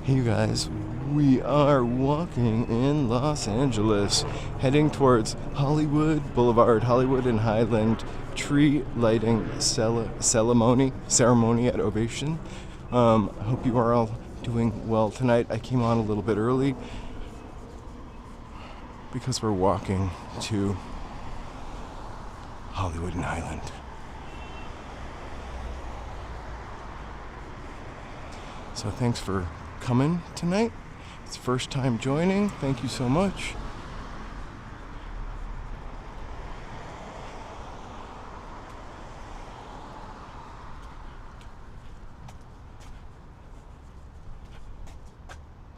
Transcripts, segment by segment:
Hey you guys, we are walking in Los Angeles, heading towards Hollywood Boulevard, Hollywood and Highland tree lighting ceremony at Ovation. I hope you are all doing well tonight. I came on a little bit early because we're walking to Hollywood and Highland. So thanks for coming tonight. It's first time joining. Thank you so much.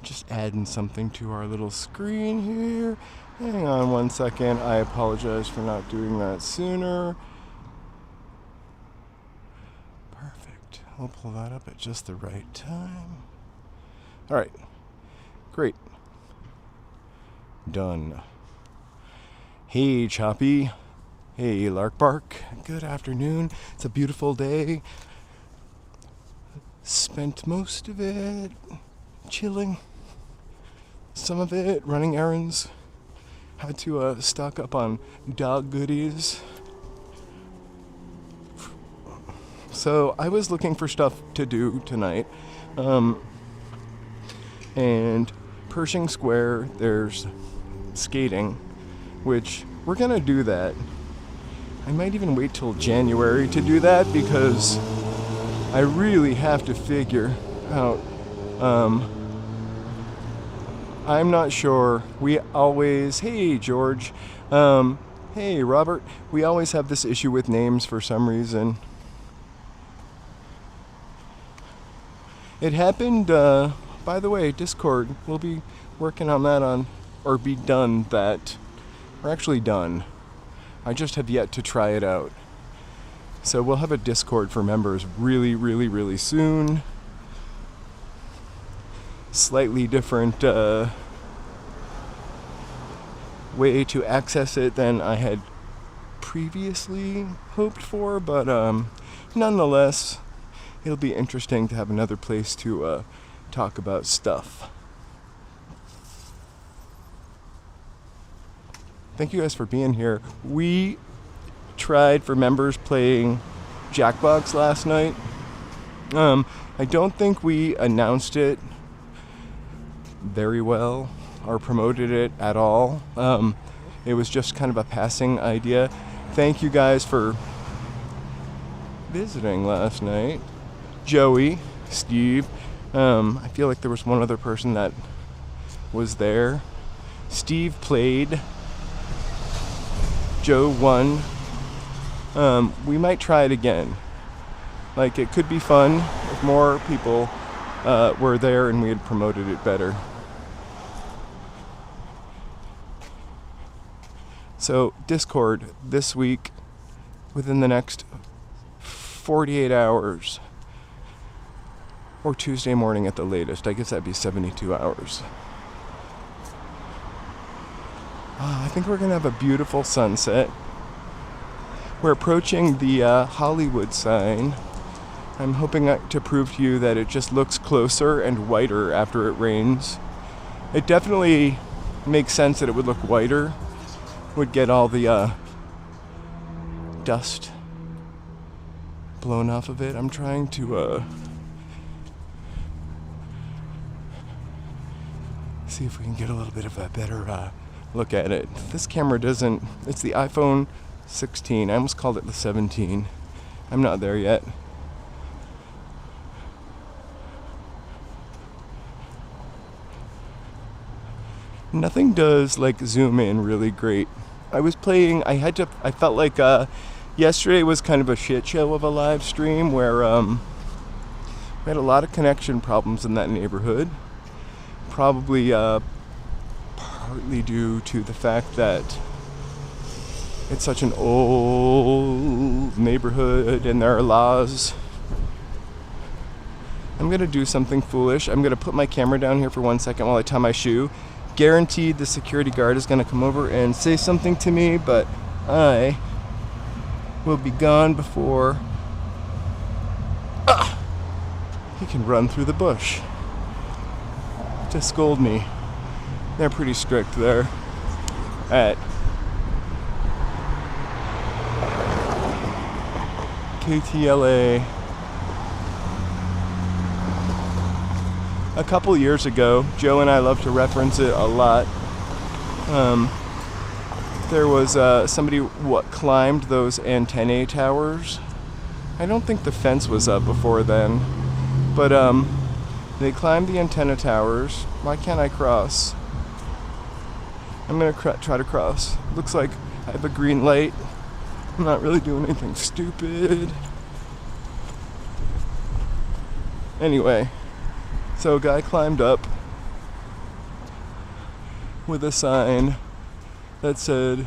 Just adding something to our little screen here. Hang on one second. I apologize for not doing that sooner. Perfect. I'll pull that up at just the right time. All right, great. Done. Hey, Choppy. Hey, Lark Bark. Good afternoon. It's a beautiful day. Spent most of it chilling. Some of it running errands. Had to stock up on dog goodies. So I was looking for stuff to do tonight. And Pershing Square, there's skating, which we're gonna do that. I might even wait till January to do that because I really have to figure out, I'm not sure. We always, hey George, hey Robert, we always have this issue with names for some reason. It happened, by the way, Discord, we'll be working on that or be done that. We're actually done. I just have yet to try it out. So we'll have a Discord for members really soon. Slightly different way to access it than I had previously hoped for, but nonetheless, it'll be interesting to have another place to talk about stuff. Thank you guys for being here. We tried for members playing Jackbox last night. I don't think we announced it very well or promoted it at all. It was just kind of a passing idea. Thank you guys for visiting last night. Joey, Steve, I feel like there was one other person that was there. Steve played. Joe won. We might try it again. Like, it could be fun if more people were there and we had promoted it better. So, Discord this week, within the next 48 hours, or Tuesday morning at the latest. I guess that'd be 72 hours. I think we're going to have a beautiful sunset. We're approaching the Hollywood sign. I'm hoping to prove to you that it just looks closer and whiter after it rains. It definitely makes sense that it would look whiter. Would get all the dust blown off of it. I'm trying to see if we can get a little bit of a better look at it. This camera doesn't, it's the iPhone 16. I almost called it the 17. I'm not there yet. Nothing does like zoom in really great. I was playing, I felt like yesterday was kind of a shit show of a live stream where we had a lot of connection problems in that neighborhood. Probably partly due to the fact that it's such an old neighborhood and there are laws. I'm going to do something foolish. I'm going to put my camera down here for 1 second while I tie my shoe. Guaranteed the security guard is going to come over and say something to me, but I will be gone before he can run through the bush. to scold me. They're pretty strict there at KTLA. A couple years ago, Joe and I love to reference it a lot. There was somebody climbed those antennae towers. I don't think the fence was up before then, but they climbed the antenna towers. Why can't I cross? I'm gonna try to cross. Looks like I have a green light. I'm not really doing anything stupid. Anyway, so a guy climbed up with a sign that said,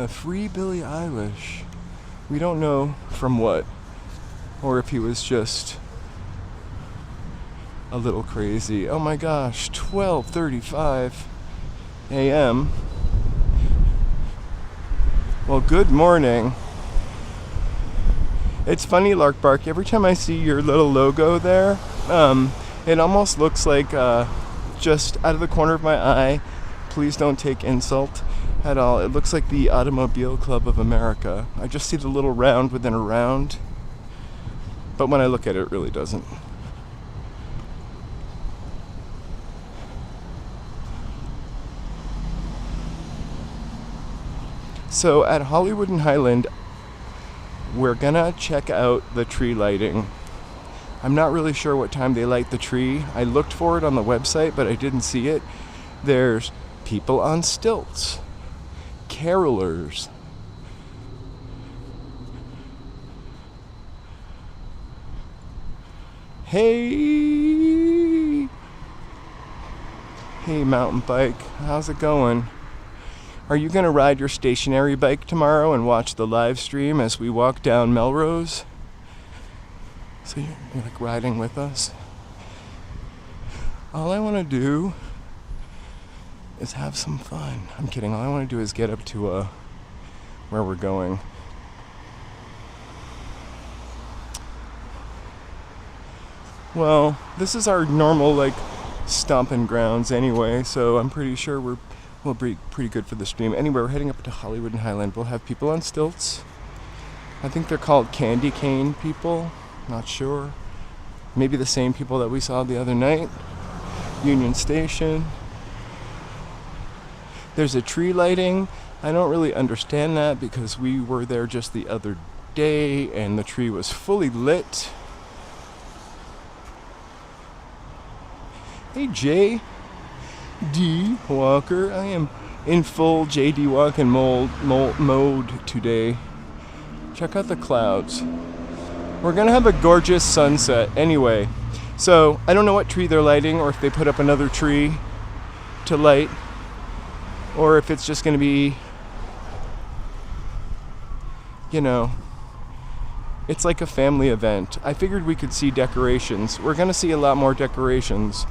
"Free Billie Eilish." We don't know from what, or if he was just a little crazy. Oh my gosh, 12:35 a.m. Well, good morning. It's funny, Lark Bark, every time I see your little logo there, it almost looks like just out of the corner of my eye, please don't take insult at all, it looks like the Automobile Club of America. I just see the little round within a round, but when I look at it, it really doesn't. So at Hollywood and Highland, we're gonna check out the tree lighting. I'm not really sure what time they light the tree. I looked for it on the website, but I didn't see it. There's people on stilts, carolers, hey mountain bike, how's it going? Are you gonna ride your stationary bike tomorrow and watch the live stream as we walk down Melrose? So you're like riding with us? All I want to do is have some fun. I'm kidding. All I want to do is get up to where we're going. Well, this is our normal like stomping grounds anyway, so I'm pretty sure we'll be pretty good for the stream. Anyway, we're heading up to Hollywood and Highland. We'll have people on stilts. I think they're called candy cane people. Not sure. Maybe the same people that we saw the other night. Union Station. There's a tree lighting. I don't really understand that because we were there just the other day and the tree was fully lit. Hey J.D. Walker. I am in full J.D. Walking mode today. Check out the clouds. We're gonna have a gorgeous sunset anyway. So I don't know what tree they're lighting or if they put up another tree to light or if it's just gonna be, you know, it's like a family event. I figured we could see decorations. We're gonna see a lot more decorations.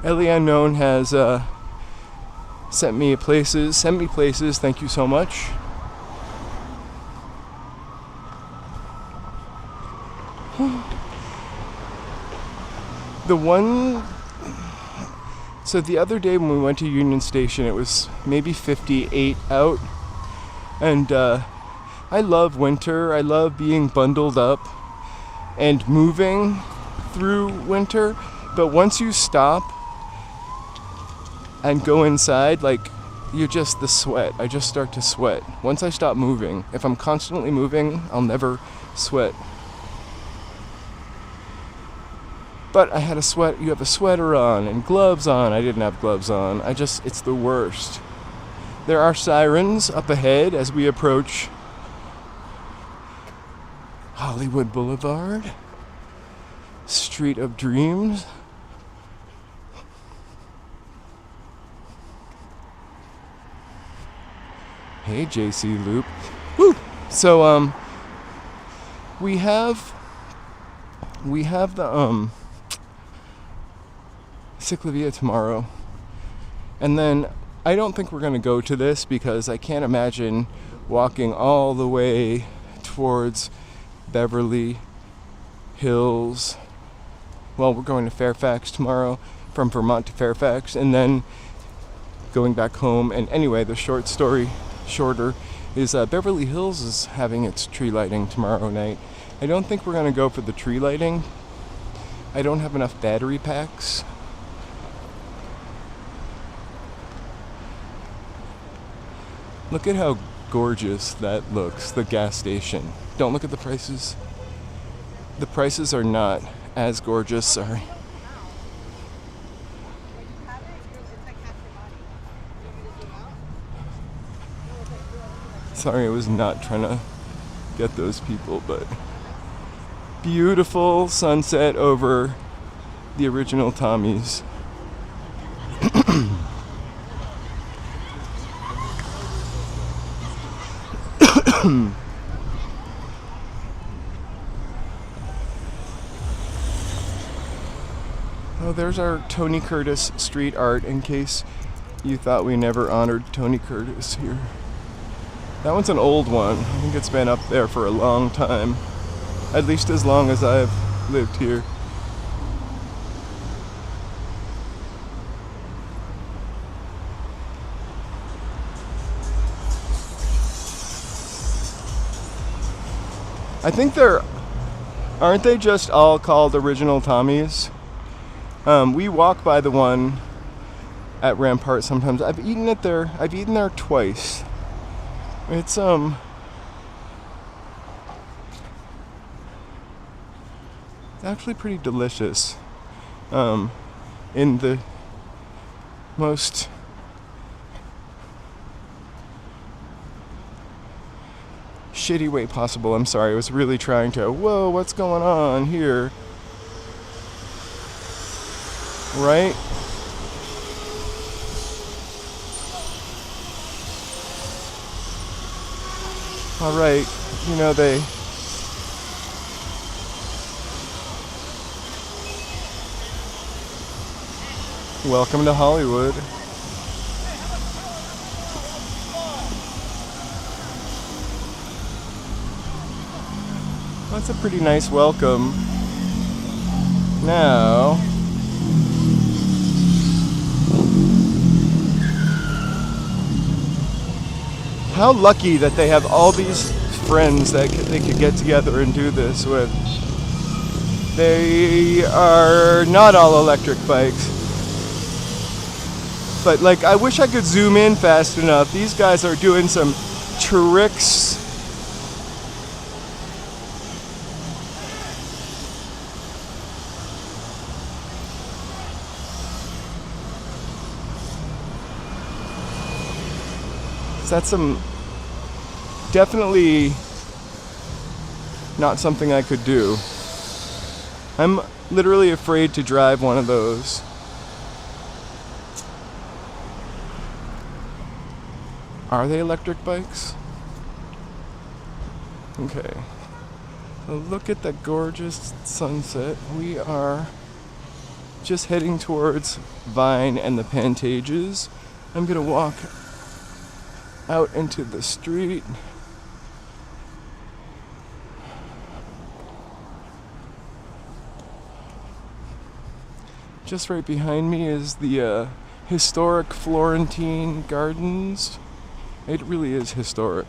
Ellie Unknown has sent me places. Thank you so much. So the other day when we went to Union Station, it was maybe 58 out. And I love winter. I love being bundled up and moving through winter. But once you stop and go inside, like, you just, the sweat. I just start to sweat. Once I stop moving. If I'm constantly moving, I'll never sweat. But I had you have a sweater on and gloves on. I didn't have gloves on. It's the worst. There are sirens up ahead as we approach Hollywood Boulevard, Street of Dreams. Hey, JC Loop. Woo! So, we have the, Ciclavia tomorrow. And then I don't think we're going to go to this because I can't imagine walking all the way towards Beverly Hills. Well, we're going to Fairfax tomorrow from Vermont to Fairfax, and then going back home. And anyway, the short story shorter is Beverly Hills is having its tree lighting tomorrow night. I don't think we're going to go for the tree lighting. I don't have enough battery packs. Look at how gorgeous that looks, the gas station. Don't look at the prices. The prices are not as gorgeous, sorry. Sorry, I was not trying to get those people, but beautiful sunset over the original Tommy's. Oh, there's our Tony Curtis street art, in case you thought we never honored Tony Curtis here. That one's an old one. I think it's been up there for a long time. At least as long as I've lived here. I think aren't they just all called Original Tommy's? We walk by the one at Rampart sometimes. I've eaten there twice. It's actually pretty delicious. In the most shitty way possible. I'm sorry, I was really trying to, whoa, what's going on here? Right? Alright, you know, welcome to Hollywood. That's a pretty nice welcome. Now, how lucky that they have all these friends that they could get together and do this with. They are not all electric bikes. But like, I wish I could zoom in fast enough. These guys are doing some tricks. That's definitely not something I could do. I'm literally afraid to drive one of those. Are they electric bikes? Okay. So look at that gorgeous sunset. We are just heading towards Vine and the Pantages. I'm gonna walk out into the street. Just right behind me is the historic Florentine Gardens. It really is historic.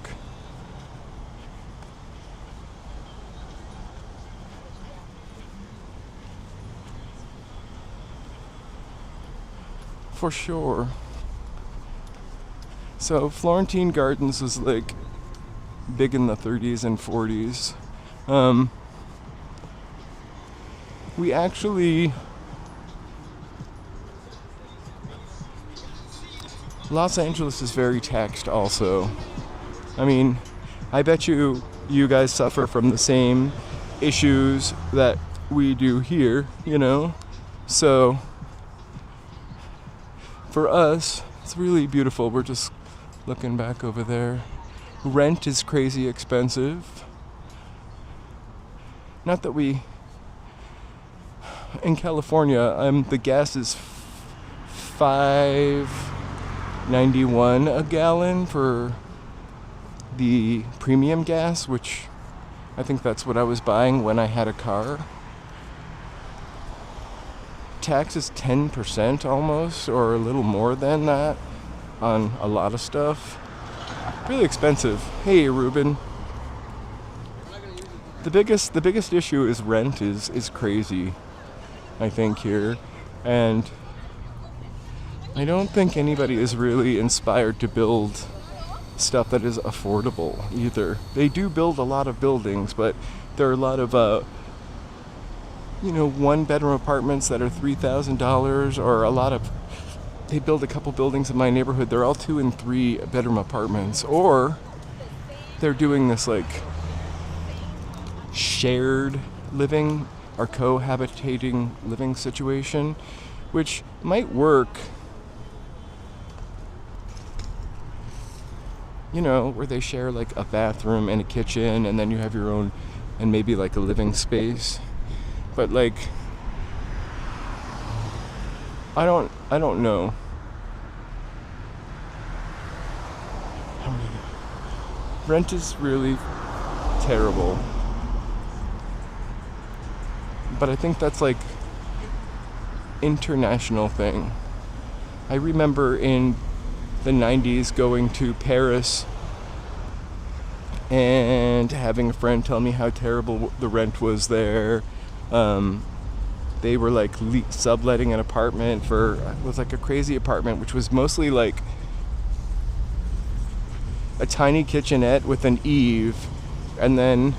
For sure. So Florentine Gardens was like big in the 30s and 40s. We actually, Los Angeles is very taxed also. I mean, I bet you guys suffer from the same issues that we do here, you know? So for us, it's really beautiful. We're just looking back over there. Rent is crazy expensive. Not that in California, the gas is $5.91 a gallon for the premium gas, which I think that's what I was buying when I had a car. tax is 10% almost, or a little more than that on a lot of stuff. Really expensive. Hey, Ruben. The biggest issue is rent is crazy, I think, here. And I don't think anybody is really inspired to build stuff that is affordable either. They do build a lot of buildings, but there are a lot of one-bedroom apartments that are $3,000, or a lot of, they build a couple buildings in my neighborhood, they're all 2 and 3 bedroom apartments, or they're doing this like shared living or cohabitating living situation, which might work, where they share like a bathroom and a kitchen, and then you have your own, and maybe like a living space. But like, I don't know. Rent is really terrible. But I think that's like international thing. I remember in the 90s going to Paris and having a friend tell me how terrible the rent was there. They were like subletting an apartment it was like a crazy apartment, which was mostly like a tiny kitchenette with an eave, and then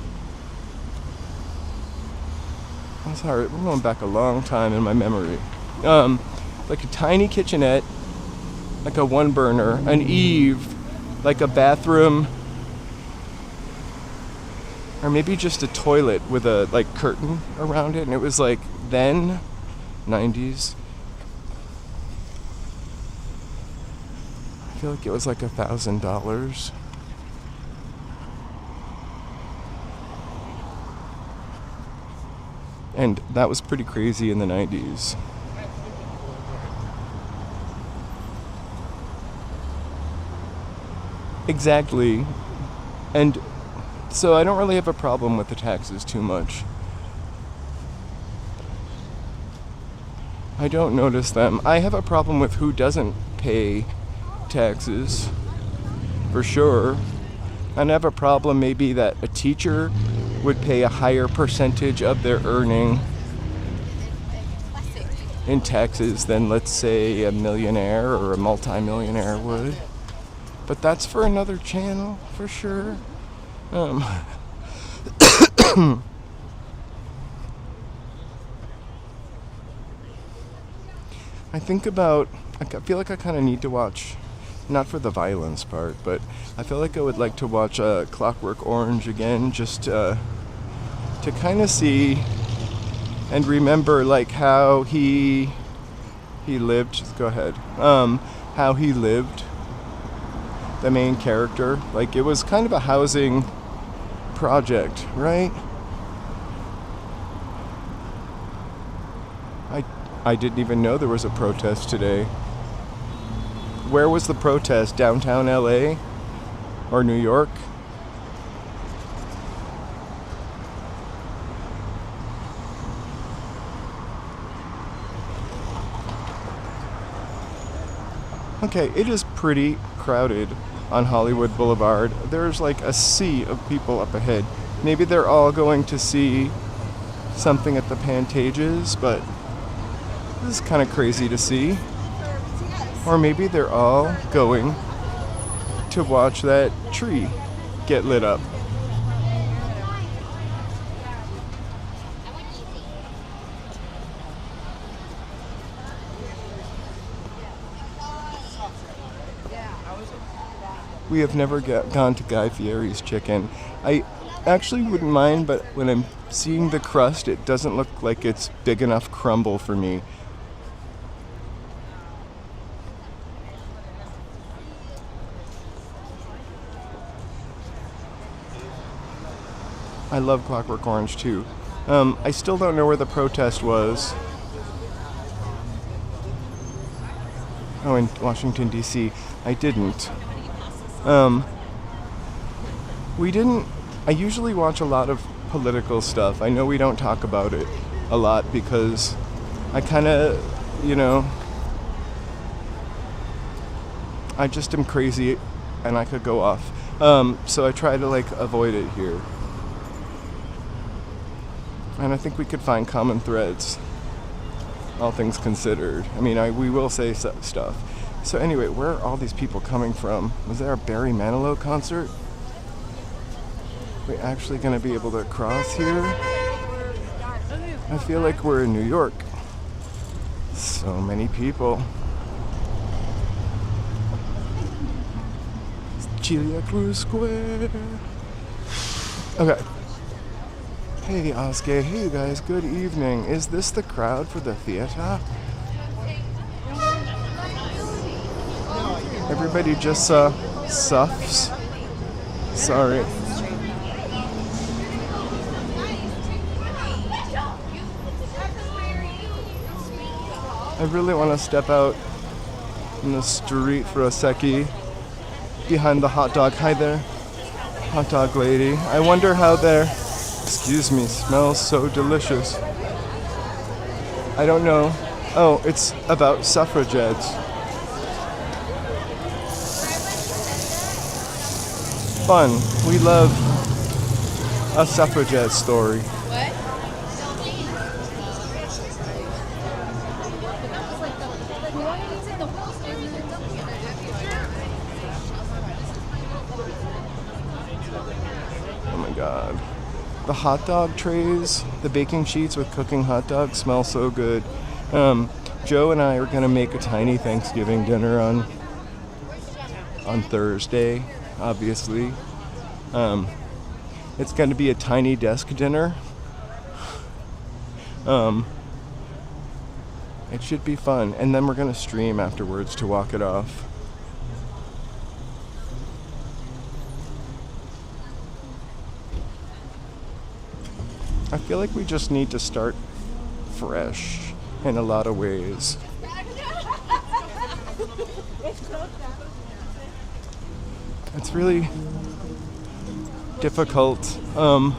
I'm sorry, we're going back a long time in my memory. Like a tiny kitchenette, like a one burner, an eave, like a bathroom, or maybe just a toilet with a like curtain around it, and it was like then 90s. I feel like it was like $1,000. And that was pretty crazy in the 90s. Exactly. And so I don't really have a problem with the taxes too much. I don't notice them. I have a problem with who doesn't pay taxes, for sure. And I have a problem maybe that a teacher would pay a higher percentage of their earning in taxes than, let's say, a millionaire or a multimillionaire would. But that's for another channel, for sure. I feel like I kind of need to watch, not for the violence part, but I feel like I would like to watch Clockwork Orange again, just to kind of see and remember like how he lived. Just go ahead. How he lived, the main character. Like, it was kind of a housing project, right? I didn't even know there was a protest today. Where was the protest? Downtown LA? Or New York? Okay, it is pretty crowded on Hollywood Boulevard. There's like a sea of people up ahead. Maybe they're all going to see something at the Pantages, but this is kind of crazy to see. Or maybe they're all going to watch that tree get lit up. We have never gone to Guy Fieri's Chicken. I actually wouldn't mind, but when I'm seeing the crust, it doesn't look like it's big enough crumble for me. I love Clockwork Orange too. I still don't know where the protest was. Oh, in Washington, D.C. I didn't. I usually watch a lot of political stuff. I know we don't talk about it a lot because I kind of, you know, I just am crazy and I could go off. So I try to like avoid it here. And I think we could find common threads, all things considered. I mean, we will say stuff. So anyway, where are all these people coming from? Was there a Barry Manilow concert? Are we actually going to be able to cross here? I feel like we're in New York. So many people. Celia Cruz Square. Okay. Hey, Oscar. Hey, you guys. Good evening. Is this the crowd for the theater? Everybody just suffs. Sorry. I really want to step out in the street for a secchi behind the hot dog. Hi there, hot dog lady. I wonder how their, excuse me, smells so delicious. I don't know. Oh, it's about suffragettes. Fun. We love a suffragette story. God. The hot dog trays, the baking sheets with cooking hot dogs smell so good. Joe and I are going to make a tiny Thanksgiving dinner on Thursday, obviously. It's going to be a tiny desk dinner. It should be fun. And then we're going to stream afterwards to walk it off. I feel like we just need to start fresh in a lot of ways. It's really difficult. I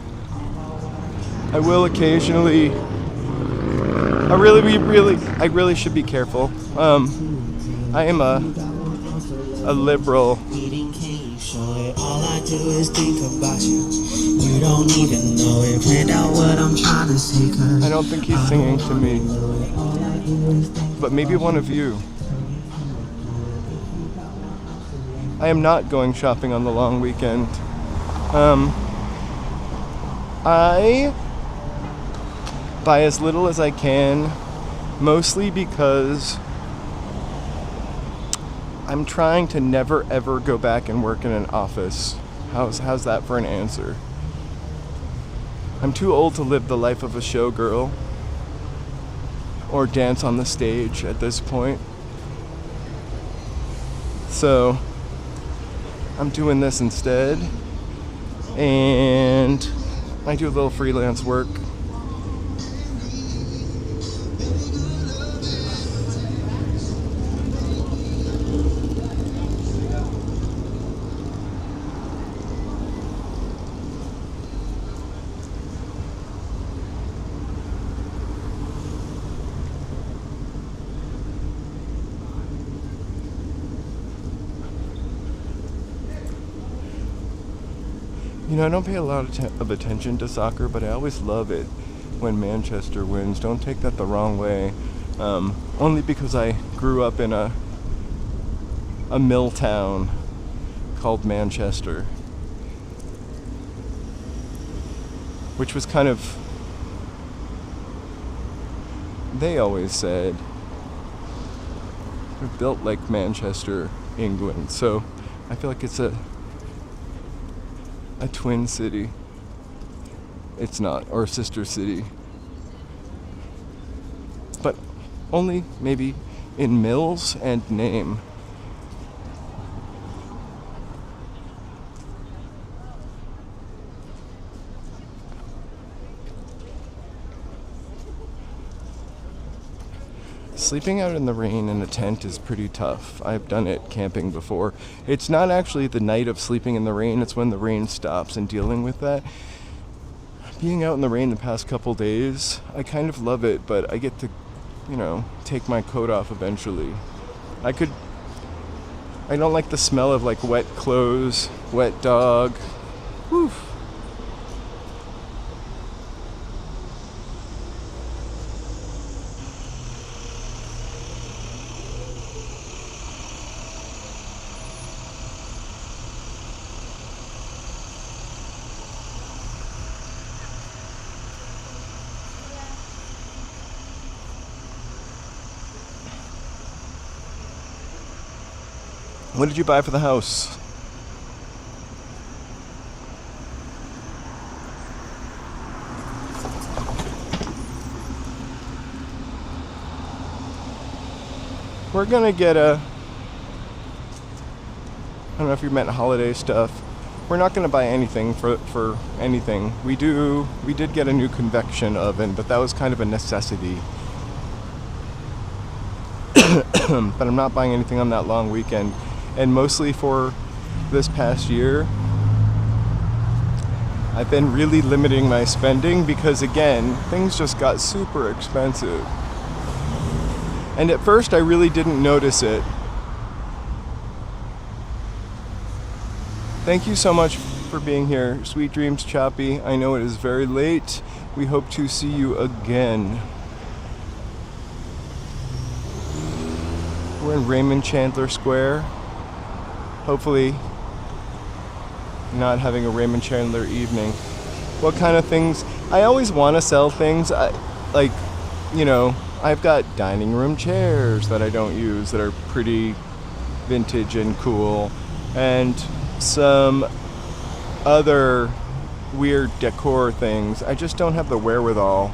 will occasionally. I really should be careful. I am a liberal. All I do is think about you. You don't even know it. Find out what I'm trying to say. I don't think he's singing to me. But maybe one of you. I am not going shopping on the long weekend. I buy as little as I can, mostly because I'm trying to never ever go back and work in an office. How's that for an answer? I'm too old to live the life of a showgirl or dance on the stage at this point. So I'm doing this instead, and I do a little freelance work. You know, I don't pay a lot of attention to soccer, but I always love it when Manchester wins. Don't take that the wrong way. Only because I grew up in a mill town called Manchester, which was kind of, they always said, built like Manchester, England. So I feel like it's a twin city. It's not, or a sister city. But only maybe in mills and name. Sleeping out in the rain in a tent is pretty tough. I've done it camping before. It's not actually the night of sleeping in the rain, it's when the rain stops and dealing with that. Being out in the rain the past couple days, I kind of love it, but I get to take my coat off eventually. I don't like the smell of like wet clothes, wet dog. Whew. What did you buy for the house? We're gonna get I don't know if you meant holiday stuff. We're not gonna buy anything for anything. We did get a new convection oven, but that was kind of a necessity. But I'm not buying anything on that long weekend. And mostly for this past year, I've been really limiting my spending because, again, things just got super expensive. And at first I really didn't notice it. Thank you so much for being here. Sweet dreams, Choppy. I know it is very late. We hope to see you again. We're in Raymond Chandler Square. Hopefully not having a Raymond Chandler evening. What kind of things? I always want to sell things. I've got dining room chairs that I don't use that are pretty vintage and cool, and some other weird decor things. I just don't have the wherewithal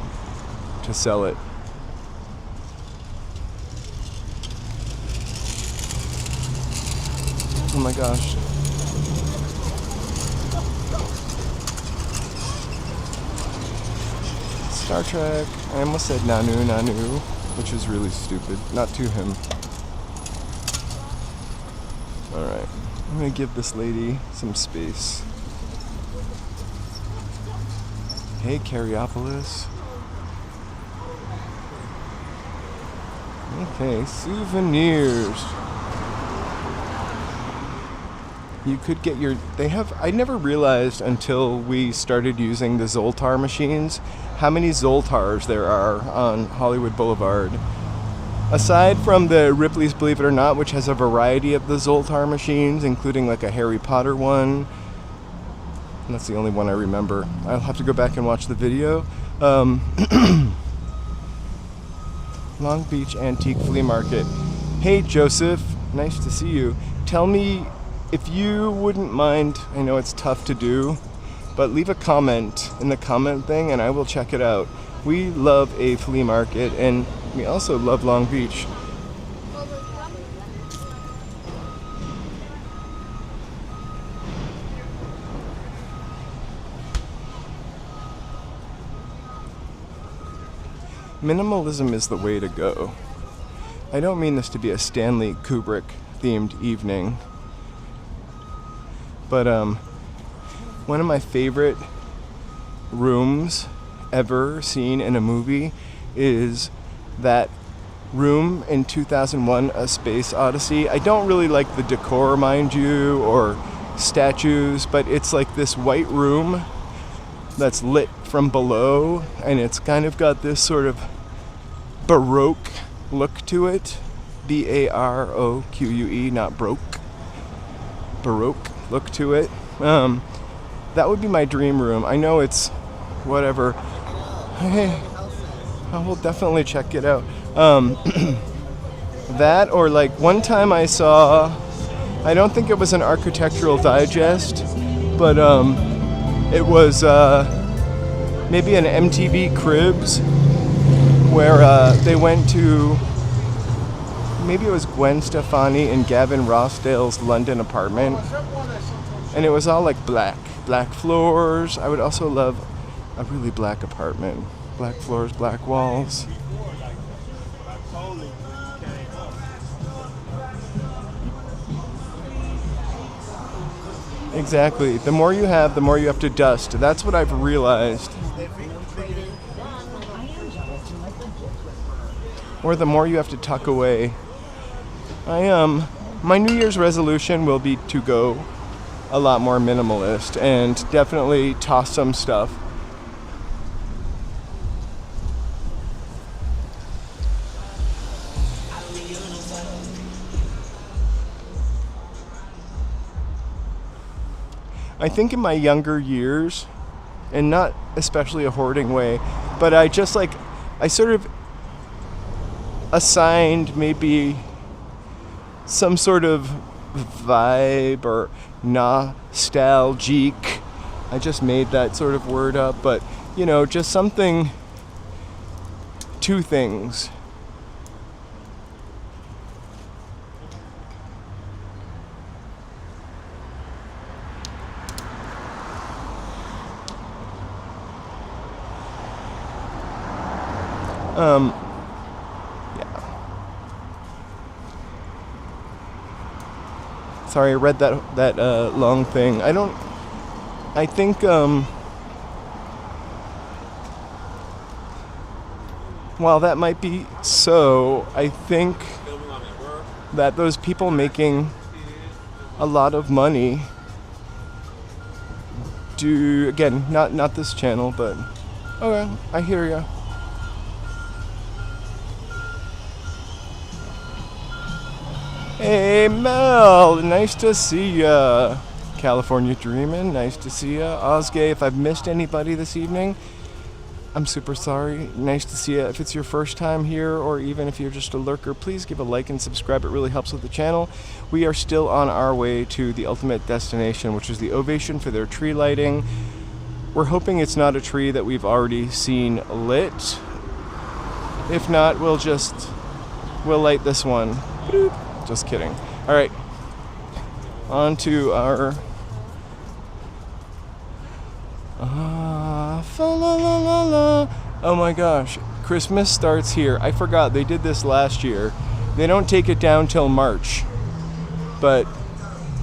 to sell it. Oh my gosh. Star Trek. I almost said Nanu, which is really stupid. Not to him. Alright. I'm gonna give this lady some space. Hey, Carriopolis. Okay, souvenirs. You could get I never realized until we started using the Zoltar machines how many Zoltars there are on Hollywood Boulevard. Aside from the Ripley's Believe It or Not, which has a variety of the Zoltar machines, including like a Harry Potter one. And that's the only one I remember. I'll have to go back and watch the video. Long Beach Antique Flea Market. Hey Joseph, nice to see you. Tell me if you wouldn't mind, I know it's tough to do, but leave a comment in the comment thing and I will check it out. We love a flea market and we also love Long Beach. Minimalism is the way to go. I don't mean this to be a Stanley Kubrick themed evening, but one of my favorite rooms ever seen in a movie is that room in 2001 A Space Odyssey. I don't really like the decor, mind you, or statues, but it's like this white room that's lit from below, and it's kind of got this sort of Baroque look to it. B-A-R-O-Q-U-E, not broke. Baroque look to it. That would be my dream room. I know it's whatever. Hey, I will definitely check it out. That, or like one time I saw, I don't think it was an Architectural Digest, but it was maybe an MTV Cribs, where they went to, maybe it was Gwen Stefani and Gavin Rossdale's London apartment, and it was all like black floors. I would also love a really black apartment. Black floors, black walls. Exactly. The more you have, the more you have to dust. That's what I've realized. or the more you have to tuck away. My New Year's resolution will be to go a lot more minimalist and definitely toss some stuff. I think in my younger years, and not especially a hoarding way, but I sort of assigned maybe some sort of vibe or nostalgic. I just made that sort of word up, but just something, two things. Yeah. Sorry, I read that long thing. I think, while that might be so, I think that those people making a lot of money do, again, not this channel, but okay, I hear ya. Hey Mel, nice to see ya. California Dreamin', nice to see ya. Osgay, if I've missed anybody this evening, I'm super sorry. Nice to see ya. If it's your first time here, or even if you're just a lurker, please give a like and subscribe. It really helps with the channel. We are still on our way to the ultimate destination, which is the Ovation for their tree lighting. We're hoping it's not a tree that we've already seen lit. If not, we'll light this one. Boop. Just kidding. All right, on to our oh my gosh, Christmas starts here. I forgot they did this last year. They don't take it down till March, but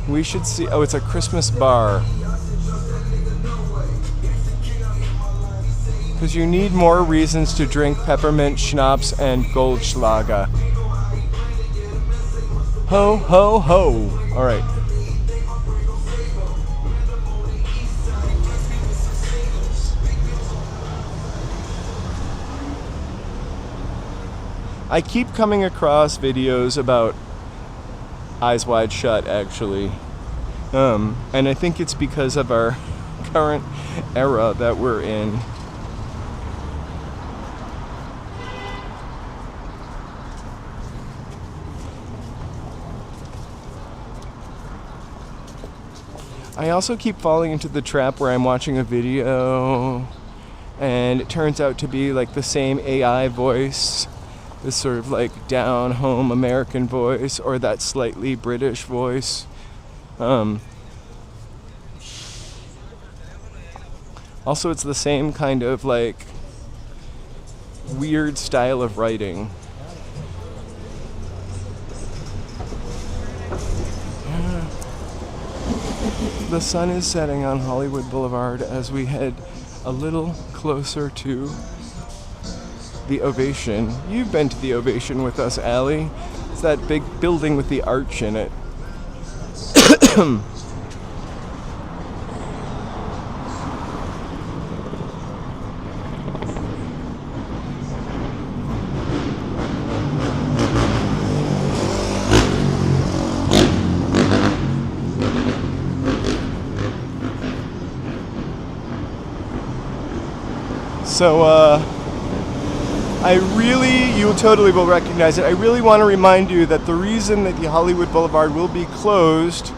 we should see. Oh, it's a Christmas bar, because you need more reasons to drink peppermint schnapps and Goldschlager. Ho, ho, ho. All right. I keep coming across videos about Eyes Wide Shut, actually. And I think it's because of our current era that we're in. I also keep falling into the trap where I'm watching a video and it turns out to be like the same AI voice, this sort of like down home American voice, or that slightly British voice. Also, it's the same kind of like weird style of writing. The sun is setting on Hollywood Boulevard as we head a little closer to the Ovation. You've been to the Ovation with us, Allie. It's that big building with the arch in it. So, you totally will recognize it. I really want to remind you that the reason that the Hollywood Boulevard will be closed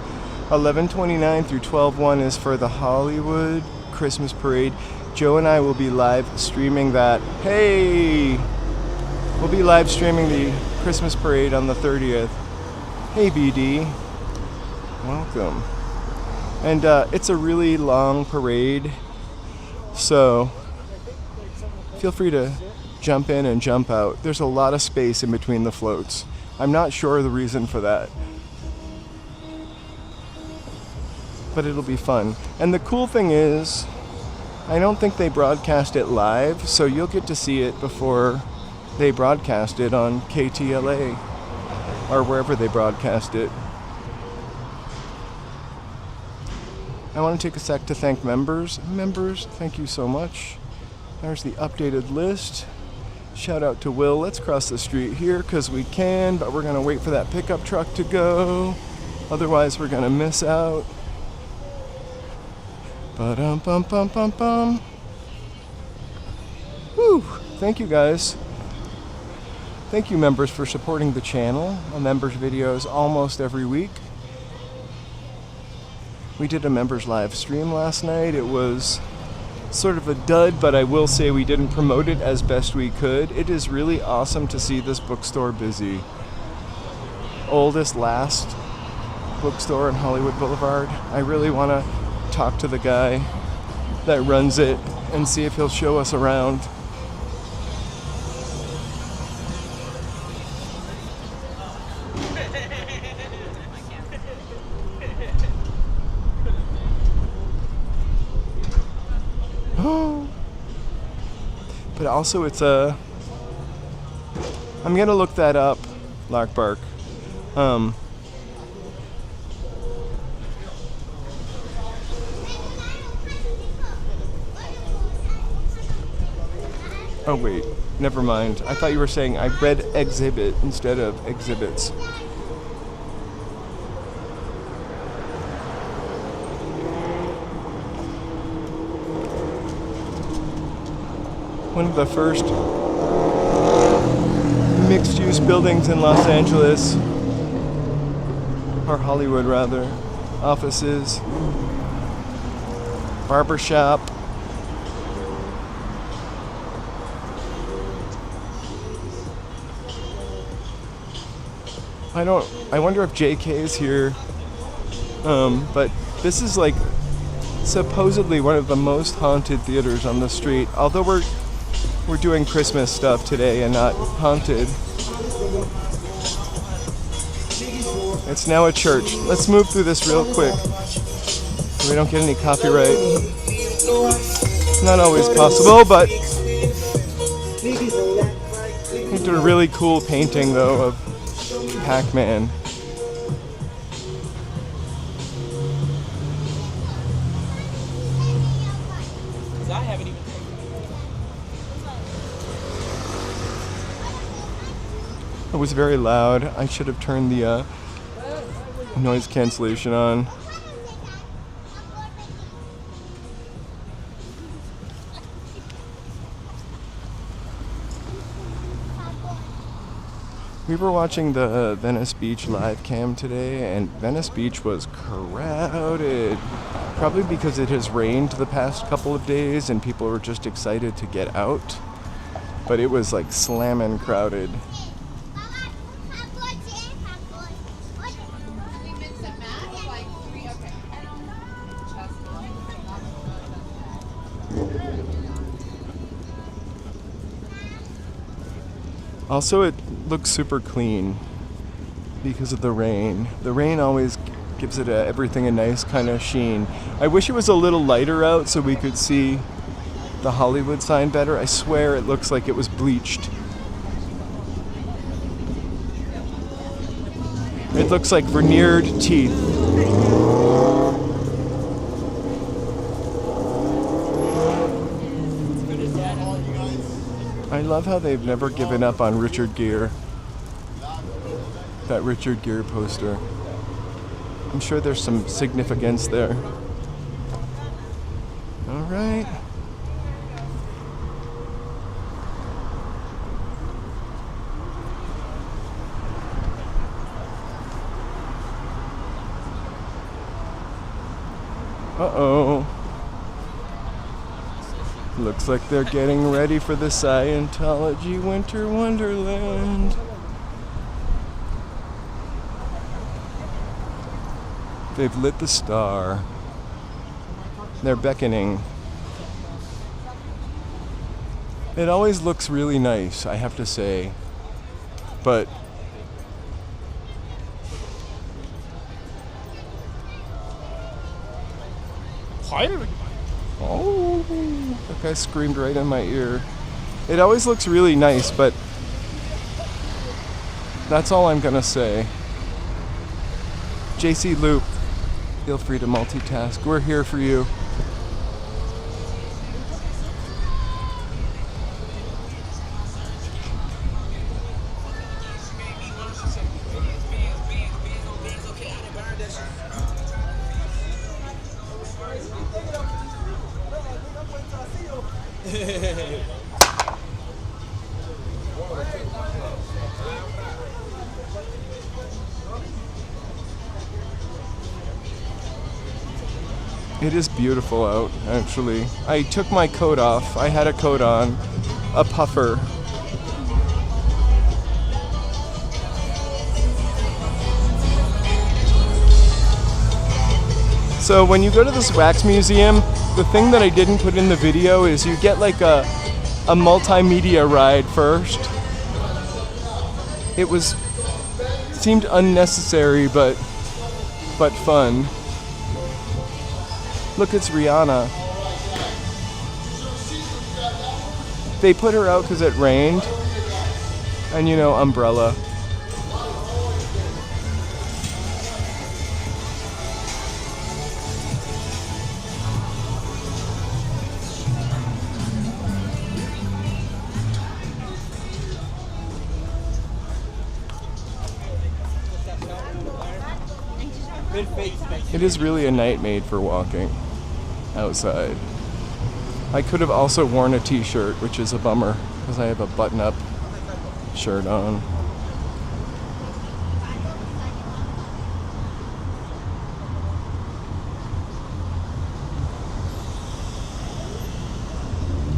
11/29 through 12/1 is for the Hollywood Christmas Parade. Joe and I will be live streaming that. Hey! We'll be live streaming the Christmas Parade on the 30th. Hey, BD. Welcome. And it's a really long parade, so feel free to jump in and jump out. There's a lot of space in between the floats. I'm not sure the reason for that, but it'll be fun. And the cool thing is, I don't think they broadcast it live, so you'll get to see it before they broadcast it on KTLA or wherever they broadcast it. I want to take a sec to thank members. Members, thank you so much. There's the updated list. Shout out to Will. Let's cross the street here because we can, but we're going to wait for that pickup truck to go. Otherwise, we're going to miss out. Ba-dum-bum-bum-bum-bum. Whew. Thank you, guys. Thank you, members, for supporting the channel. A members videos almost every week. We did a members live stream last night. It was sort of a dud, but I will say we didn't promote it as best we could. It is really awesome to see this bookstore busy. Last bookstore in Hollywood Boulevard. I really want to talk to the guy that runs it and see if he'll show us around. But also it's I'm gonna look that up, Larkbark. Oh wait, never mind. I thought you were saying I read exhibit instead of exhibits. One of the first mixed-use buildings in Los Angeles, or Hollywood rather, offices, barbershop. I wonder if JK is here, but this is like supposedly one of the most haunted theaters on the street, although we're doing Christmas stuff today and not haunted. It's now a church. Let's move through this real quick so we don't get any copyright. Not always possible, but they did a really cool painting though of Pac-Man. It was very loud. I should have turned the noise cancellation on. We were watching the Venice Beach live cam today, and Venice Beach was crowded. Probably because it has rained the past couple of days and people were just excited to get out. But it was like slamming crowded. Also, it looks super clean because of the rain. The rain always gives it everything a nice kind of sheen. I wish it was a little lighter out so we could see the Hollywood sign better. I swear it looks like it was bleached. It looks like veneered teeth. I love how they've never given up on Richard Gere. That Richard Gere poster. I'm sure there's some significance there. All right. Uh-oh. Looks like they're getting ready for the Scientology Winter Wonderland. They've lit the star. They're beckoning. It always looks really nice, I have to say. But oh, that guy screamed right in my ear. It always looks really nice, but That's all I'm gonna say. JC Loop, feel free to multitask. We're here for you. It is beautiful out, actually. I took my coat off. I had a coat on, a puffer. So when you go to this wax museum, the thing that I didn't put in the video is you get like a multimedia ride first. It seemed unnecessary, but fun. Look, it's Rihanna. They put her out because it rained. And you know, umbrella. It is really a night made for walking outside. I could have also worn a t-shirt, which is a bummer because I have a button-up shirt on.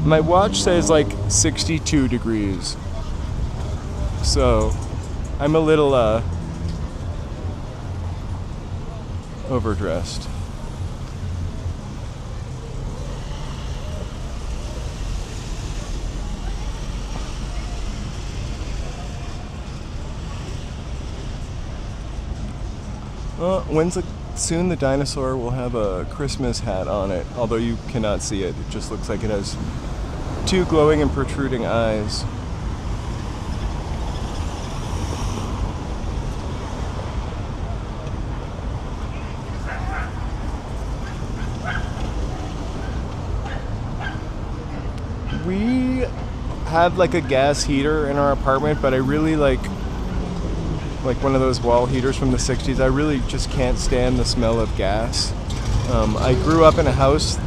My watch says like 62 degrees. So I'm a little overdressed. Soon the dinosaur will have a Christmas hat on it, although you cannot see it. It just looks like it has two glowing and protruding eyes. We have like a gas heater in our apartment, but I really like one of those wall heaters from the 60s. I really just can't stand the smell of gas. I grew up in a house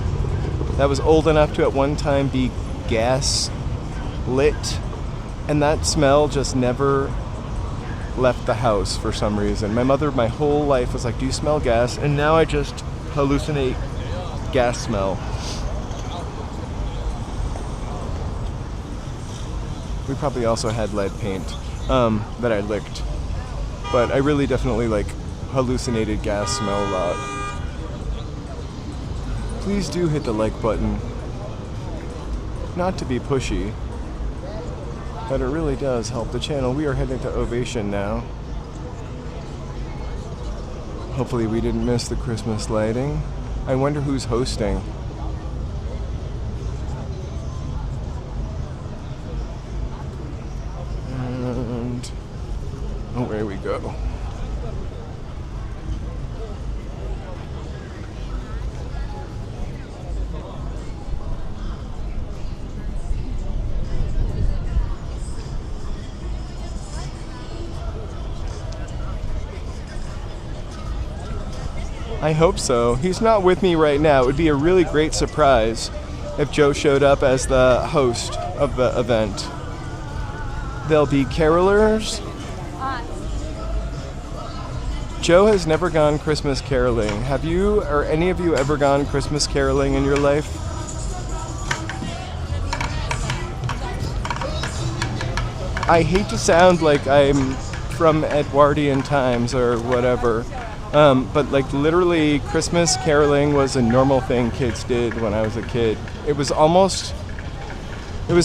that was old enough to at one time be gas lit, and that smell just never left the house for some reason. My mother my whole life was like, do you smell gas? And now I just hallucinate gas smell. We probably also had lead paint that I licked. But I really definitely like hallucinated gas smell a lot. Please do hit the like button. Not to be pushy, but it really does help the channel. We are heading to Ovation now. Hopefully we didn't miss the Christmas lighting. I wonder who's hosting. And away we go. I hope so. He's not with me right now. It would be a really great surprise if Joe showed up as the host of the event. There'll be carolers. Joe has never gone Christmas caroling. Have you or any of you ever gone Christmas caroling in your life? I hate to sound like I'm from Edwardian times or whatever, but like literally Christmas caroling was a normal thing kids did when I was a kid. It was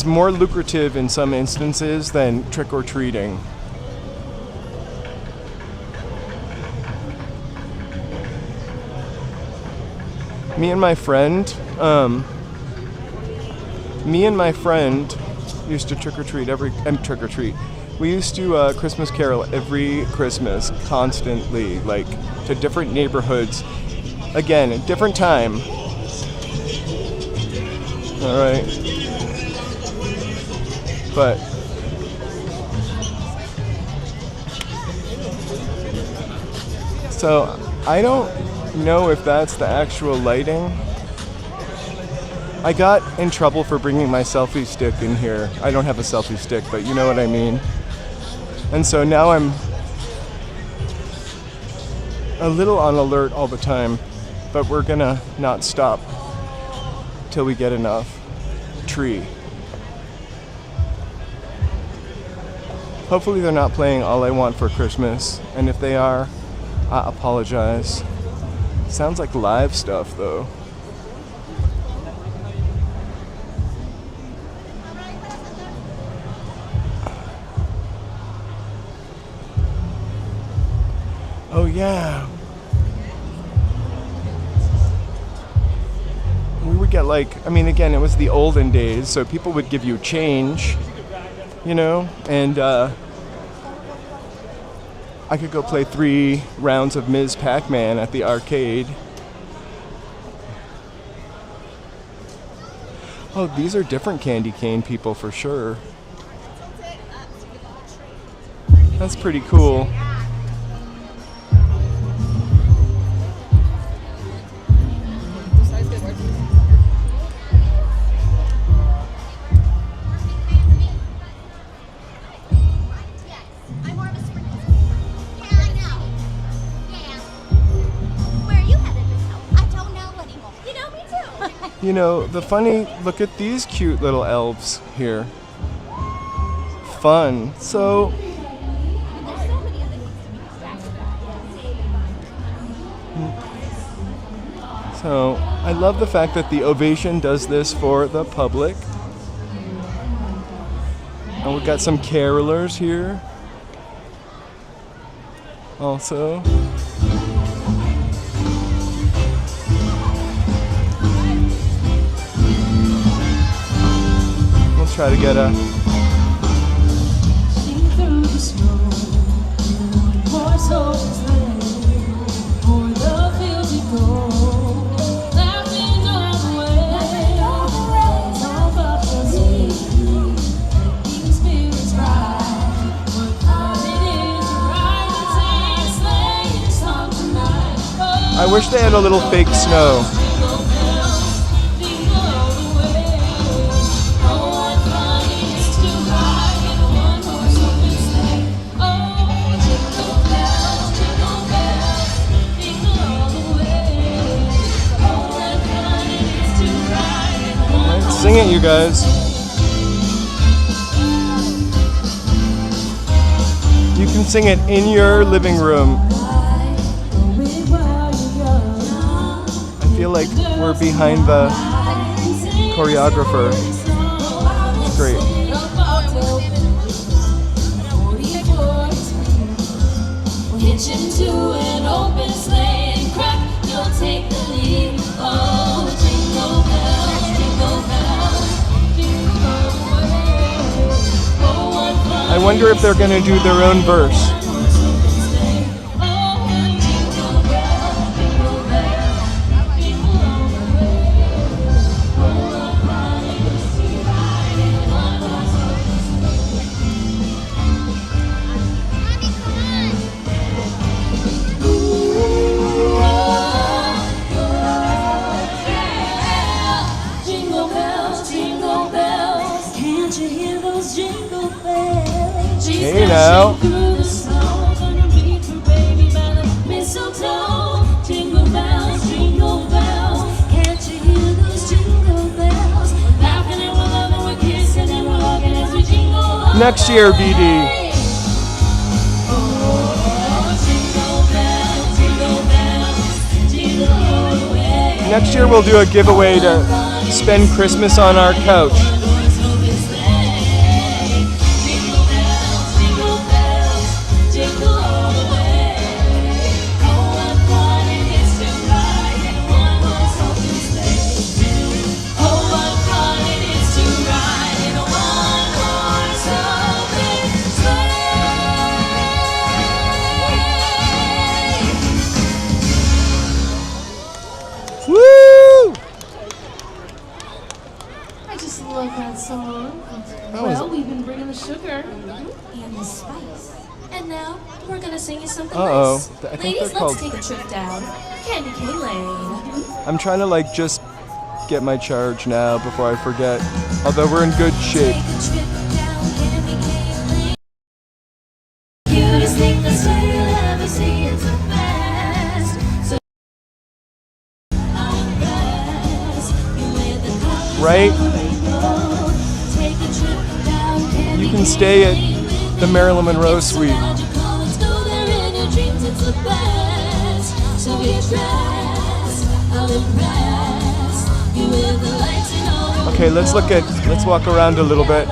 more lucrative in some instances than trick-or-treating. Me and my friend used to trick-or-treat We used to Christmas carol every Christmas, constantly, like to different neighborhoods. Again, a different time. All right. But so I don't know if that's the actual lighting. I got in trouble for bringing my selfie stick in here. I don't have a selfie stick, but you know what I mean. And so now I'm a little on alert all the time, but we're gonna not stop till we get enough tree. Hopefully they're not playing All I Want for Christmas, and if they are, I apologize. Sounds like live stuff though. Oh yeah. We would get like, I mean again, it was the olden days, so people would give you change, you know, and I could go play 3 rounds of Ms. Pac-Man at the arcade. Oh, these are different candy cane people for sure. That's pretty cool. You know, the funny, look at these cute little elves here. Fun. So, I love the fact that the Ovation does this for the public. And we've got some carolers here. Also. Try to get a I wish they had a little fake snow. Sing it, you guys. You can sing it in your living room. I feel like we're behind the choreographer. It's great. Hitch into an open sleigh and crack, you'll take the lead. Oh, jingle bells, jingle bells, jingle all the way. Oh, what fun. I wonder if they're gonna do their own verse. Hey now. Next year, BD. Next year we'll do a giveaway to spend Christmas on our couch. sugar and the spice. And now we're gonna sing you something Uh-oh. nice. I think Ladies, they're called... let's take a trip down Candy Cane Lane. I'm trying to like just get my charge now before I forget. Although we're in good shape. Take a trip down Candy Cane Lane. Cutest thing that's you'll ever see. It's the best. So I'll impress you with the colors Right? of the rainbow. Take a trip down Candy You can Cane stay at Lane. the Marilyn Monroe suite. Magical, let's go there in your dreams. It's the best. So get dressed. I'll impress you with the lights and all. Okay, let's walk around a little bit.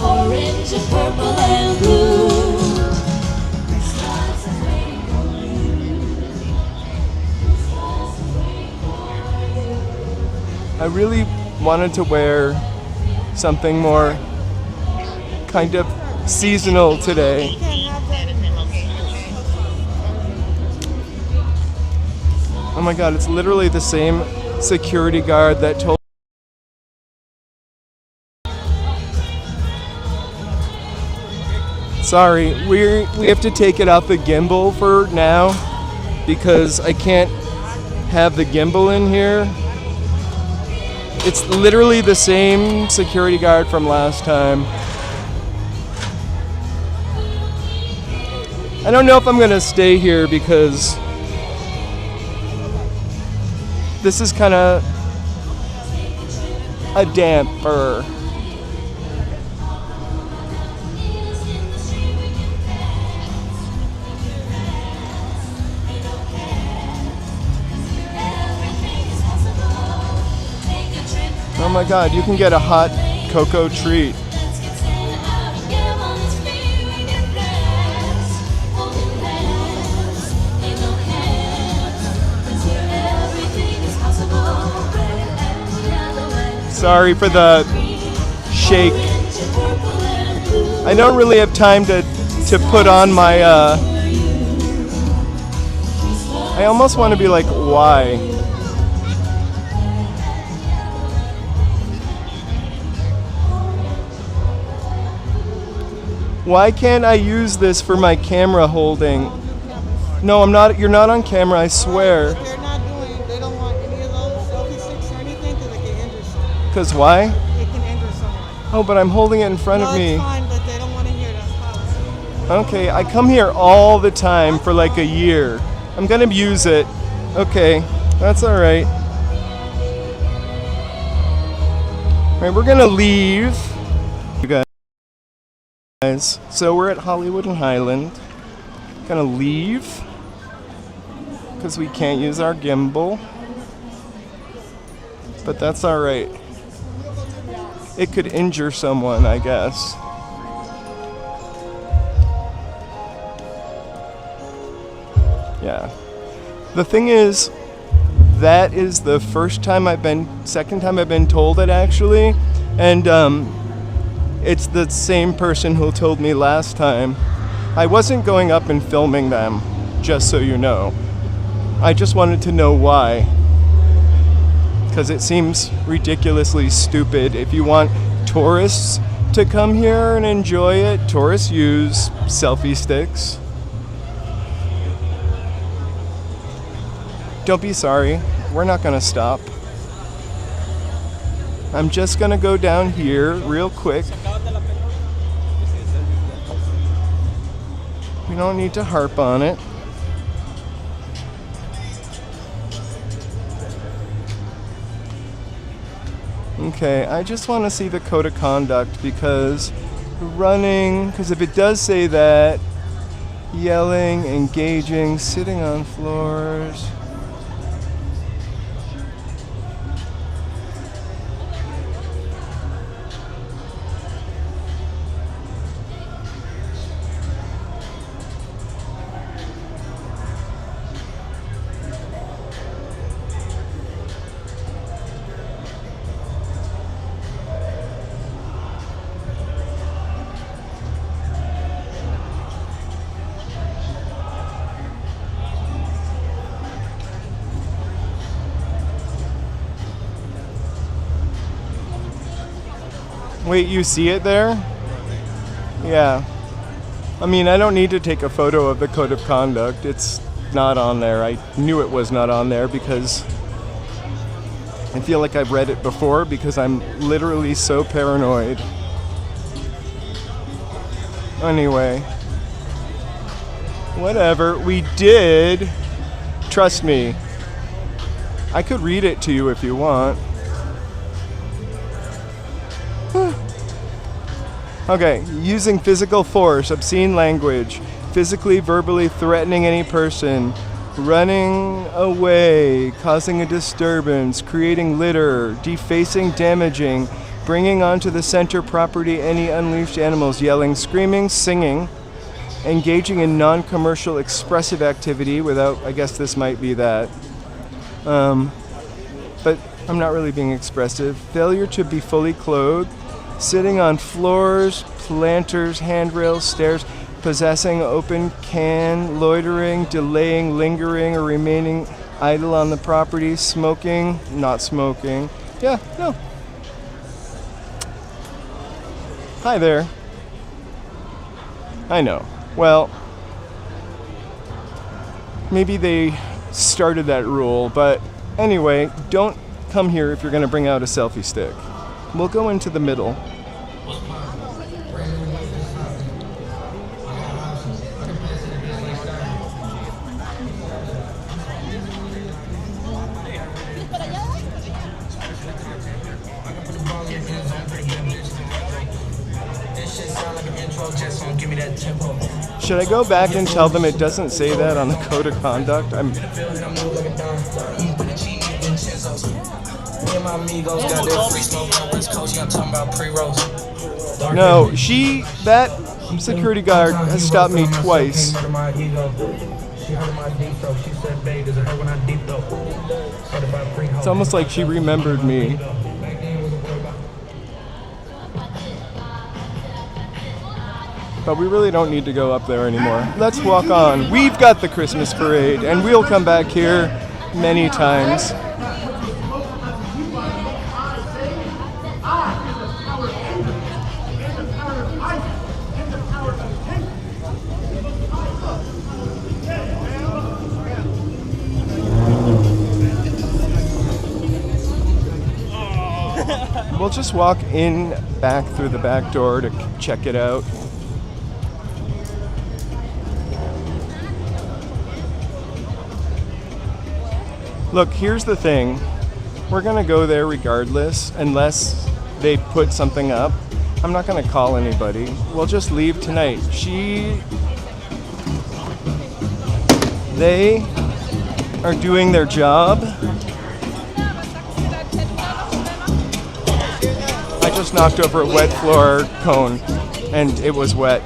Orange and purple and blue. I really wanted to wear something more kind of seasonal today. Oh my god, it's literally the same security guard that told... Sorry, we have to take it off the gimbal for now because I can't have the gimbal in here. It's literally the same security guard from last time. I don't know if I'm gonna stay here because this is kind of a damper. Oh my god, you can get a hot cocoa treat. Sorry for the shake. I don't really have time to put on my I almost want to be like, why? Why can't I use this for my camera holding? No, I'm not. You're not on camera, I swear. They're not doing, they don't want any of those selfie sticks or anything because it can injure someone. Because why? It can injure someone. Oh, but I'm holding it in front of No, me. it's fine, but they don't want to hear that's policy. Okay, I come here all the time for like a year. I'm gonna use it. Okay, that's alright. Alright, we're gonna leave. You guys. So we're at Hollywood and Highland. Gonna leave because we can't use our gimbal. But that's alright. It could injure someone, I guess. Yeah. The thing is, that is the second time I've been told it actually. And it's the same person who told me last time. I wasn't going up and filming them, just so you know. I just wanted to know why. Because it seems ridiculously stupid. If you want tourists to come here and enjoy it, tourists use selfie sticks. Don't be sorry. We're not gonna stop. I'm just gonna go down here real quick. We don't need to harp on it. Okay, I just want to see the code of conduct because if it does say that, yelling, engaging, sitting on floors. Wait, you see it there? Yeah. I mean, I don't need to take a photo of the code of conduct. It's not on there. I knew it was not on there because I feel like I've read it before because I'm literally so paranoid. Anyway. Whatever. We did. Trust me. I could read it to you if you want. Okay, using physical force, obscene language, physically, verbally threatening any person, running away, causing a disturbance, creating litter, defacing, damaging, bringing onto the center property any unleashed animals, yelling, screaming, singing, engaging in non-commercial expressive activity without, I guess this might be that. But I'm not really being expressive. Failure to be fully clothed, sitting on floors, planters, handrails, stairs, possessing open can, loitering, delaying, lingering, or remaining idle on the property, smoking, not smoking. Yeah, no. Hi there. I know. Well, maybe they started that rule, but anyway, don't come here if you're going to bring out a selfie stick. We'll go into the middle. Should I go back and tell them it doesn't say that on the code of conduct? No, that security guard has stopped me twice. It's almost like she remembered me. But we really don't need to go up there anymore. Let's walk on. We've got the Christmas parade, and we'll come back here many times. We'll just walk in back through the back door to check it out. Look, here's the thing. We're gonna go there regardless, unless they put something up. I'm not gonna call anybody. We'll just leave tonight. They are doing their job. I just knocked over a wet floor cone, and it was wet.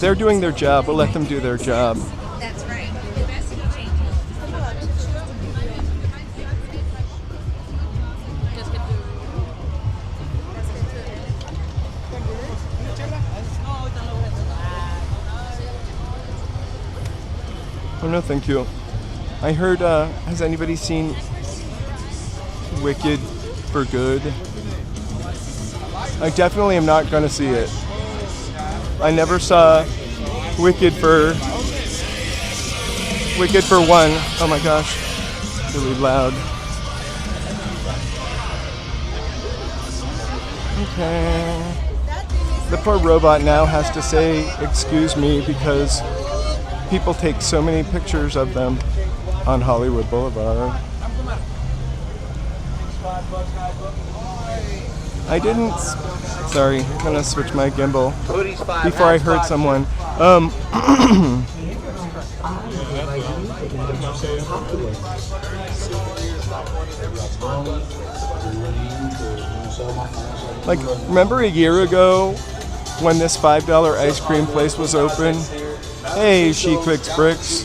They're doing their job. We'll let them do their job. Oh no, thank you. I heard, has anybody seen Wicked for Good? I definitely am not gonna see it. I never saw Wicked for One. Oh my gosh, really loud. Okay. The poor robot now has to say excuse me because people take so many pictures of them on Hollywood Boulevard. I didn't. Sorry, I'm gonna switch my gimbal before I hurt someone. Like, remember a year ago when this $5 ice cream place was open? Hey, She Clicks Bricks.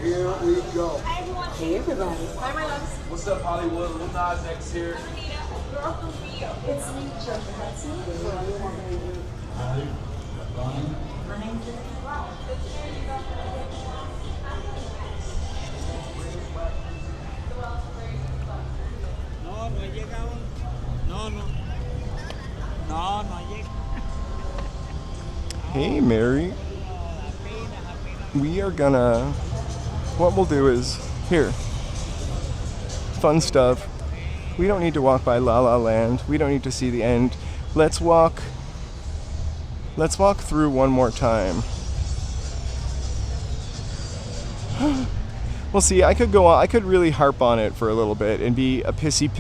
Here we go. Hey everybody. Hi, my loves. What's up, Hollywood? Lil Nas X here. It's me, Joker. That's me. My name's Hey, Mary. We are gonna. What we'll do is here. Fun stuff. We don't need to walk by La La Land. We don't need to see the end. Let's walk through one more time. Well, see, I could go on. I could really harp on it for a little bit and be a pissy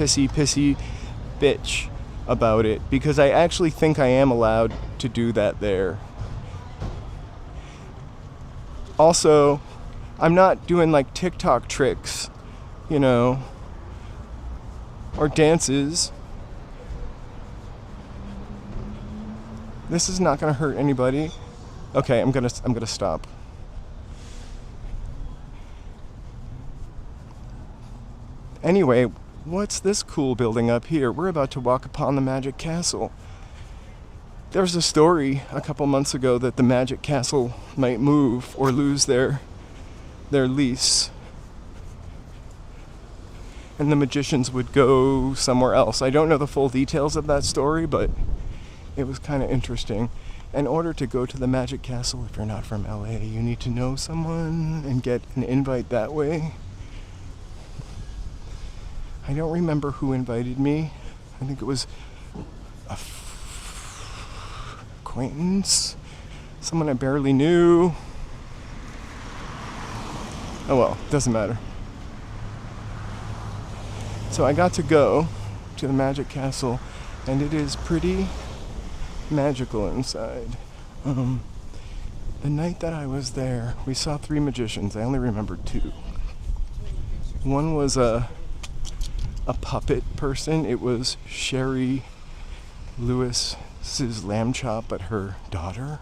bitch about it because I actually think I am allowed to do that there. Also, I'm not doing like TikTok tricks, you know, or dances. This is not going to hurt anybody. Okay, I'm going to stop. Anyway, what's this cool building up here? We're about to walk upon the Magic Castle. There was a story a couple months ago that the Magic Castle might move or lose their lease. And the magicians would go somewhere else. I don't know the full details of that story, but it was kind of interesting. In order to go to the Magic Castle, if you're not from LA, you need to know someone and get an invite that way. I don't remember who invited me. I think it was a acquaintance, someone I barely knew. Oh well, doesn't matter. So I got to go to the Magic Castle, and it is pretty magical inside. The night that I was there, we saw 3 magicians. I only remembered 2. One was a puppet person. It was Sherry Lewis's lamb chop, but her daughter.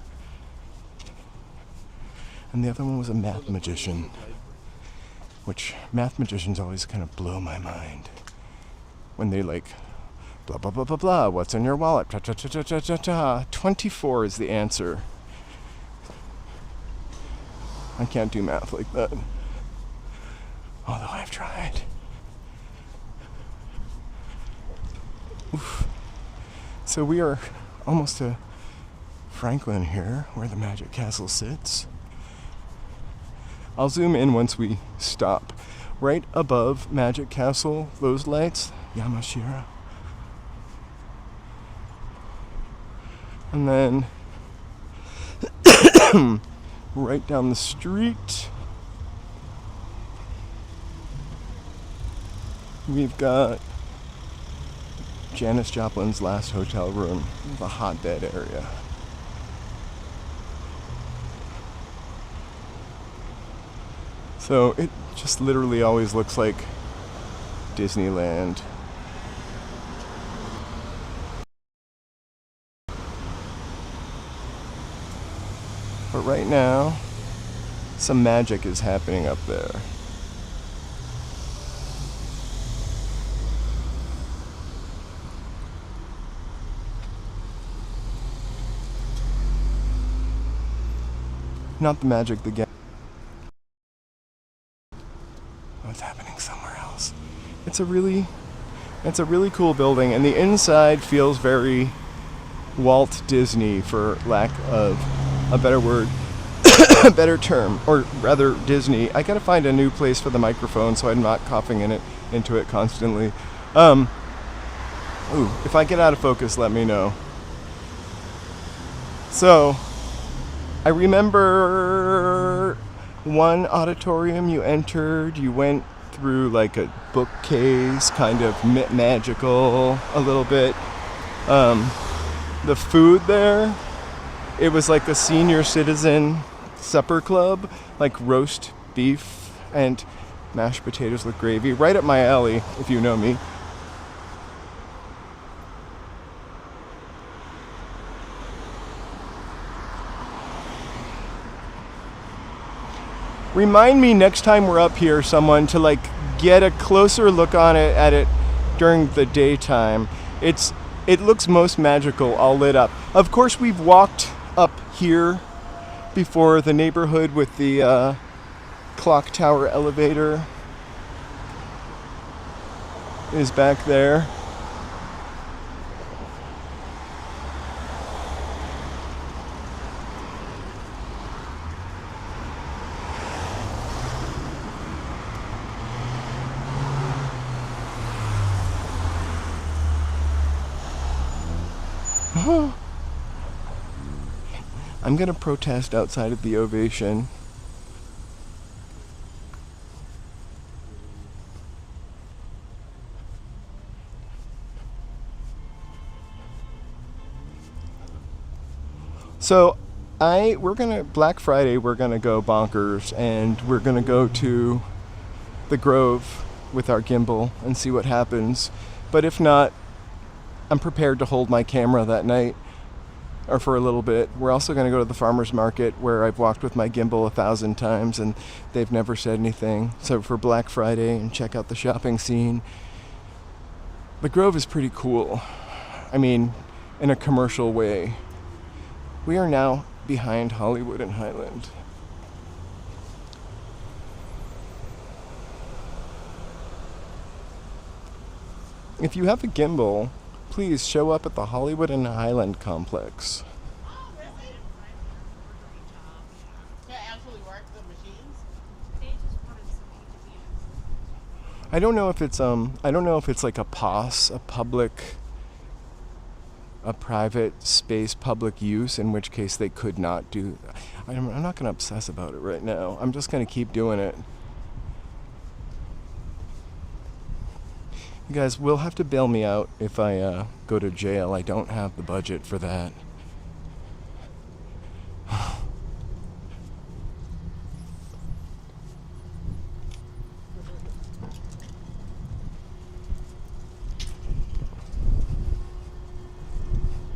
And the other one was a math magician, which math magicians always kind of blow my mind. When they like, blah, blah, blah, blah, blah, what's in your wallet? Ta, ta, ta, ta, ta, ta, ta. 24 is the answer. I can't do math like that. Although I've tried. Oof. So we are almost to Franklin here, where the Magic Castle sits. I'll zoom in once we stop. Right above Magic Castle, those lights, Yamashiro. And then right down the street, we've got Janis Joplin's last hotel room, the hotbed area. So it just literally always looks like Disneyland. But right now, some magic is happening up there. Not the magic, the game. What's happening somewhere else? It's a really cool building, and the inside feels very Walt Disney, for lack of a better word, a better term, or rather Disney. I gotta find a new place for the microphone so I'm not coughing into it constantly. If I get out of focus, let me know. So, I remember one auditorium you entered, you went through like a bookcase, kind of magical a little bit. The food there, it was like a senior citizen supper club, like roast beef and mashed potatoes with gravy, right up my alley, if you know me. Remind me next time we're up here, someone, to like get a closer look at it during the daytime. It looks most magical, all lit up. Of course, we've walked up here before, the neighborhood with the clock tower elevator is back there. I'm gonna protest outside of the Ovation. So Black Friday, we're gonna go bonkers, and we're gonna go to the Grove with our gimbal and see what happens. But if not, I'm prepared to hold my camera that night or for a little bit. We're also gonna go to the farmer's market, where I've walked with my gimbal 1,000 times and they've never said anything. So for Black Friday, and check out the shopping scene. The Grove is pretty cool. I mean, in a commercial way. We are now behind Hollywood and Highland. If you have a gimbal, please show up at the Hollywood and Highland complex. To actually work the machines? I don't know if it's like a POS, a private space public use, in which case they could not do. I'm not going to obsess about it right now. I'm just going to keep doing it. You guys will have to bail me out if I go to jail. I don't have the budget for that.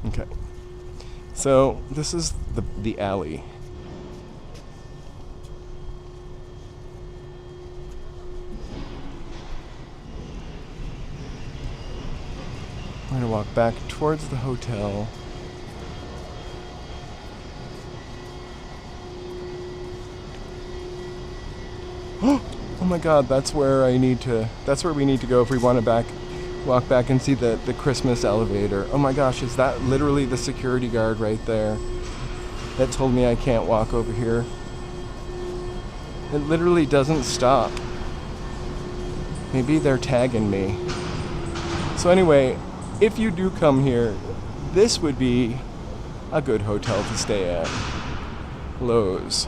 Okay. So this is the alley. We're gonna walk back towards the hotel. Oh my God, that's where we need to go if we want to walk back and see the Christmas elevator. Oh my gosh, is that literally the security guard right there that told me I can't walk over here? It literally doesn't stop. Maybe they're tagging me. So anyway, if you do come here, this would be a good hotel to stay at. Lowe's.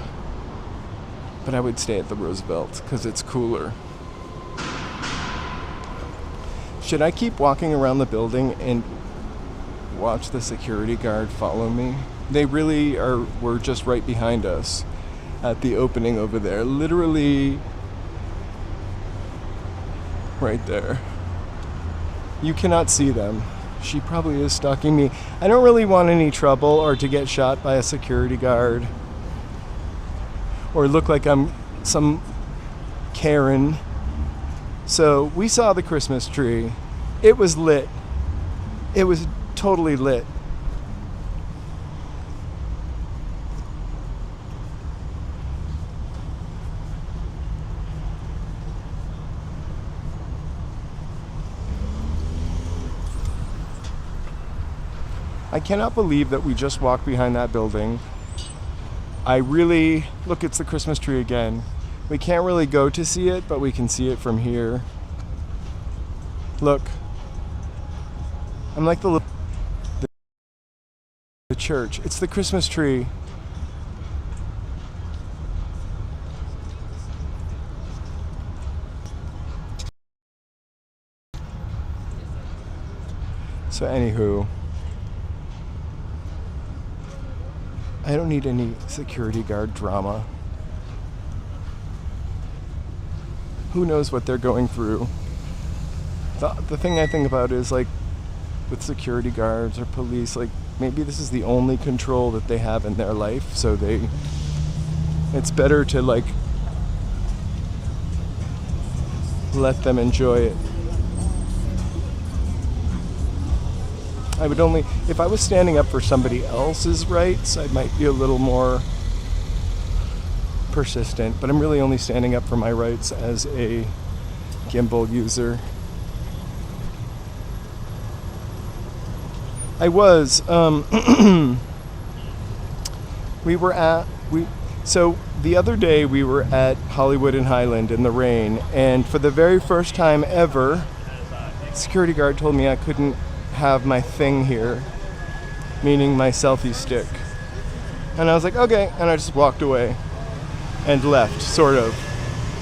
But I would stay at the Roosevelt because it's cooler. Should I keep walking around the building and watch the security guard follow me? They really were just right behind us at the opening over there. Literally right there. You cannot see them. She probably is stalking me. I don't really want any trouble or to get shot by a security guard or look like I'm some Karen. So we saw the Christmas tree. It was lit. It was totally lit. I cannot believe that we just walked behind that building. Look, it's the Christmas tree again. We can't really go to see it, but we can see it from here. Look. I'm like the church. It's the Christmas tree. So anywho, I don't need any security guard drama. Who knows what they're going through? The thing I think about is, like, with security guards or police, like, maybe this is the only control that they have in their life, so it's better to, like, let them enjoy it. I would only, if I was standing up for somebody else's rights, I might be a little more persistent, but I'm really only standing up for my rights as a gimbal user. I was, so the other day we were at Hollywood and Highland in the rain, and for the very first time ever, security guard told me I couldn't have my thing here. meaning my selfie stick. And I was like, okay, and I just walked away and left, sort of,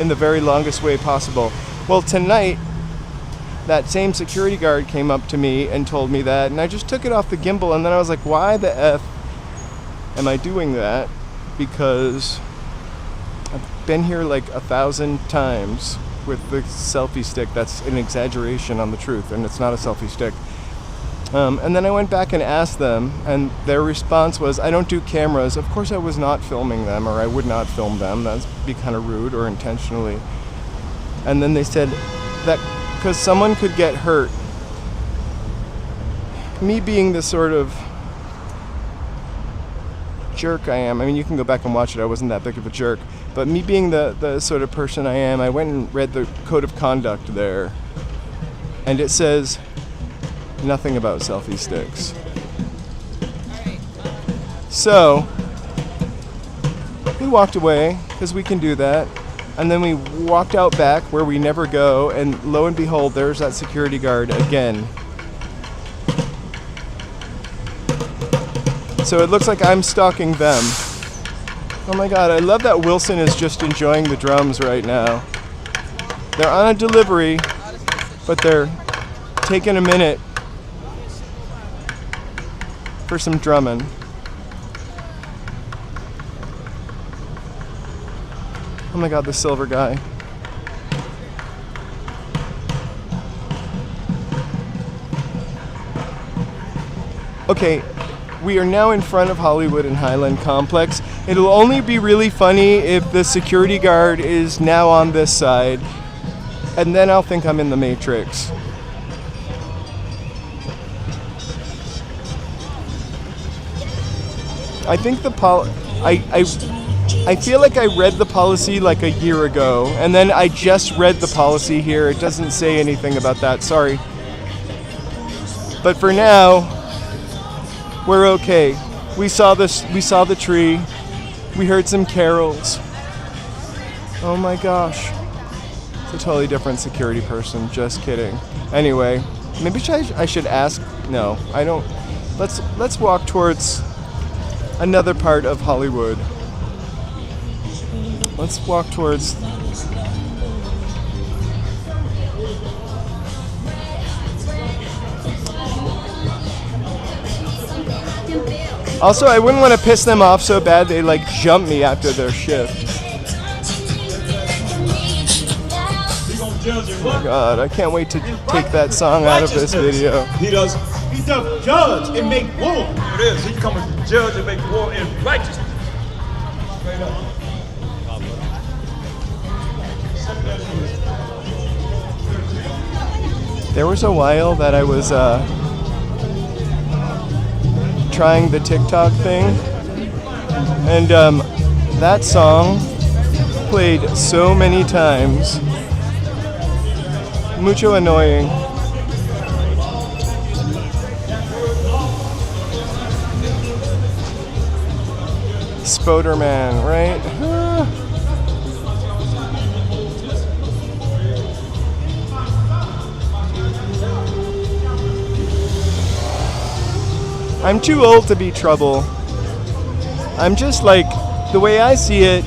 in the very longest way possible. Well, tonight, that same security guard came up to me and told me that, and I just took it off the gimbal, and then I was like, why the F am I doing that? Because I've been here like 1,000 times with the selfie stick. That's an exaggeration on the truth, and it's not a selfie stick. And then I went back and asked them, and their response was, I don't do cameras. Of course I was not filming them, or I would not film them. That'd be kind of rude, or intentionally. And then they said that because someone could get hurt. Me being the sort of jerk I am, I mean, you can go back and watch it, I wasn't that big of a jerk, but me being the sort of person I am, I went and read the code of conduct there, and it says nothing about selfie sticks. So we walked away because we can do that, and then we walked out back where we never go, and lo and behold, there's that security guard again. So it looks like I'm stalking them. Oh my god, I love that Wilson is just enjoying the drums right now. They're on a delivery, but they're taking a minute for some drumming. Oh my god, the silver guy. Okay, we are now in front of Hollywood and Highland Complex. It'll only be really funny if the security guard is now on this side, and then I'll think I'm in the Matrix. I think I feel like I read the policy like a year ago, and then I just read the policy here. It doesn't say anything about that, sorry. But for now, we're okay. We saw the tree. We heard some carols. Oh my gosh. It's a totally different security person, just kidding. Anyway, maybe I should ask, no, I don't. Let's walk towards another part of Hollywood. Let's walk towards. Also, I wouldn't want to piss them off so bad they like jump me after their shift. Oh my god, I can't wait to take that song out of this video. He does judge and make war. It is. He comes to judge and make war in righteousness. Straight up. There was a while that I was trying the TikTok thing, and that song played so many times. Mucho annoying. Spoderman, right? I'm too old to be trouble. I'm just like, the way I see it,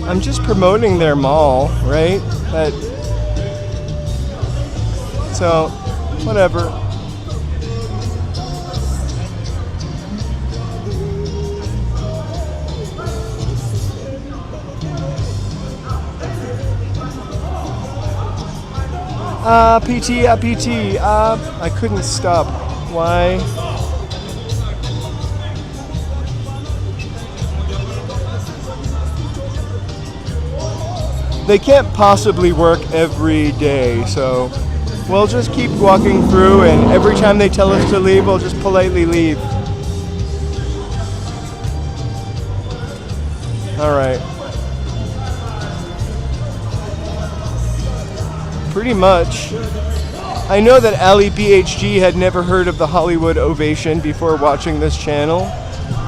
I'm just promoting their mall, right? So, whatever. PT, I couldn't stop. Why? They can't possibly work every day, so we'll just keep walking through, and every time they tell us to leave, we'll just politely leave. Alright. Pretty much. I know that Ali BHG had never heard of the Hollywood Ovation before watching this channel,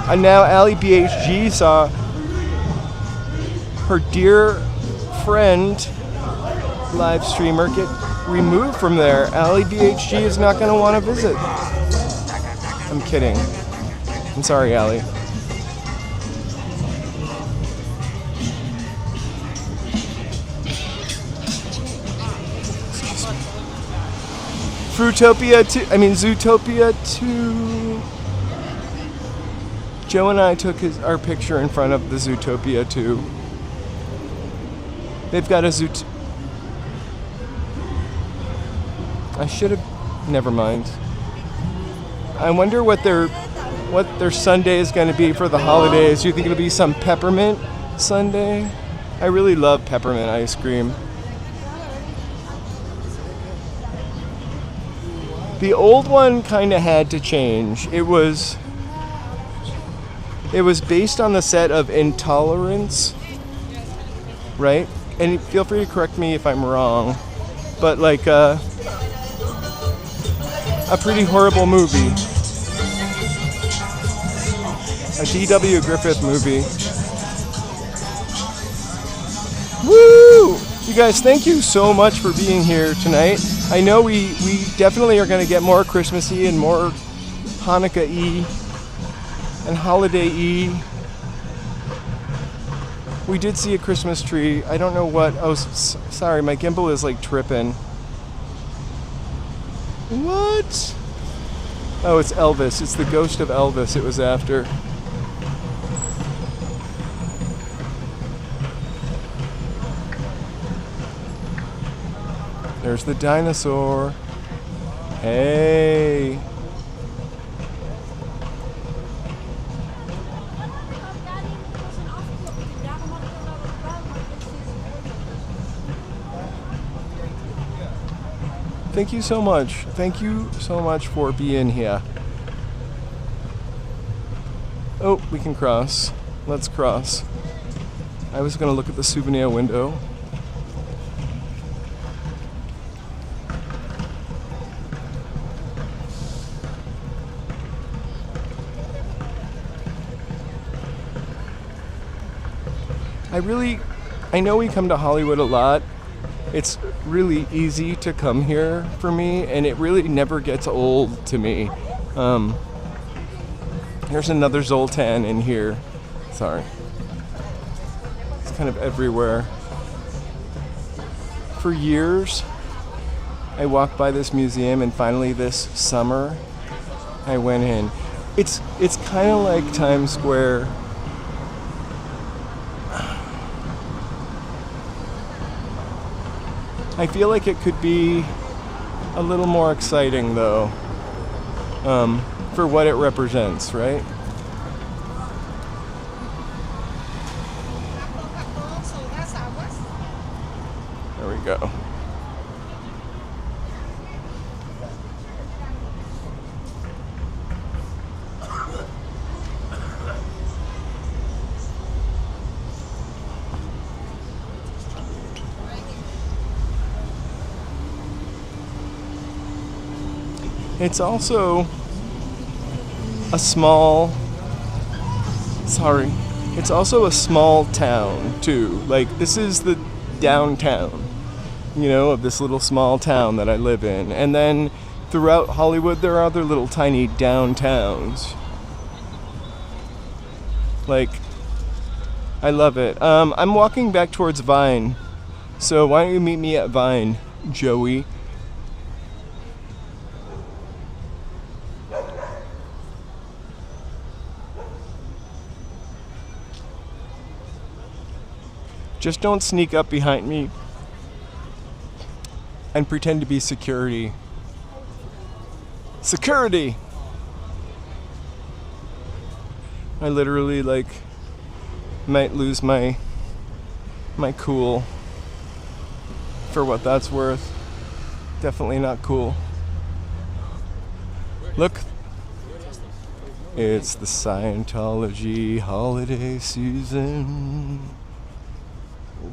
and now Ali BHG saw her dear friend live streamer get removed from there. Ali BHG is not going to want to visit. I'm kidding. I'm sorry, Allie. Fruitopia 2, Zootopia 2. Joe and I took our picture in front of the Zootopia 2. They've got a I should have, never mind. I wonder what their sundae is going to be for the holidays. Do you think it'll be some peppermint sundae? I really love peppermint ice cream. The old one kind of had to change. It was based on the set of Intolerance, right? And feel free to correct me if I'm wrong, but like a pretty horrible movie. A D.W. Griffith movie. Woo! You guys, thank you so much for being here tonight. I know we definitely are going to get more Christmassy and more Hanukkah-y and holiday-y. We did see a Christmas tree. I don't know what. Oh, sorry, my gimbal is like tripping. What? Oh, it's Elvis. It's the ghost of Elvis it was after. There's the dinosaur. Hey. Thank you so much. Thank you so much for being here. Oh, we can cross. Let's cross. I was going to look at the souvenir window. I know we come to Hollywood a lot. It's really easy to come here for me, and it really never gets old to me. There's another Zoltan in here. Sorry. It's kind of everywhere. For years, I walked by this museum, and finally this summer, I went in. It's kind of like Times Square. I feel like it could be a little more exciting, though, for what it represents, right? There we go. It's also a small town too. Like, this is the downtown, of this little small town that I live in. And then throughout Hollywood there are other little tiny downtowns. Like, I love it. I'm walking back towards Vine. So why don't you meet me at Vine, Joey? Just don't sneak up behind me and pretend to be security. Security! I literally, might lose my cool for what that's worth. Definitely not cool. Look. It's the Scientology holiday season.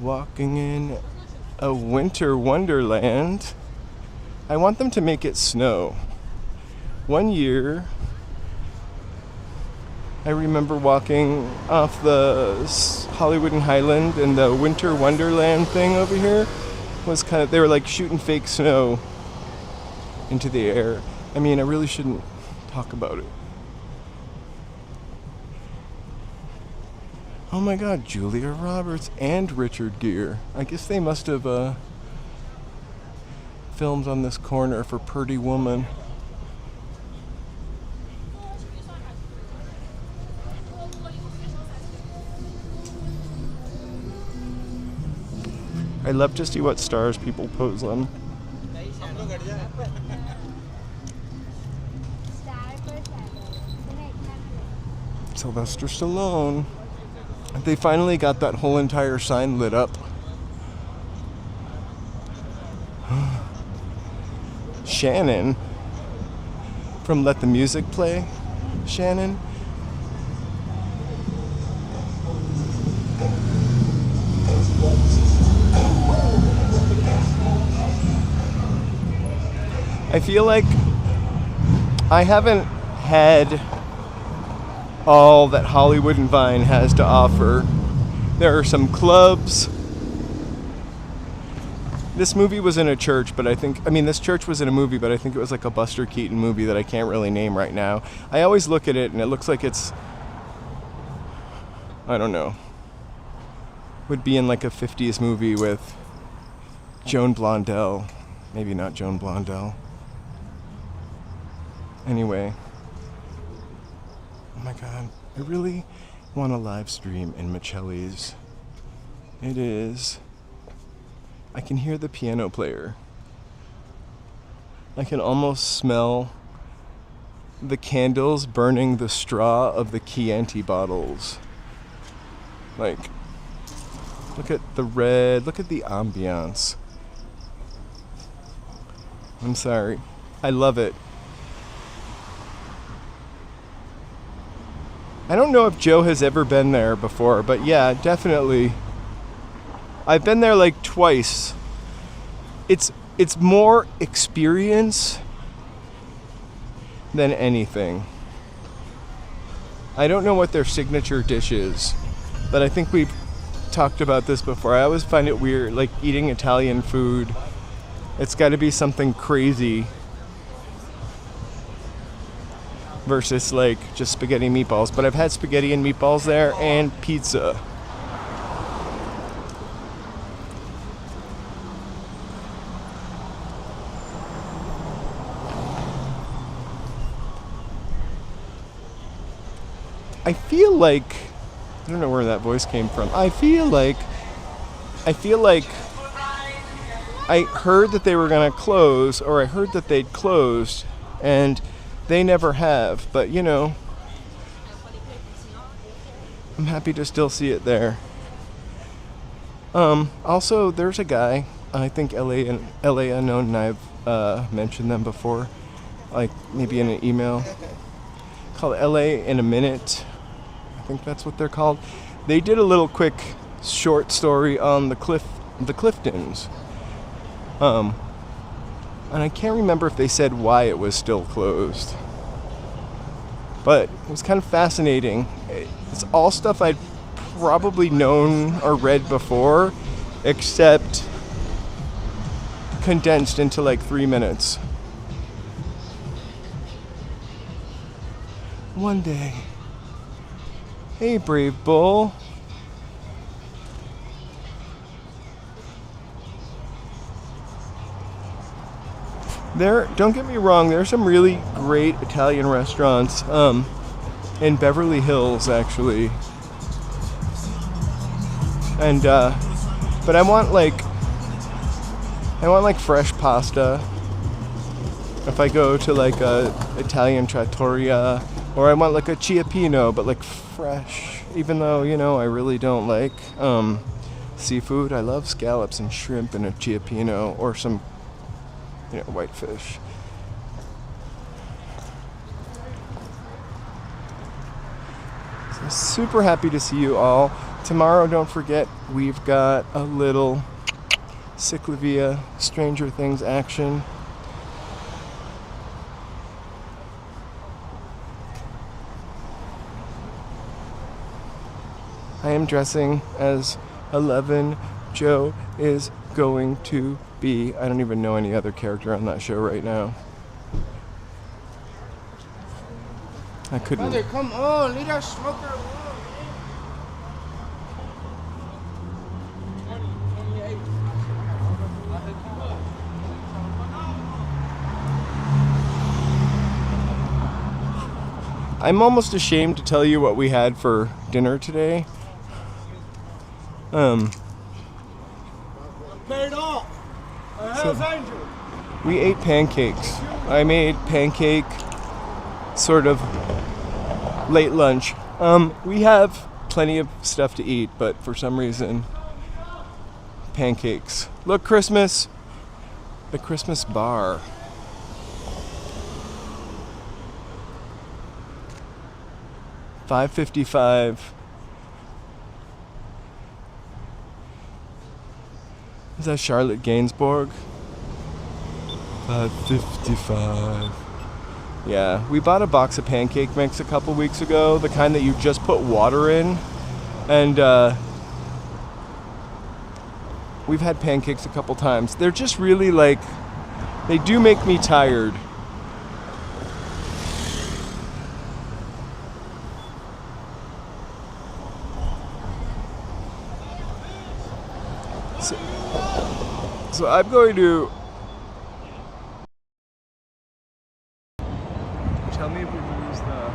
Walking in a winter wonderland. I want them to make it snow. One year, I remember walking off the Hollywood and Highland, and the winter wonderland thing over here was they were like shooting fake snow into the air. I mean, I really shouldn't talk about it. Oh my god, Julia Roberts and Richard Gere. I guess they must have filmed on this corner for Pretty Woman. I love to see what stars people pose on. Sylvester Stallone. They finally got that whole entire sign lit up. Shannon from Let the Music Play. Shannon. I feel like I haven't had all that Hollywood and Vine has to offer. There are some clubs. This movie was in a church, but this church was in a movie, but I think it was like a Buster Keaton movie that I can't really name right now. I always look at it and it looks like it's, I don't know, would be in like a 50s movie with Joan Blondell. Maybe not Joan Blondell. Anyway. Oh my god, I really want a live stream in Michelli's. It is. I can hear the piano player. I can almost smell the candles burning the straw of the Chianti bottles. Like, look at the red, look at the ambiance. I'm sorry. I love it. I don't know if Joe has ever been there before, but yeah, definitely. I've been there like twice. It's more experience than anything. I don't know what their signature dish is, but I think we've talked about this before. I always find it weird, like eating Italian food. It's got to be something crazy versus like just spaghetti and meatballs. But I've had spaghetti and meatballs there and pizza. I feel like, I don't know where that voice came from. I feel like I heard that they were gonna close, or I heard that they'd closed, and they never have, but you know, I'm happy to still see it there. Also, there's a guy, I think LA Unknown, and I've mentioned them before, like maybe in an email, called LA in a Minute. I think that's what they're called. They did a little quick short story on the Cliftons. And I can't remember if they said why it was still closed. But it was kind of fascinating. It's all stuff I'd probably known or read before, except condensed into like 3 minutes. One day. Hey, Brave Bull. Don't get me wrong, there's some really great Italian restaurants in Beverly Hills, actually. And but I want like fresh pasta. If I go to like a Italian trattoria, or I want like a Ciappino, but like fresh. Even though, you know, I really don't like seafood. I love scallops and shrimp and a Ciappino, or some, you know, whitefish. So super happy to see you all. Tomorrow, don't forget, we've got a little Ciclavia Stranger Things action. I am dressing as 11. Joe is going to be, I don't even know any other character on that show right now. I couldn't. Mother, come on, leave that smoker alone, I'm almost ashamed to tell you what we had for dinner today. Paid off. Hell's Angel. We ate pancakes. I made pancake sort of late lunch. We have plenty of stuff to eat, but for some reason, pancakes. Look, Christmas. The Christmas bar. $5.55. Is that Charlotte Gainsbourg? $5.55. Yeah, we bought a box of pancake mix a couple weeks ago, the kind that you just put water in, and we've had pancakes a couple times. They're just really like, they do make me tired. So I'm going to tell me if we lose the.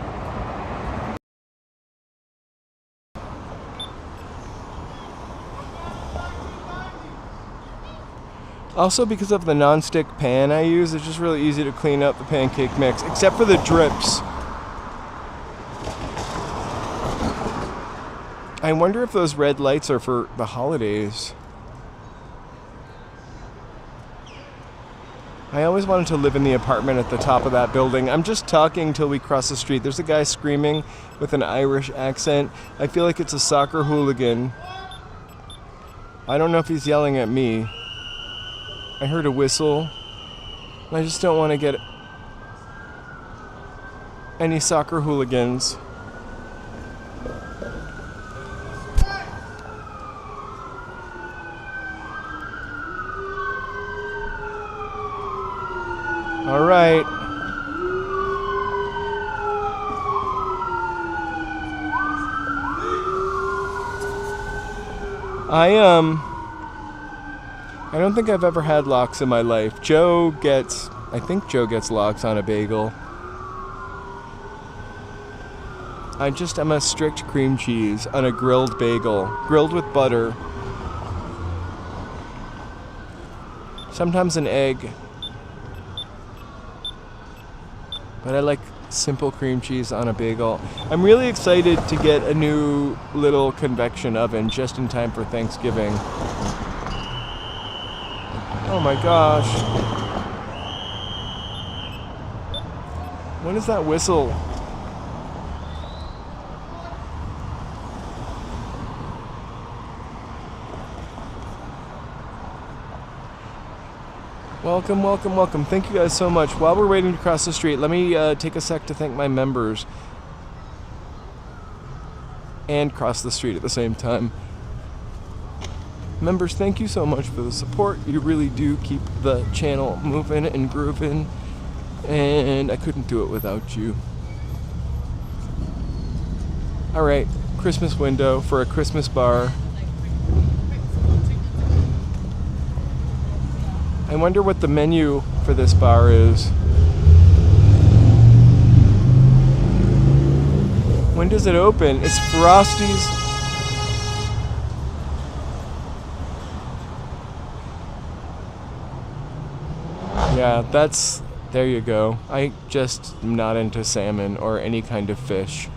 Also, because of the non-stick pan I use, it's just really easy to clean up the pancake mix, except for the drips. I wonder if those red lights are for the holidays. I always wanted to live in the apartment at the top of that building. I'm just talking till we cross the street. There's a guy screaming with an Irish accent. I feel like it's a soccer hooligan. I don't know if he's yelling at me. I heard a whistle. I just don't want to get any soccer hooligans. All right. I don't think I've ever had lox in my life. I think Joe gets lox on a bagel. I'm a strict cream cheese on a grilled bagel, grilled with butter. Sometimes an egg. But I like simple cream cheese on a bagel. I'm really excited to get a new little convection oven just in time for Thanksgiving. Oh my gosh. When is that whistle? Welcome, welcome, welcome. Thank you guys so much. While we're waiting to cross the street, let me take a sec to thank my members. And cross the street at the same time. Members, thank you so much for the support. You really do keep the channel moving and grooving. And I couldn't do it without you. Alright, Christmas window for a Christmas bar. I wonder what the menu for this bar is. When does it open? It's Frosty's. Yeah, there you go. I just am not into salmon or any kind of fish.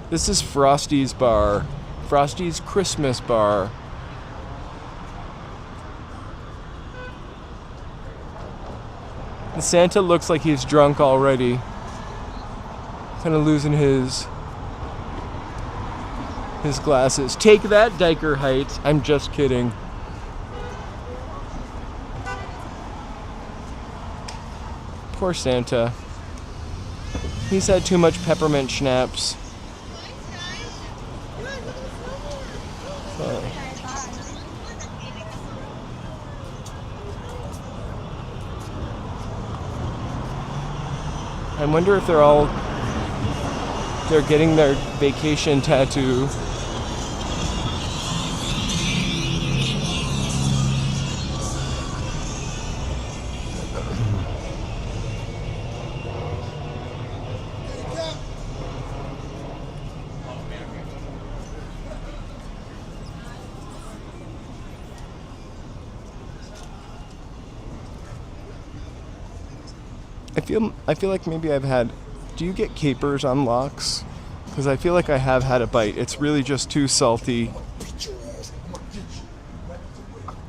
This is Frosty's bar. Frosty's Christmas bar. The Santa looks like he's drunk already. Kind of losing his glasses. Take that, Diker Heights. I'm just kidding. Poor Santa. He's had too much peppermint schnapps. I wonder if they're getting their vacation tattoo. I feel like maybe I've had. Do you get capers on lox? Because I feel like I have had a bite. It's really just too salty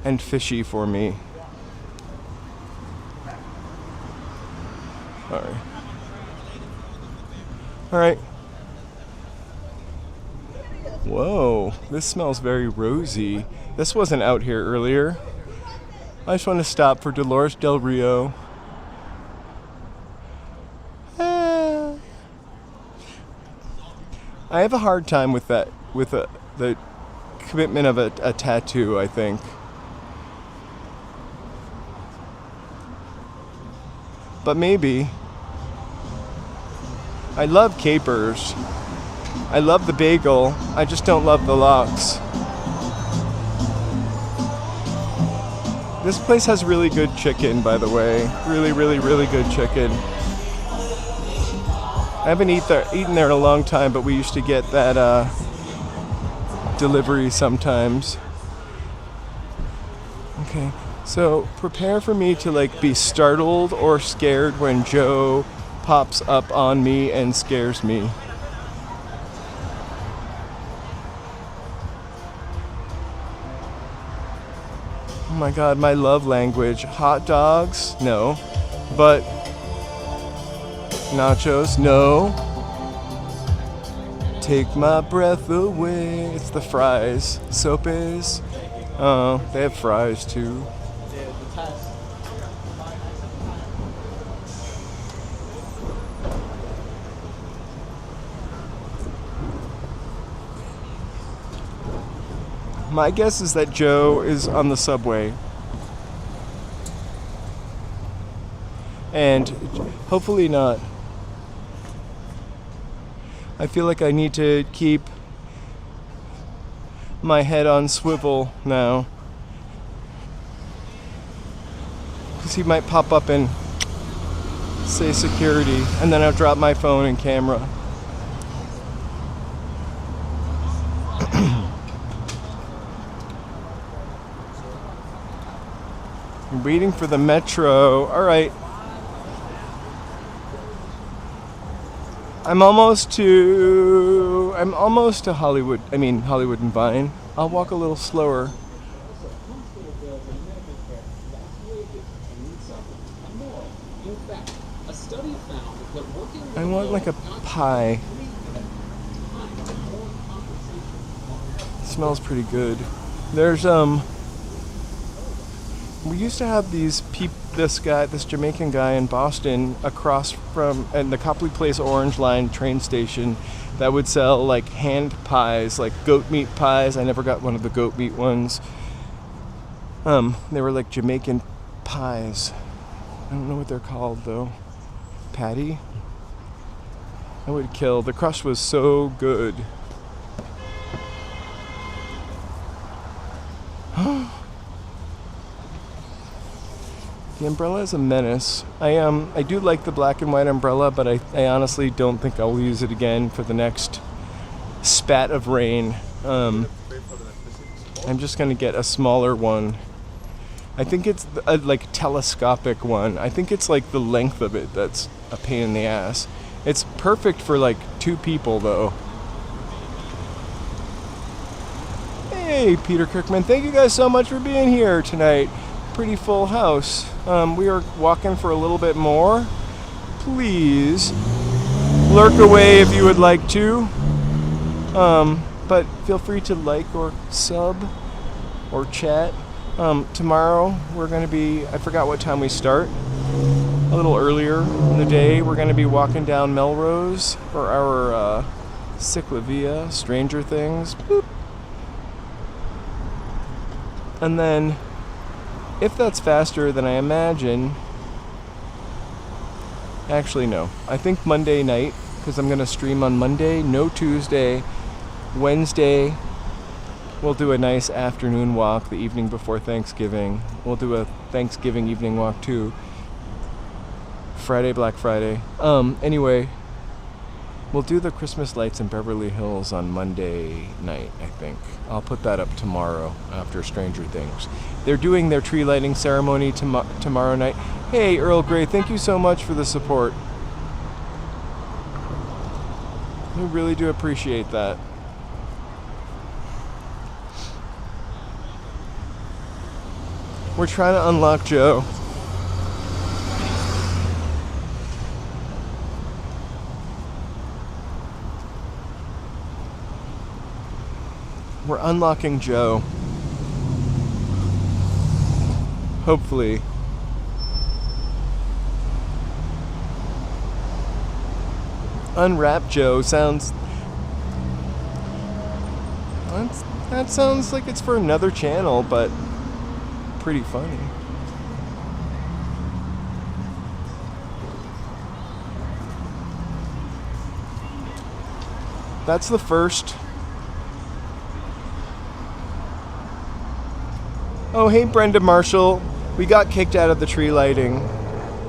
and fishy for me. Sorry. All right. Whoa, this smells very rosy. This wasn't out here earlier. I just want to stop for Dolores Del Rio. I have a hard time with that, with the commitment of a tattoo, I think. But maybe. I love capers. I love the bagel. I just don't love the lox. This place has really good chicken, by the way. Really, really, really good chicken. I haven't eaten there in a long time, but we used to get that delivery sometimes. Okay, so prepare for me to like be startled or scared when Joe pops up on me and scares me. Oh my god, my love language. Hot dogs? No. But nachos? No. Take my breath away. It's the fries. Soap is? Oh, they have fries too. My guess is that Joe is on the subway. And hopefully not. I feel like I need to keep my head on swivel now. Because he might pop up and say security, and then I'll drop my phone and camera. I'm waiting for the metro. All right. I'm almost to Hollywood. Hollywood and Vine. I'll walk a little slower. I want like a pie. It smells pretty good. There's we used to have this Jamaican guy in Boston across from the Copley Place Orange Line train station that would sell like hand pies, like goat meat pies. I never got one of the goat meat ones. They were like Jamaican pies. I don't know what they're called though. Patty? I would kill. The crust was so good. The umbrella is a menace. I do like the black and white umbrella, but I honestly don't think I'll use it again for the next spat of rain. I'm just gonna get a smaller one. I think it's a like telescopic one. I think it's like the length of it that's a pain in the ass. It's perfect for like 2 people though. Hey, Peter Kirkman, thank you guys so much for being here tonight. Pretty full house. We are walking for a little bit more. Please lurk away if you would like to. But feel free to like or sub or chat. Tomorrow we're going to be, I forgot what time we start, a little earlier in the day. We're going to be walking down Melrose for our Ciclavia, Stranger Things. Boop. And then, if that's faster than I imagine, actually no. I think Monday night, because I'm going to stream on Monday, no Tuesday. Wednesday, we'll do a nice afternoon walk the evening before Thanksgiving. We'll do a Thanksgiving evening walk too. Friday, Black Friday. Anyway, We'll do the Christmas lights in Beverly Hills on Monday night, I think. I'll put that up tomorrow after Stranger Things. They're doing their tree lighting ceremony tomorrow night. Hey, Earl Grey, thank you so much for the support. We really do appreciate that. We're trying to unlock Joe. We're unlocking Joe. Hopefully. Unwrap Joe sounds... That sounds like it's for another channel, but pretty funny. That's the first. Oh, hey, Brenda Marshall. We got kicked out of the tree lighting.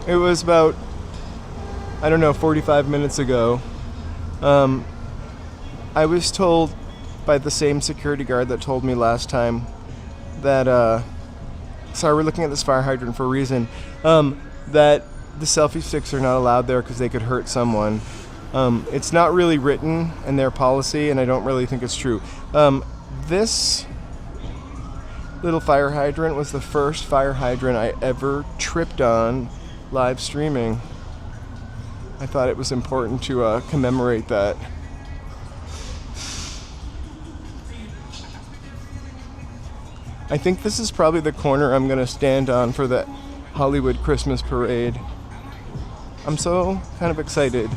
It was about, I don't know, 45 minutes ago. I was told by the same security guard that told me last time that, sorry, we're looking at this fire hydrant for a reason, that the selfie sticks are not allowed there because they could hurt someone. It's not really written in their policy, and I don't really think it's true. This little fire hydrant was the first fire hydrant I ever tripped on live streaming. I thought it was important to commemorate that. I think this is probably the corner I'm going to stand on for the Hollywood Christmas Parade. I'm so kind of excited.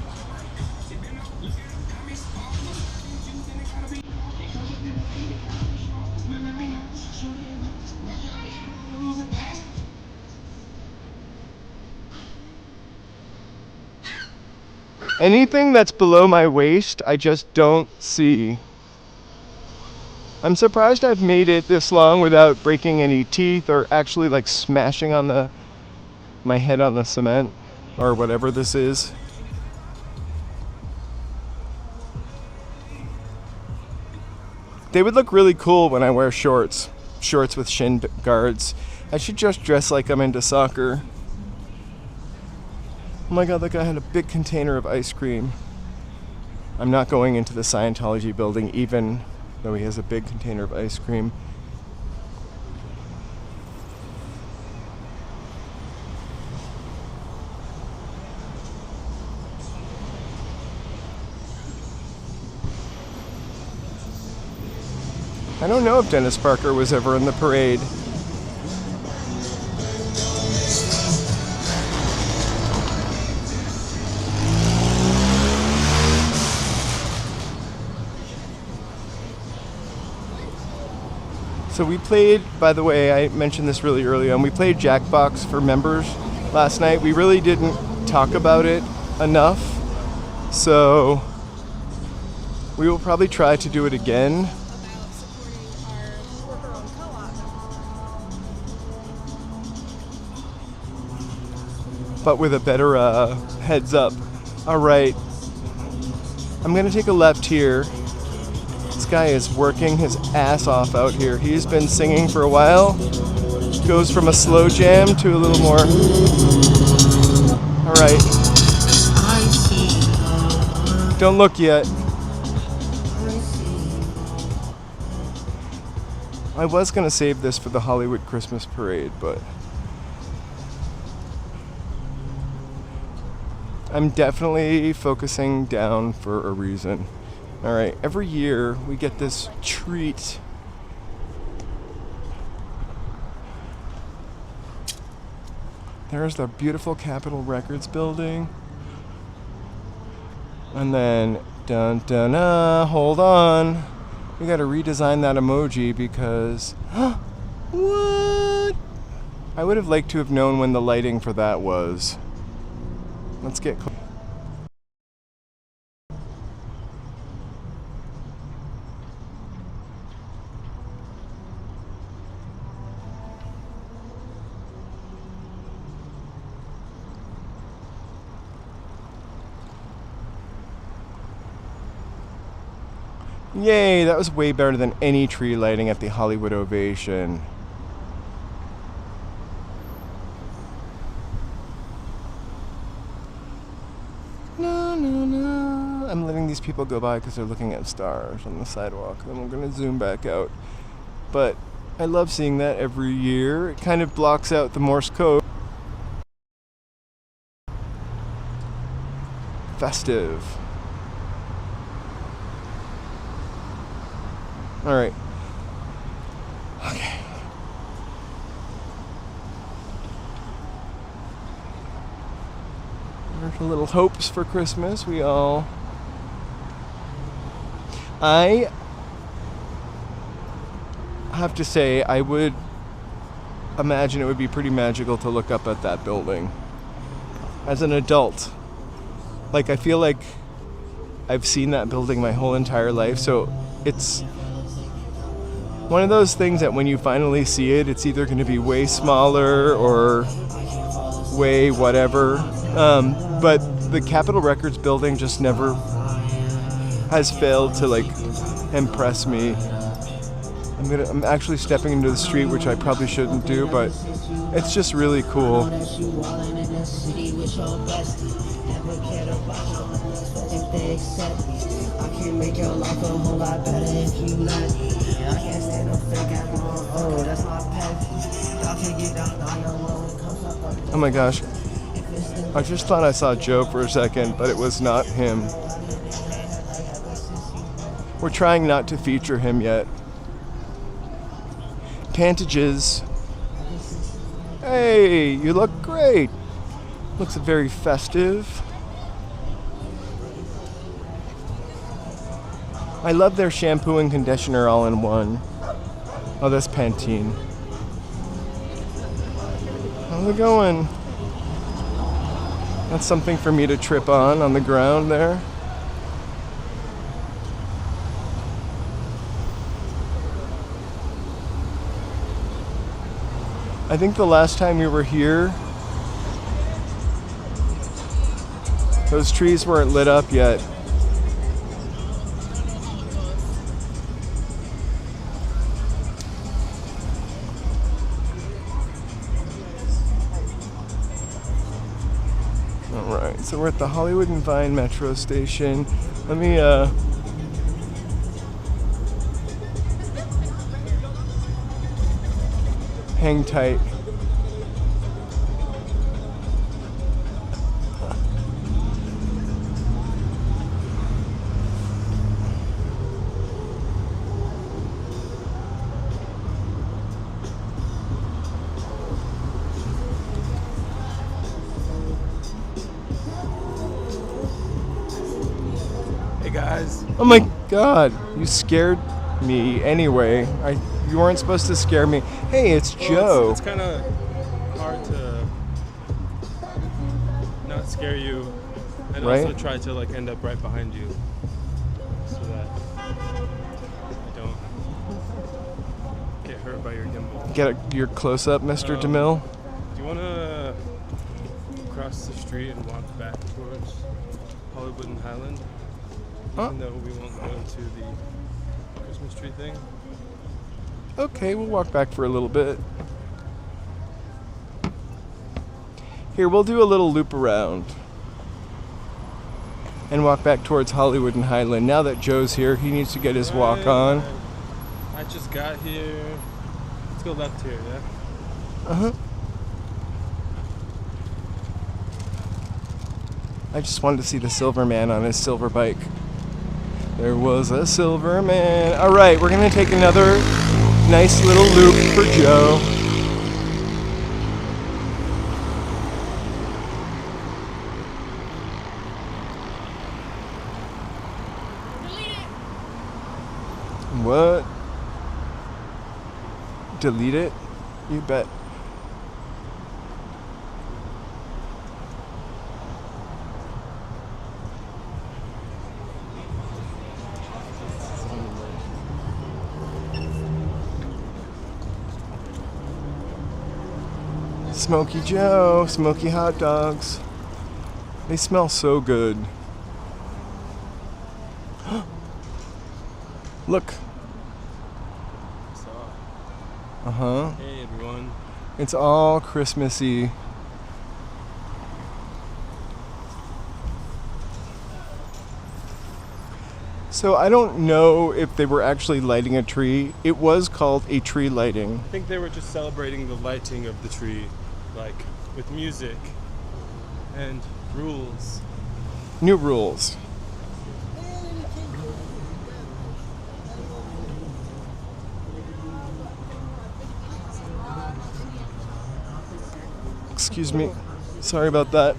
Anything that's below my waist, I just don't see. I'm surprised I've made it this long without breaking any teeth or actually like smashing on my head on the cement or whatever this is. They would look really cool when I wear shorts with shin guards. I should just dress like I'm into soccer. Oh my god, that guy had a big container of ice cream. I'm not going into the Scientology building even though he has a big container of ice cream. I don't know if Dennis Parker was ever in the parade. So we played, by the way, I mentioned this really early on, we played Jackbox for members last night. We really didn't talk about it enough, so we will probably try to do it again. But with a better heads up. All right, I'm gonna take a left here. This guy is working his ass off out here. He's been singing for a while. Goes from a slow jam to a little more. All right. Don't look yet. I was gonna save this for the Hollywood Christmas Parade, but I'm definitely focusing down for a reason. All right, every year we get this treat. There's the beautiful Capitol Records building. And then, dun dun hold on. We gotta redesign that emoji because, what? I would have liked to have known when the lighting for that was. Let's get close. Yay, that was way better than any tree lighting at the Hollywood Ovation. No, no, no. I'm letting these people go by because they're looking at stars on the sidewalk. Then we're going to zoom back out. But I love seeing that every year. It kind of blocks out the Morse code. Festive. All right. Okay. There's a little hopes for Christmas. I have to say, I would imagine it would be pretty magical to look up at that building as an adult. Like, I feel like I've seen that building my whole entire life, so it's one of those things that when you finally see it, it's either going to be way smaller or way whatever. But the Capitol Records building just never has failed to like impress me. I'm actually stepping into the street, which I probably shouldn't do, but it's just really cool. Oh my gosh. I just thought I saw Joe for a second, but it was not him. We're trying not to feature him yet. Pantages. Hey, you look great. Looks very festive. I love their shampoo and conditioner all in one. Oh, that's Pantene. How's it going? That's something for me to trip on the ground there. I think the last time we were here, those trees weren't lit up yet. Alright, so we're at the Hollywood and Vine metro station. Let me hang tight. Hey guys. Oh my god, you scared me anyway. You weren't supposed to scare me. Hey, it's Joe. It's kind of hard to not scare you and Right? also try to like end up right behind you so that you don't get hurt by your gimbal. Get your close up, Mr. DeMille. Do you want to cross the street and walk back towards Hollywood and Highland? Even though we won't go into the Christmas tree thing. Okay, we'll walk back for a little bit. Here, we'll do a little loop around and walk back towards Hollywood and Highland. Now that Joe's here, he needs to get his walk on. I just got here. Let's go left here, yeah? Uh-huh. I just wanted to see the silver man on his silver bike. There was a silver man. All right, we're going to take another nice little loop for Joe. What? Delete it? You bet. Smoky Joe, smoky hot dogs. They smell so good. Look. Uh-huh. Hey everyone. It's all Christmassy. So I don't know if they were actually lighting a tree. It was called a tree lighting. I think they were just celebrating the lighting of the tree, like with music and rules. New rules. Excuse me. Sorry about that.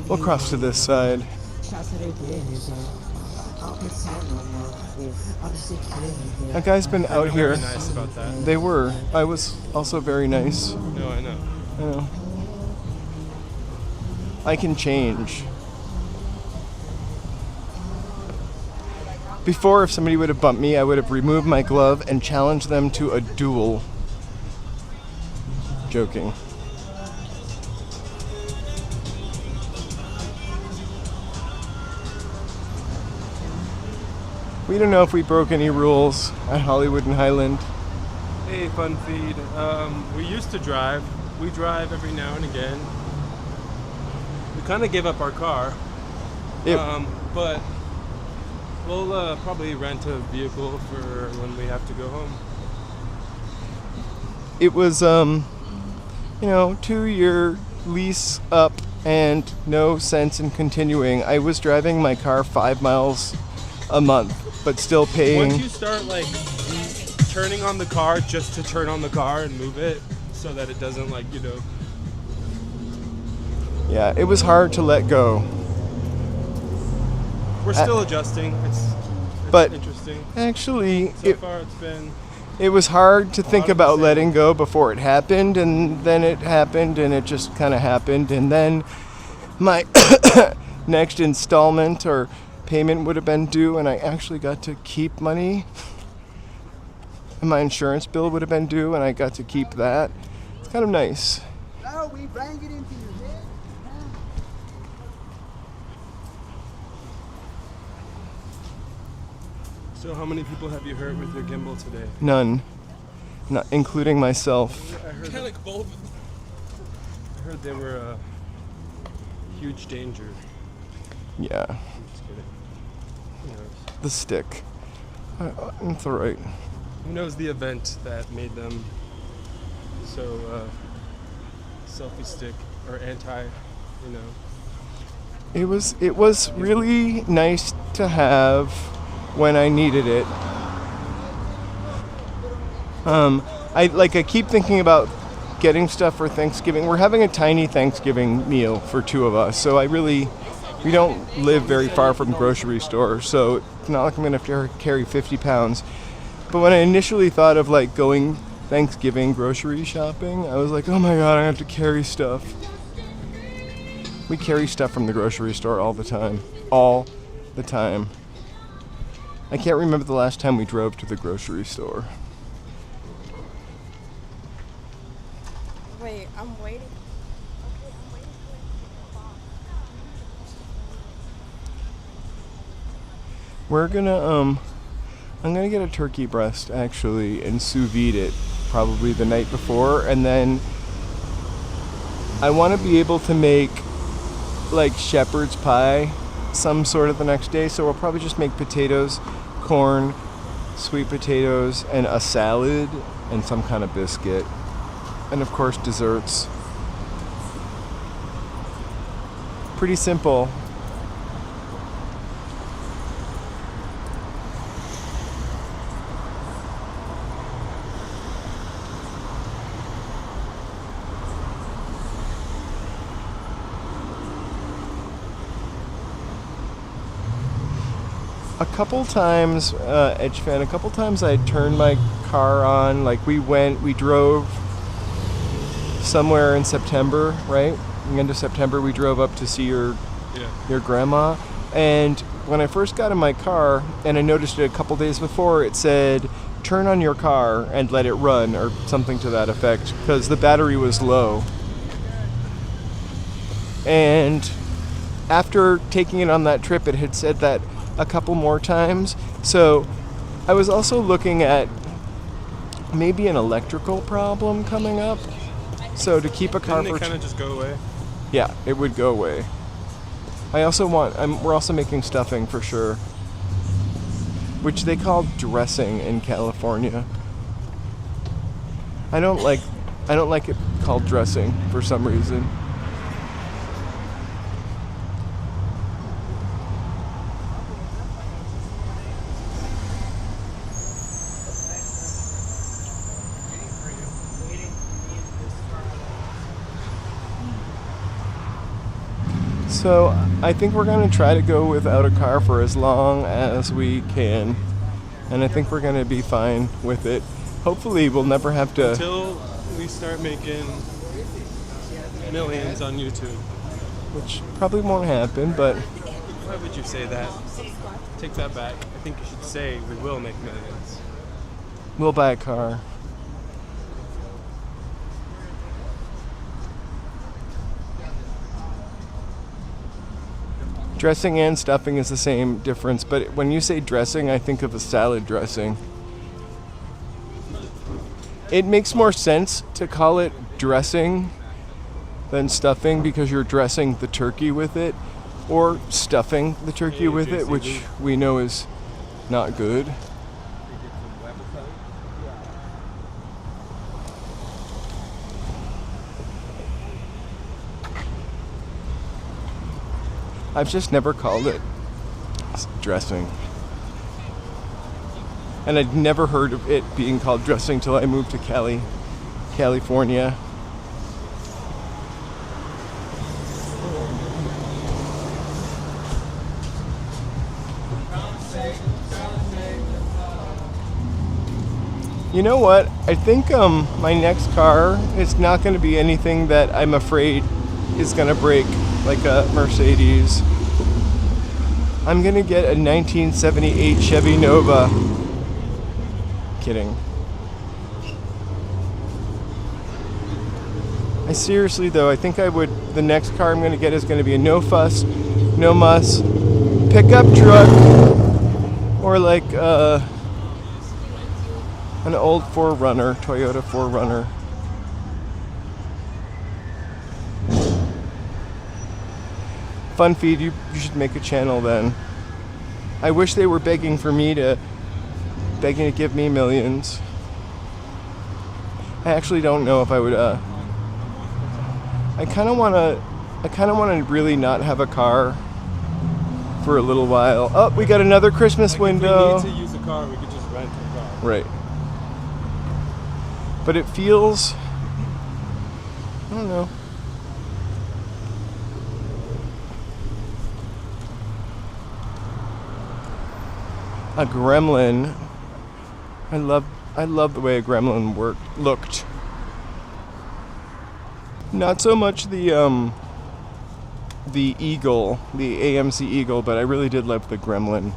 We'll cross to this side. That guy's been out here. Very nice about that. They were. I was also very nice. No, I know. I know. I can change. Before, if somebody would have bumped me, I would have removed my glove and challenged them to a duel. Joking. We don't know if we broke any rules at Hollywood and Highland. Hey, Fun Feed. We used to drive. We drive every now and again. We kind of gave up our car. But we'll probably rent a vehicle for when we have to go home. It was, 2-year lease up and no sense in continuing. I was driving my car 5 miles a month, but still paying. Once you start like turning on the car just to turn on the car and move it so that it doesn't Yeah, it was hard to let go. We're still adjusting. It's but interesting. Actually, So far it's been. It was hard to think lot of about the same. letting go before it happened, and then it happened, and it just kind of happened, and then my next installment or payment would have been due, and I actually got to keep money, and my insurance bill would have been due, and I got to keep that. It's kind of nice. No, we bang it into your head. So how many people have you hurt with your gimbal today? None, not including myself. I heard they were a huge danger. Yeah, I'm just kidding. Who knows? the stick. It's all right. Who knows the event that made them so selfie stick or anti, It was really nice to have when I needed it. I keep thinking about getting stuff for Thanksgiving. We're having a tiny Thanksgiving meal for 2 of us, so we don't live very far from grocery stores, so it's not like I'm gonna have to carry 50 pounds. But when I initially thought of going Thanksgiving grocery shopping, I was like, oh my god, I have to carry stuff. We carry stuff from the grocery store all the time. All the time. I can't remember the last time we drove to the grocery store. Wait, I'm waiting. Okay, I'm waiting for We're gonna, I'm gonna get a turkey breast actually and sous vide it probably the night before, and then I want to be able to make shepherd's pie some sort of the next day, so we'll probably just make potatoes, corn, sweet potatoes, and a salad and some kind of biscuit, and of course desserts. Pretty simple. A couple times, Edge fan, a couple times I turned my car on, we drove somewhere in September, right? The end of September, we drove up to see your grandma, and when I first got in my car, and I noticed it a couple days before, it said, turn on your car and let it run, or something to that effect, because the battery was low. And after taking it on that trip, it had said that a couple more times. So I was also looking at maybe an electrical problem coming up. So to keep a car Didn't for it kind of just go away? yeah, it would go away. I also want we're also making stuffing for sure, which they call dressing in California. I don't like it called dressing for some reason. So I think we're going to try to go without a car for as long as we can. And I think we're going to be fine with it. Hopefully we'll never have to... Until we start making millions on YouTube. Which probably won't happen, but... Why would you say that? Take that back. I think you should say we will make millions. We'll buy a car. Dressing and stuffing is the same difference, but when you say dressing, I think of a salad dressing. It makes more sense to call it dressing than stuffing because you're dressing the turkey with it, or stuffing the turkey with it, which we know is not good. I've just never called it dressing. And I'd never heard of it being called dressing till I moved to California. You know what? I think my next car is not going to be anything that I'm afraid is going to break, like a Mercedes. I'm going to get a 1978 Chevy Nova. Kidding. I seriously though, I think the next car I'm going to get is going to be a no fuss, no muss pickup truck, or like an old 4Runner, Toyota 4Runner. Fun feed, you should make a channel then. I wish they were begging to give me millions. I actually don't know if I would I kind of want to really not have a car for a little while. Oh, we got another Christmas window. If we need to use a car, we could just rent a car. Right. But it feels, I don't know. A Gremlin. I love the way a Gremlin looked. Not so much the Eagle, the AMC Eagle, but I really did love the Gremlin.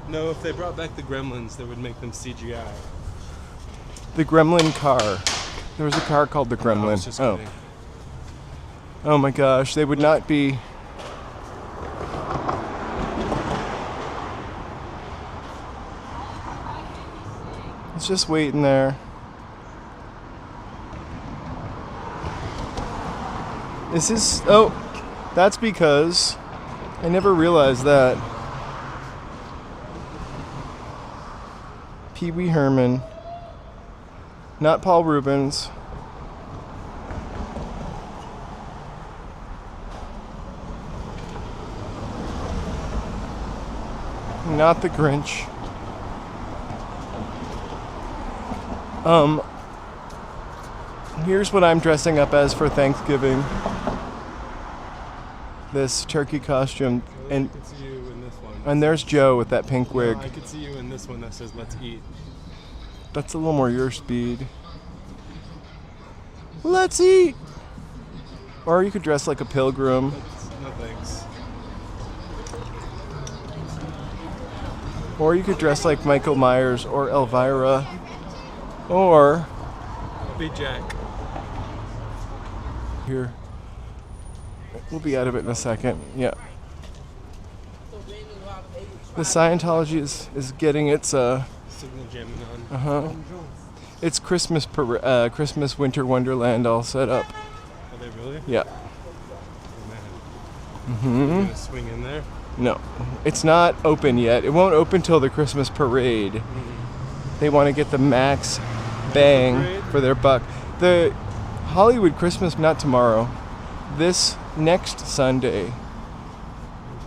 No, if they brought back the Gremlins, they would make them CGI. The Gremlin car. There was a car called the Gremlin. No, I was just kidding. Oh my gosh, they would not be. It's just waiting there. That's because I never realized that. Pee Wee Herman, not Paul Rubens. Not the Grinch. Here's what I'm dressing up as for Thanksgiving. This turkey costume, and I could see you in this one. and there's Joe with that pink wig. I could see you in this one that says "Let's eat." That's a little more your speed. Let's eat! Or you could dress like a pilgrim. No thanks. Or you could dress like Michael Myers or Elvira. Or Be Jack. here. We'll be out of it in a second. Yeah. The Scientology is getting its Signal jamming on. It's Christmas Winter Wonderland all set up. Are they really? Yeah. Oh, man. You gonna swing in there? No, it's not open yet. It won't open till the Christmas parade. They want to get the max bang for their buck. The Hollywood Christmas, not tomorrow. This next Sunday.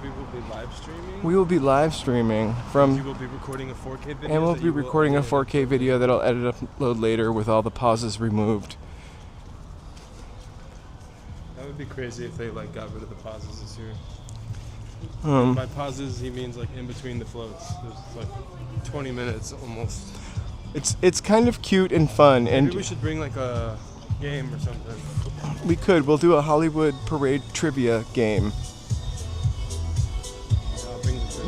We will be live streaming. We will be live streaming from. You will be recording a 4K video. And we'll be recording a 4K video that I'll upload later with all the pauses removed. That would be crazy if they like got rid of the pauses this year. By pauses, he means like in between the floats. There's like 20 minutes almost. It's kind of cute and fun, and maybe we should bring like a game or something. We could. We'll do a Hollywood parade trivia game.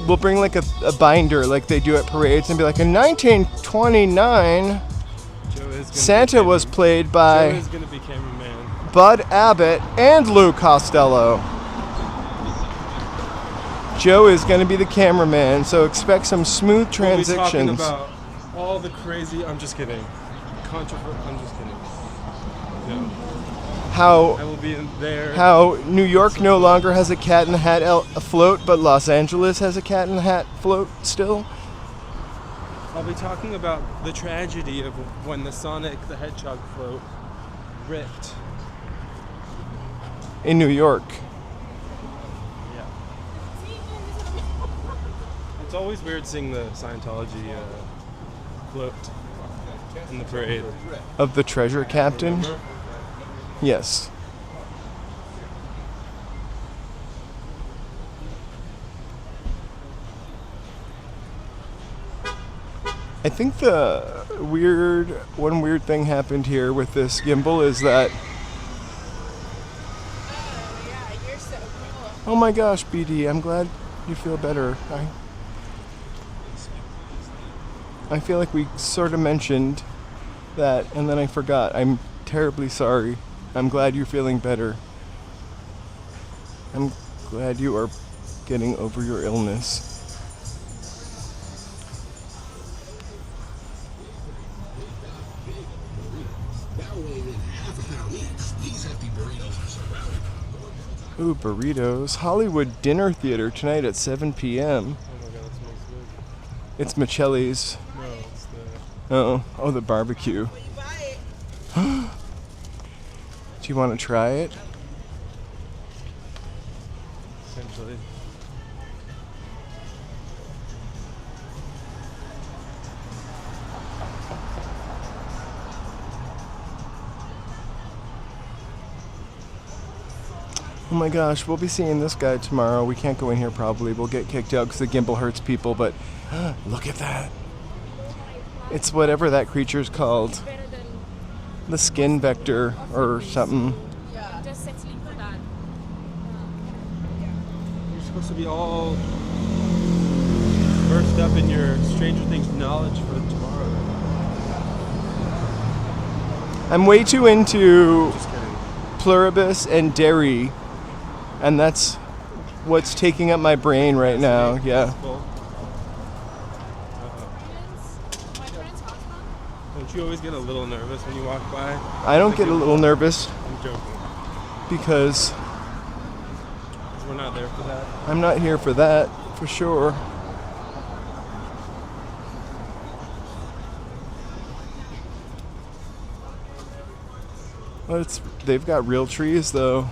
We'll bring like a binder like they do at parades and be like, in 1929, Santa was played by Joe is gonna be cameraman. Bud Abbott and Lou Costello. Joe is going to be the cameraman, so expect some smooth transitions. We'll be talking about all the crazy. I'm just kidding. I'm just kidding. No. I will be in there. How New York no longer has a cat in the hat float, but Los Angeles has a cat in the hat float still. I'll be talking about the tragedy of when the Sonic the Hedgehog float ripped in New York. It's always weird seeing the Scientology float in the parade. Of the treasure captain? Remember? Yes. I think the one weird thing happened here with this gimbal is that. Oh my gosh, BD, I'm glad you feel better. I feel like we sort of mentioned that and then I forgot. I'm terribly sorry. I'm glad you're feeling better. I'm glad you are getting over your illness. Ooh, burritos. Hollywood Dinner Theater tonight at 7 p.m. Oh my god, that smells good. It's Michelli's. No, it's the... Oh, the barbecue. Do you want to try it? Essentially. Oh my gosh, we'll be seeing this guy tomorrow. We can't go in here probably. We'll get kicked out because the gimbal hurts people, but look at that. It's whatever that creature's called. The skin vector or something. Just settling for that. You're supposed to be all versed up in your Stranger Things knowledge for tomorrow. I'm way too into Just kidding. pluribus and dairy, and that's what's taking up my brain right now. Yeah. Don't you always get a little nervous when you walk by? I don't get a little nervous I'm joking. because We're not there for that. I'm not here for that, for sure. Well, they've got real trees though.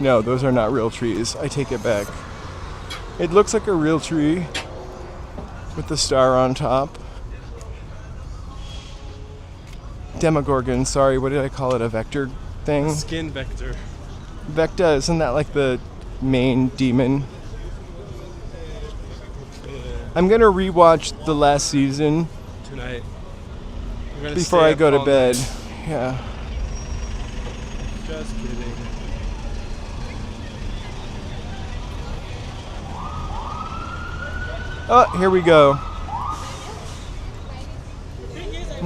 No, those are not real trees. I take it back. It looks like a real tree with the star on top. Demogorgon, sorry, what did I call it? A vector thing? Skin vector. Vecta, isn't that like the main demon? I'm gonna rewatch the last season Tonight. We're gonna before stay I up go to all bed. night. Yeah. Just kidding. Oh, here we go.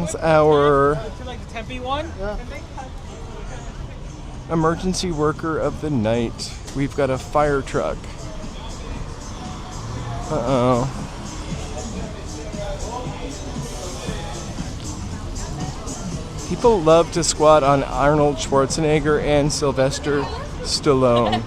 It's our Emergency worker of the night. We've got a fire truck. Uh-oh. People love to squat on Arnold Schwarzenegger and Sylvester Stallone.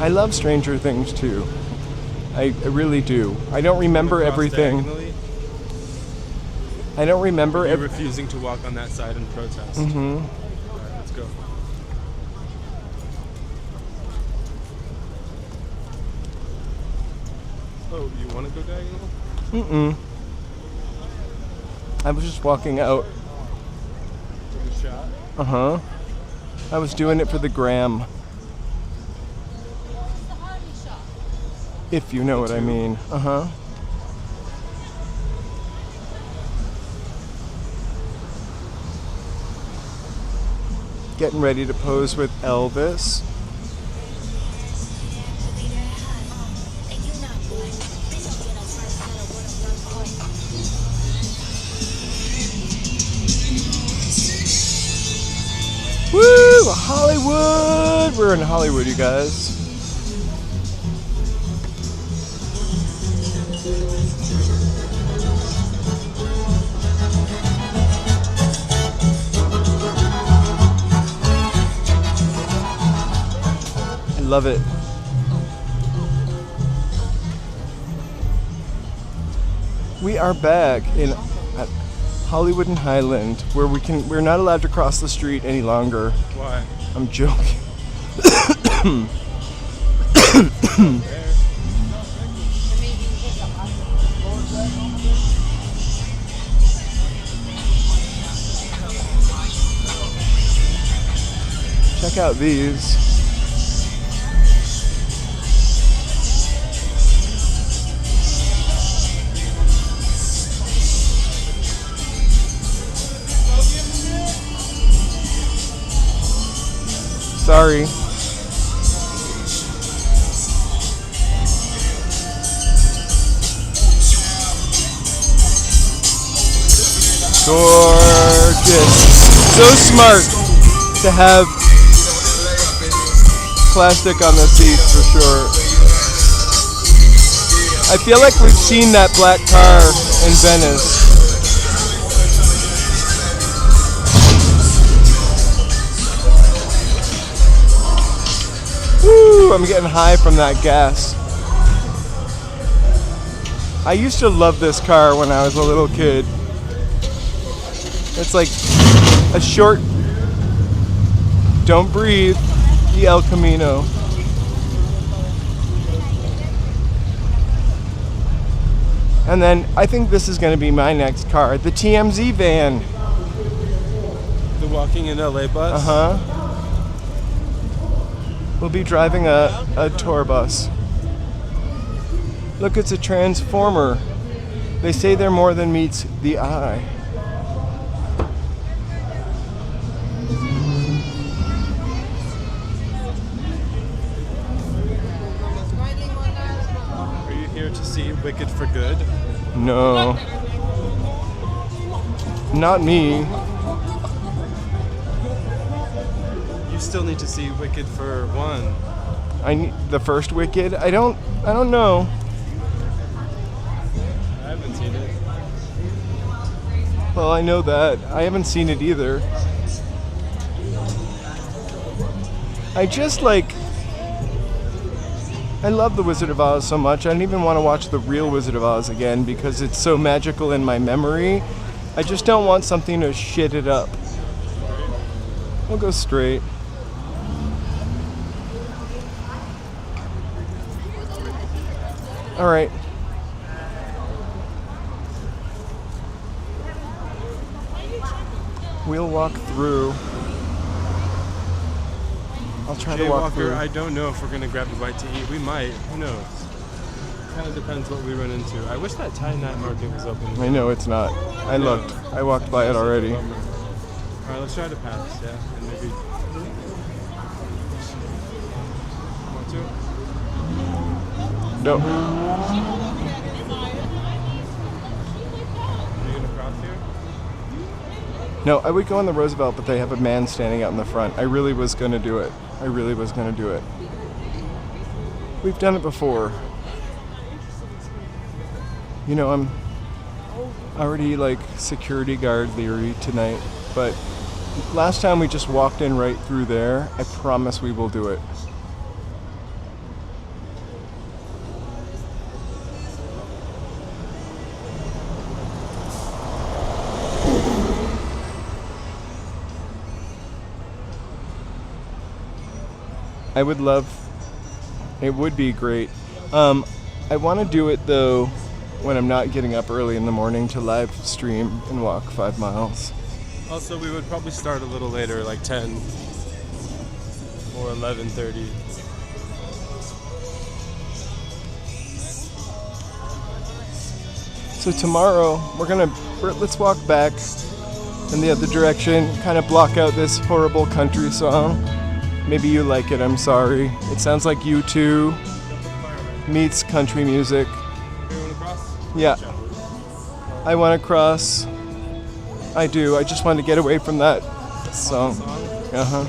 I love Stranger Things too. I really do. I don't remember Across everything. diagonally. I don't remember You're refusing to walk on that side in protest. Mm-hmm. All right, let's go. Oh, you want to go diagonal? Mm-mm. I was just walking out. Take a shot. Uh-huh. I was doing it for the gram. If you know what I mean. Uh-huh. Getting ready to pose with Elvis. Woo! Hollywood! We're in Hollywood, you guys. I love it. We are back in at Hollywood and Highland, where we're not allowed to cross the street any longer. Why? I'm joking. Check out these. Sorry. Gorgeous. So smart to have plastic on the seats for sure. I feel like we've seen that black car in Venice. Woo, I'm getting high from that gas. I used to love this car when I was a little kid. It's like a short, don't breathe, the El Camino. And then I think this is going to be my next car, the TMZ van. The walking in LA bus? Uh-huh. We'll be driving a tour bus. Look, it's a transformer. They say they're more than meets the eye. Are you here to see Wicked for Good? No. Not me. You still need to see Wicked for one. I need the first Wicked. I don't know. I haven't seen it. Well, I know that. I haven't seen it either. I just I love The Wizard of Oz so much. I don't even want to watch the real Wizard of Oz again because it's so magical in my memory. I just don't want something to shit it up. We'll go straight. All right. We'll walk through. I'll try to walk through. I don't know if we're gonna grab a bite to eat. We might. Who knows? Kind of depends what we run into. I wish that Thai night market was open. I know it's not. I looked. I walked by it already. All right, let's try to pass. Yeah, and maybe. No. Are you gonna cross here? No, I would go on the Roosevelt, but they have a man standing out in the front. I really was going to do it. We've done it before. You know, I'm already like security guard leery tonight, but last time we just walked in right through there. I promise we will do it. I would love, it would be great. I want to do it though when I'm not getting up early in the morning to live stream and walk 5 miles. Also, we would probably start a little later, like 10 or 11:30. So tomorrow let's walk back in the other direction, kind of block out this horrible country song. Maybe you like it, I'm sorry. It sounds like U2 meets country music. You want to cross? Yeah. I want to cross. I do. I just want to get away from that song. Uh-huh.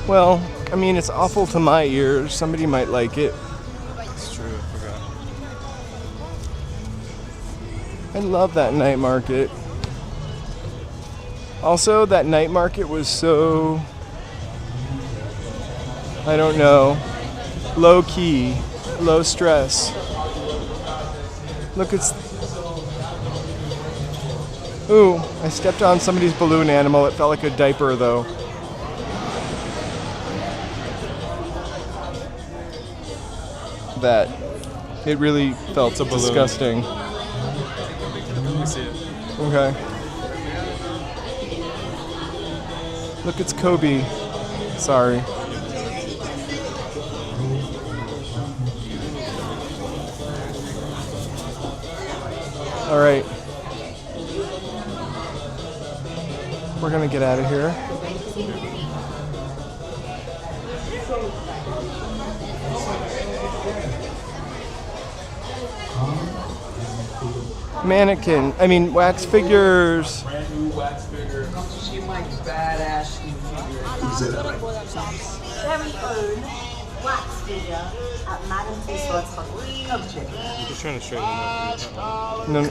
Well, I mean, it's awful to my ears. Somebody might like it. It's true, I forgot. I love that night market. Also, that night market was so, I don't know, low key, low stress. Look, ooh, I stepped on somebody's balloon animal. It felt like a diaper, though. It really felt disgusting. Let me see it. Okay. Look, it's Kobe. Sorry. All right. We're gonna get out of here. Wax figures. Brand new wax figure. She likes badass Very own wax figure at Madame Tussauds for object. I'm just trying to straighten it up. No.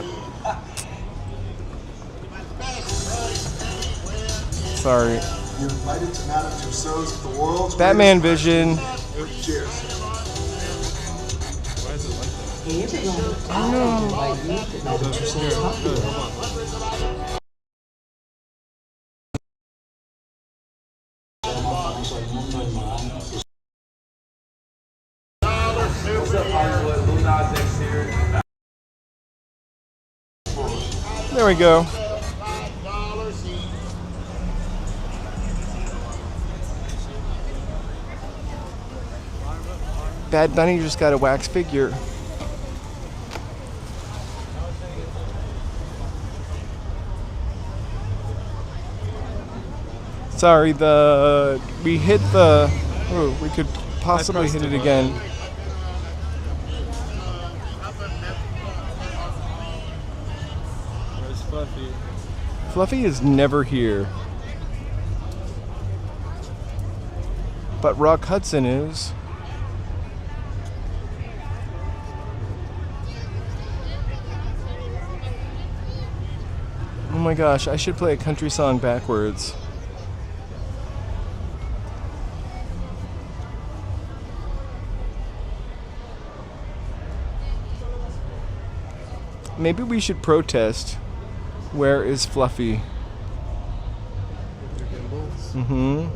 Sorry. You're invited to Madame Tussauds at the world's Batman Vision. Cheers. Why is it like that? Here we go. I invite you to Madame Tussauds coffee. What's up, Hollywood? Lil Nas X here. There we go. Bad Bunny just got a wax figure. Sorry, we hit the. Oh, we could possibly hit it again. Where's Fluffy? Fluffy is never here. But Rock Hudson is. Oh my gosh, I should play a country song backwards. Maybe we should protest. Where is Fluffy? Mm-hmm.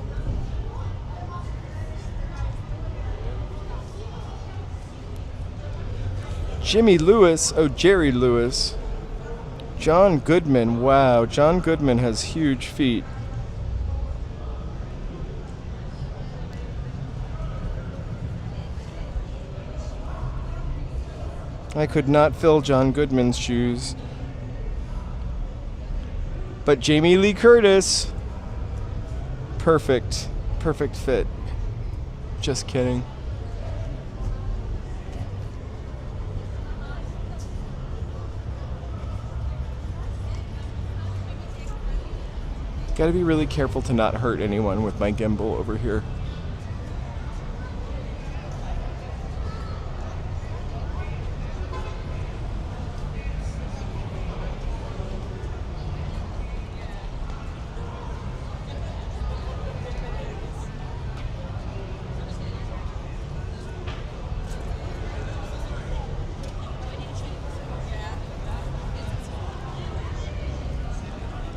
Jimmy Lewis. Oh, Jerry Lewis. John Goodman. Wow, John Goodman has huge feet. I could not fill John Goodman's shoes. But Jamie Lee Curtis. Perfect. Perfect fit. Just kidding. Gotta be really careful to not hurt anyone with my gimbal over here.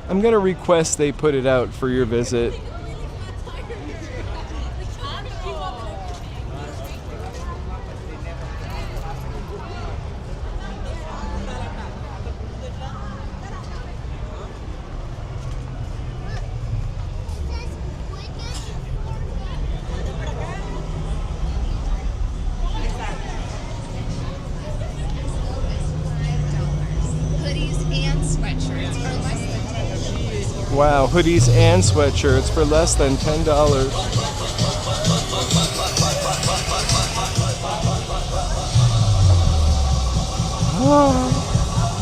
I'm gonna request they put it out for your visit. Wow, hoodies and sweatshirts for less than $10.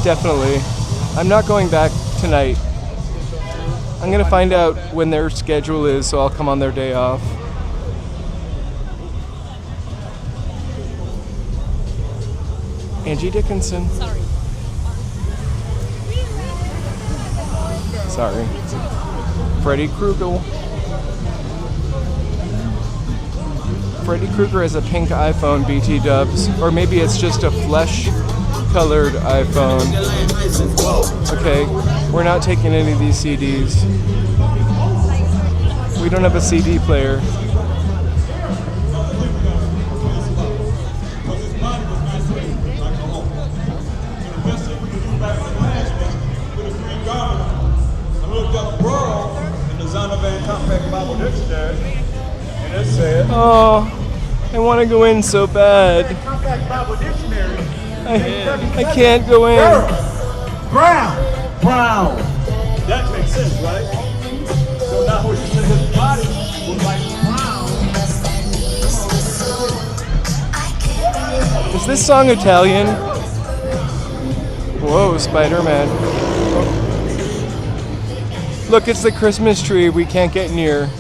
Definitely. I'm not going back tonight. I'm gonna find out when their schedule is, so I'll come on their day off. Angie Dickinson. Sorry. Freddy Krueger. Freddy Krueger has a pink iPhone, BT dubs. Or maybe it's just a flesh-colored iPhone. Okay, we're not taking any of these CDs. We don't have a CD player. Oh, I want to go in so bad. I can't go in. Brown. That makes sense, right? So now what you said his body was like brown. Is this song Italian? Whoa, Spider-Man. Look, it's the Christmas tree we can't get near.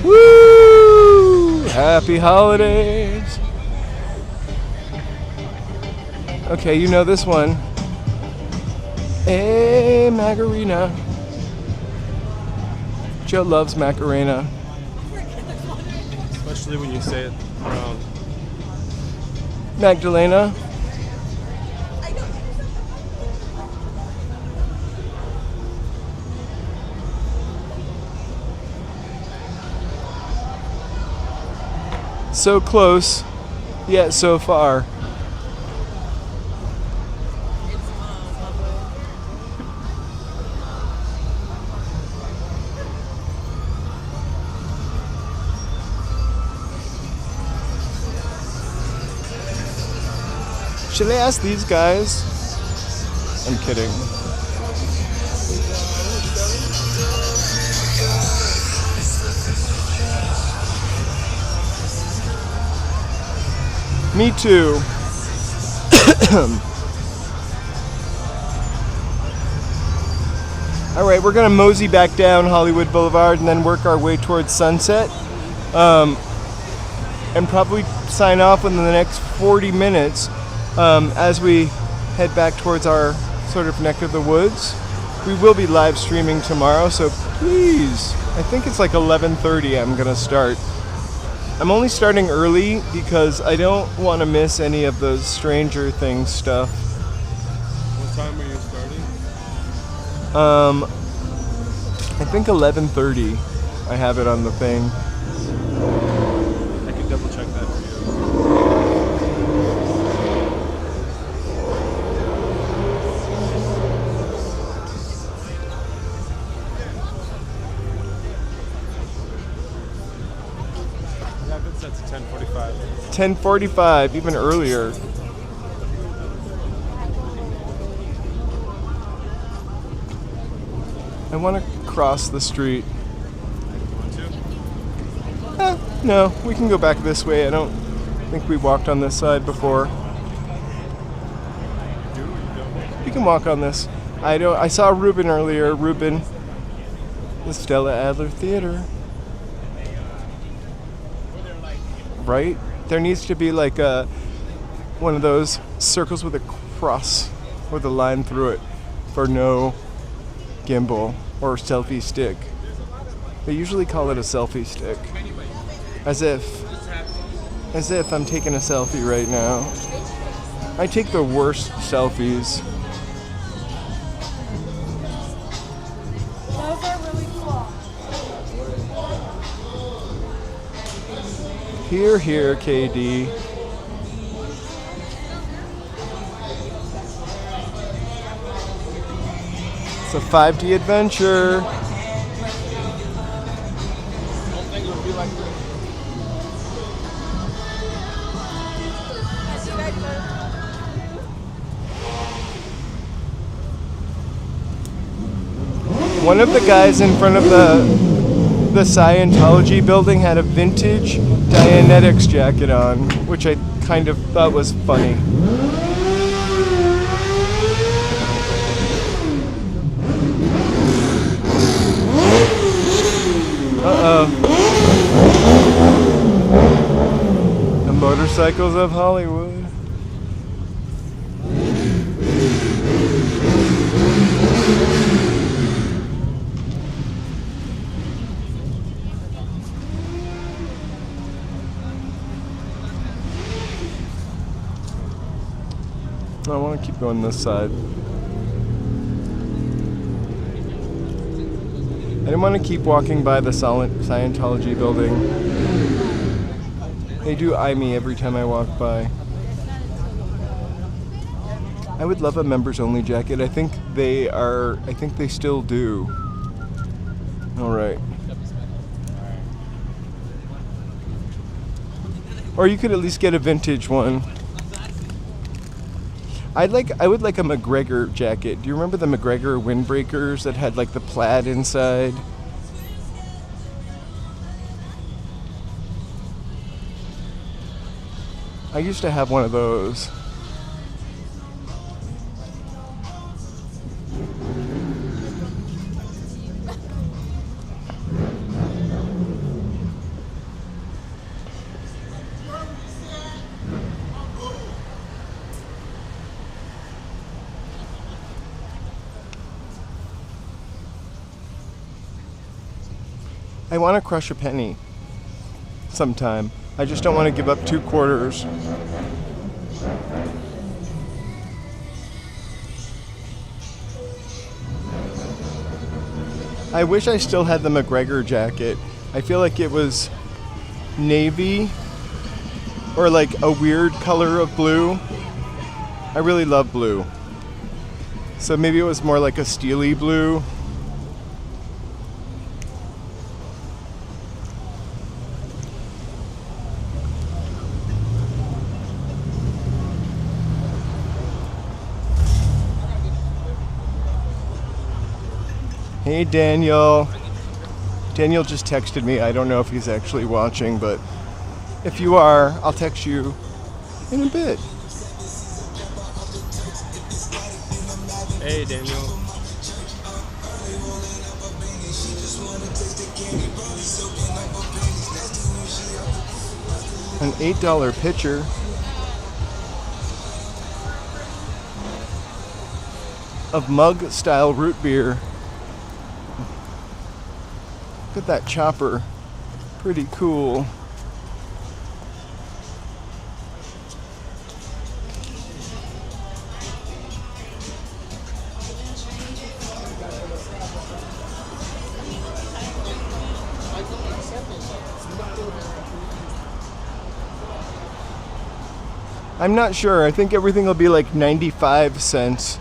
Woo! Happy holidays. Okay, you know this one. Hey, Macarena. Joe loves Macarena. Especially when you say it wrong. Magdalena. So close, yet so far. Should I ask these guys? I'm kidding. Me too. All right, we're gonna mosey back down Hollywood Boulevard and then work our way towards sunset, and probably sign off within the next 40 minutes as we head back towards our sort of neck of the woods. We will be live streaming tomorrow, so please, I think it's like 11:30 I'm gonna start. I'm only starting early because I don't want to miss any of the Stranger Things stuff. What time are you starting? I think 11:30. I have it on the thing. I can double check that for you. Yeah, it sets at 10:45. 10:45, even earlier. I want to cross the street. No, we can go back this way. I don't think we walked on this side before. You can walk on this. I saw Ruben earlier. Ruben, the Stella Adler Theater. Right? There needs to be like one of those circles with a cross with a line through it for no gimbal or selfie stick. They usually call it a selfie stick. As if I'm taking a selfie right now. I take the worst selfies. Those are really cool. Here, KD. It's a 5D adventure. One of the guys in front of the Scientology building had a vintage Dianetics jacket on, which I kind of thought was funny. Uh-oh. The motorcycles of Hollywood. I want to keep going this side. I didn't want to keep walking by the Scientology building. They do eye me every time I walk by. I would love a members only jacket. I think they still do. Alright. Or you could at least get a vintage one. I would like a McGregor jacket. Do you remember the McGregor windbreakers that had like the plaid inside? I used to have one of those. I want to crush a penny sometime. I just don't want to give up 2 quarters. I wish I still had the McGregor jacket. I feel like it was navy or like a weird color of blue. I really love blue. So maybe it was more like a steely blue. Hey Daniel. Daniel just texted me. I don't know if he's actually watching, but if you are, I'll text you in a bit. Hey Daniel. An $8 pitcher. Of mug-style root beer. Look at that chopper. Pretty cool. I'm not sure. I think everything will be like 95 cents.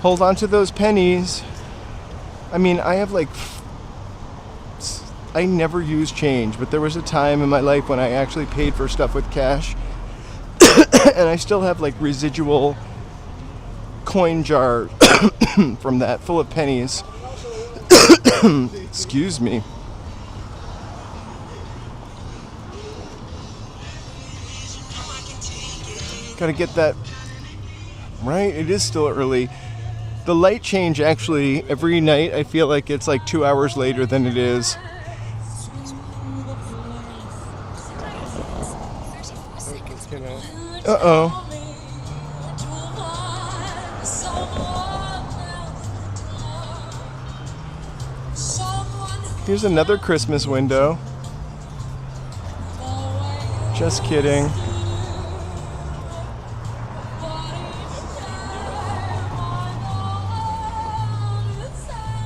Hold on to those pennies. I mean, I have like... I never use change, but there was a time in my life when I actually paid for stuff with cash. And I still have like residual coin jar from that, full of pennies. Excuse me. Gotta get that right. It is still early. The light change actually, every night I feel like it's like 2 hours later than it is. Uh-oh. Here's another Christmas window. Just kidding.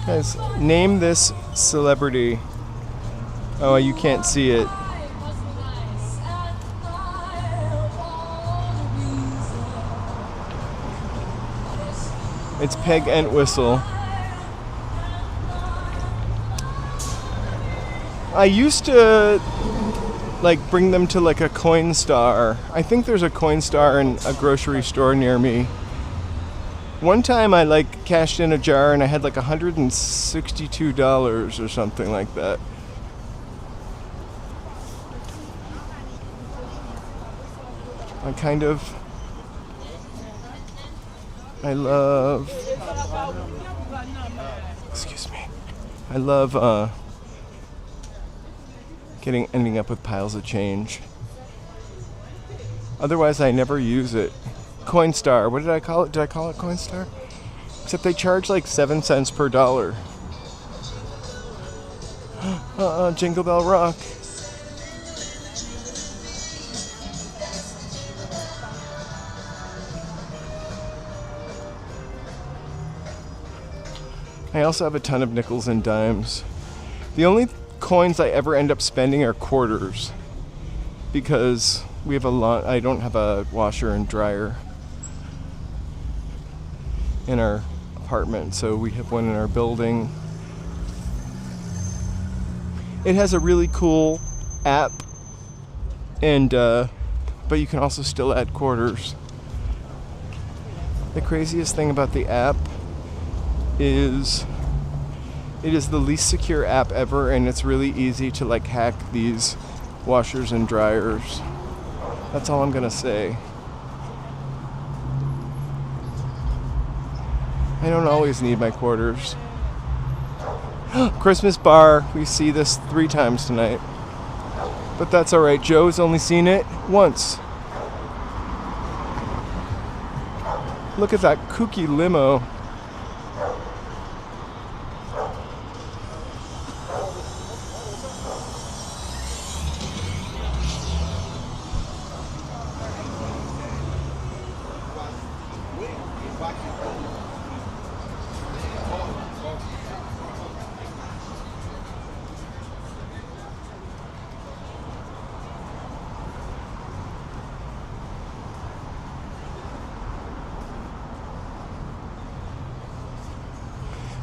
Guys, name this celebrity. Oh, you can't see it. It's Peg Entwistle. I used to like bring them to like a Coinstar. I think there's a Coinstar in a grocery store near me. One time I like cashed in a jar and I had like $162 or something like that. I love, excuse me, I love ending up with piles of change. Otherwise I never use it. Coinstar, what did I call it? Did I call it Coinstar? Except they charge like 7 cents per dollar. Jingle Bell Rock. I also have a ton of nickels and dimes. The only coins I ever end up spending are quarters because we have I don't have a washer and dryer in our apartment, so we have one in our building. It has a really cool app, and but you can also still add quarters. The craziest thing about the app is it is the least secure app ever, and it's really easy to like hack these washers and dryers. That's all I'm gonna say. I don't always need my quarters. Christmas bar, we see this 3 times tonight. But that's alright, Joe's only seen it once. Look at that kooky limo.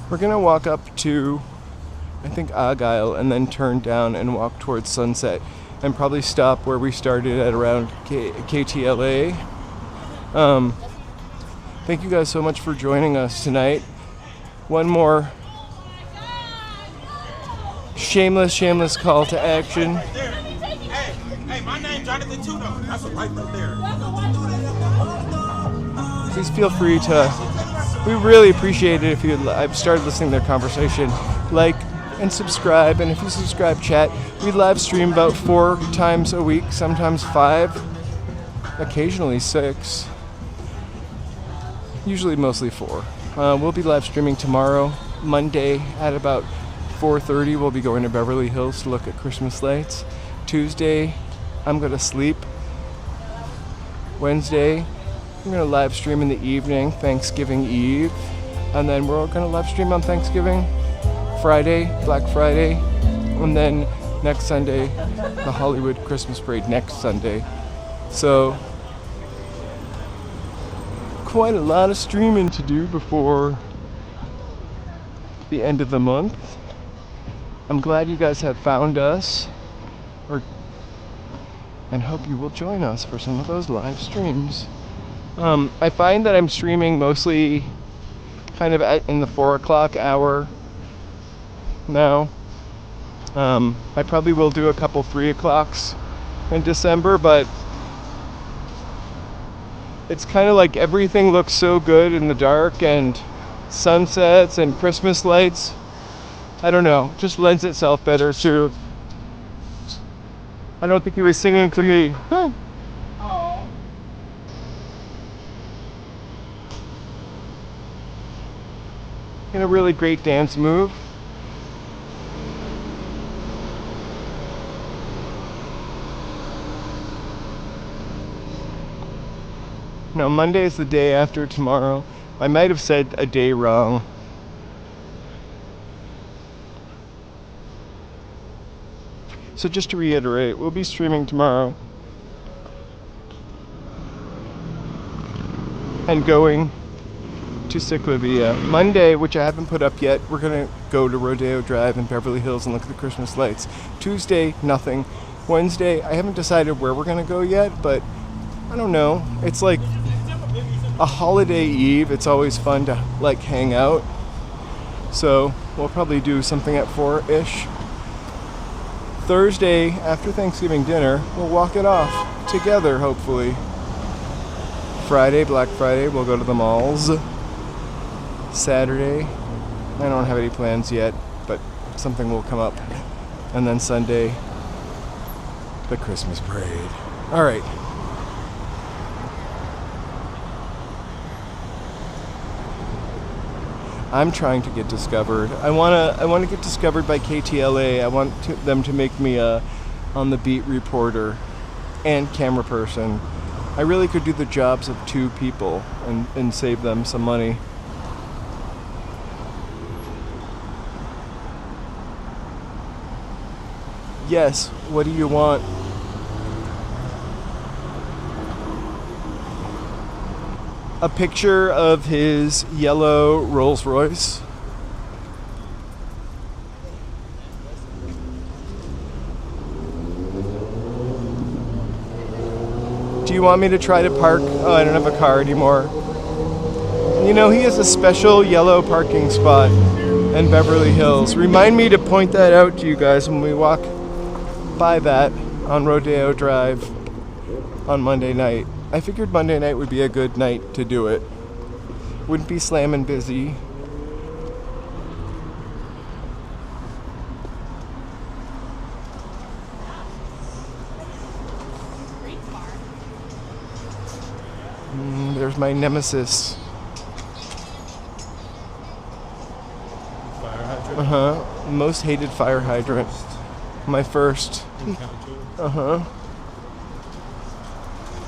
We're gonna walk up to, I think, Argyle, and then turn down and walk towards Sunset, and probably stop where we started at around KTLA. Thank you guys so much for joining us tonight. One more shameless call to action. Hey, my name's Jonathan too, though. That's a right there. Please feel free to. We really appreciate it if I've started listening to their conversation. Like and subscribe, and if you subscribe, chat. We live stream about 4 times a week, sometimes 5, occasionally 6. Usually mostly 4. We'll be live streaming tomorrow, Monday at about 4:30. We'll be going to Beverly Hills to look at Christmas lights. Tuesday, I'm going to sleep. Wednesday, we're going to live stream in the evening, Thanksgiving Eve. And then we're going to live stream on Thanksgiving, Friday, Black Friday. And then next Sunday, the Hollywood Christmas Parade next Sunday. So, quite a lot of streaming to do before the end of the month. I'm glad you guys have found us, and hope you will join us for some of those live streams. I find that I'm streaming mostly kind of in the 4 o'clock hour now. I probably will do a couple 3 o'clocks in December, but it's kind of like everything looks so good in the dark, and sunsets and Christmas lights. I don't know, just lends itself better to. I don't think he was singing to me. Huh. In a really great dance move. No, Monday is the day after tomorrow. I might have said a day wrong. So just to reiterate, we'll be streaming tomorrow. And going to Ciclavia. Monday, which I haven't put up yet, we're gonna go to Rodeo Drive in Beverly Hills and look at the Christmas lights. Tuesday, nothing. Wednesday, I haven't decided where we're gonna go yet, but I don't know. It's like a holiday eve. It's always fun to like hang out. So we'll probably do something at 4-ish. Thursday, after Thanksgiving dinner, we'll walk it off together, hopefully. Friday, Black Friday, we'll go to the malls. Saturday, I don't have any plans yet, but something will come up. And then Sunday, the Christmas parade. All right. I'm trying to get discovered. I wanna get discovered by KTLA. I want them to make me a on the beat reporter and camera person. I really could do the jobs of 2 people and save them some money. Yes, what do you want? A picture of his yellow Rolls Royce. Do you want me to try to park? Oh, I don't have a car anymore. You know, he has a special yellow parking spot in Beverly Hills. Remind me to point that out to you guys when we walk by that on Rodeo Drive on Monday night. I figured Monday night would be a good night to do it. Wouldn't be slamming busy. There's my nemesis. Fire hydrant. Uh-huh. Most hated fire hydrant. My first. Uh-huh.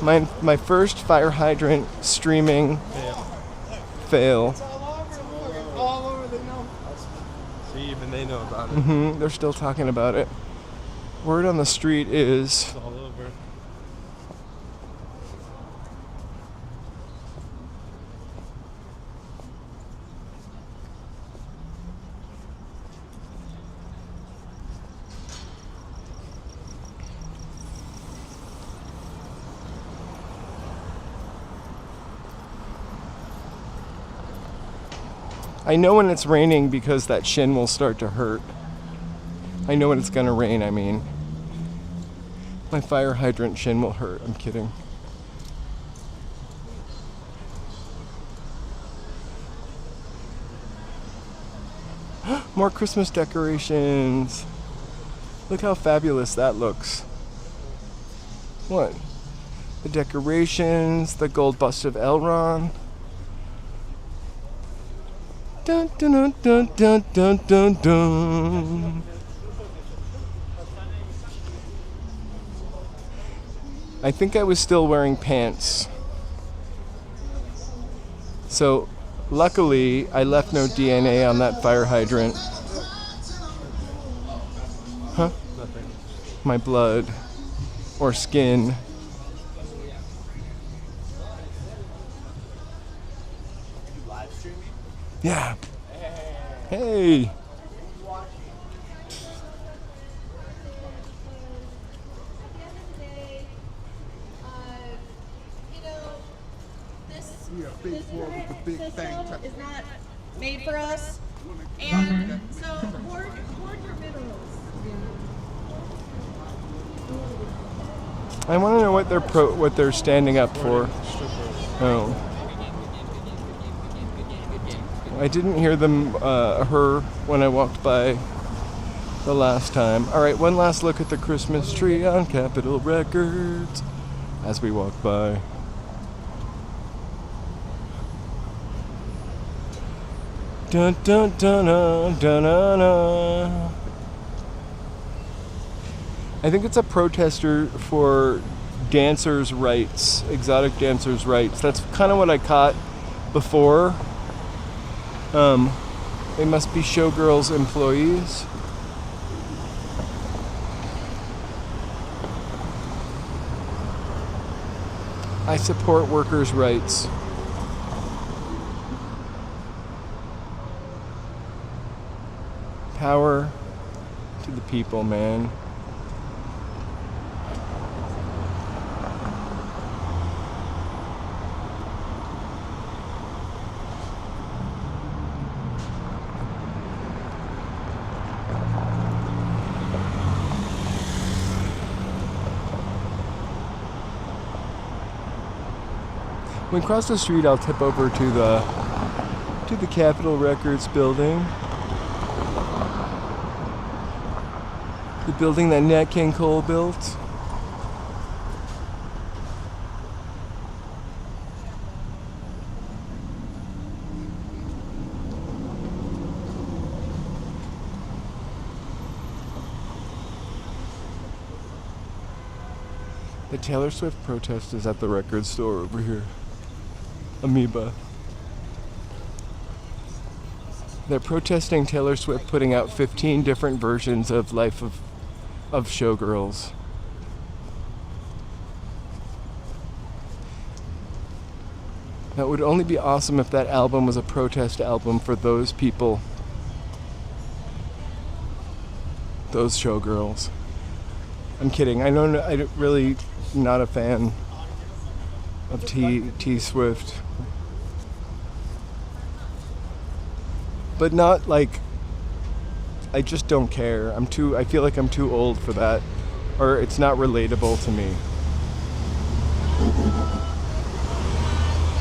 My first fire hydrant streaming fail. All over, they know. See, even they know about it. They're still talking about it. Word on the street is It's all over. I know when it's raining because that shin will start to hurt. I know when it's gonna rain, I mean. My fire hydrant shin will hurt. I'm kidding. More Christmas decorations. Look how fabulous that looks. What? The decorations, the gold bust of Elron. Dun, dun, dun, dun, dun, dun, dun. I think I was still wearing pants. So, luckily, I left no DNA on that fire hydrant. Huh? Nothing. My blood. Or skin. Yeah. Hey. Is not made for us. And so hoard your minerals. I want to know what they're standing up for. Oh. I didn't hear her when I walked by the last time. All right, one last look at the Christmas tree on Capitol Records as we walk by. Dun dun dun dun dun dun dun. I think it's a protester for dancers' rights, exotic dancers' rights. That's kind of what I caught before. They must be Showgirls employees. I support workers' rights. Power to the people, man. When we cross the street, I'll tip over to the Capitol Records building. The building that Nat King Cole built. The Taylor Swift protest is at the record store over here. Amoeba. They're protesting Taylor Swift putting out 15 different versions of Life of Showgirls. That would only be awesome if that album was a protest album for those people. Those showgirls. I'm kidding. I know I'm really not a fan of T Swift. But not like, I just don't care. I feel like I'm too old for that. Or it's not relatable to me.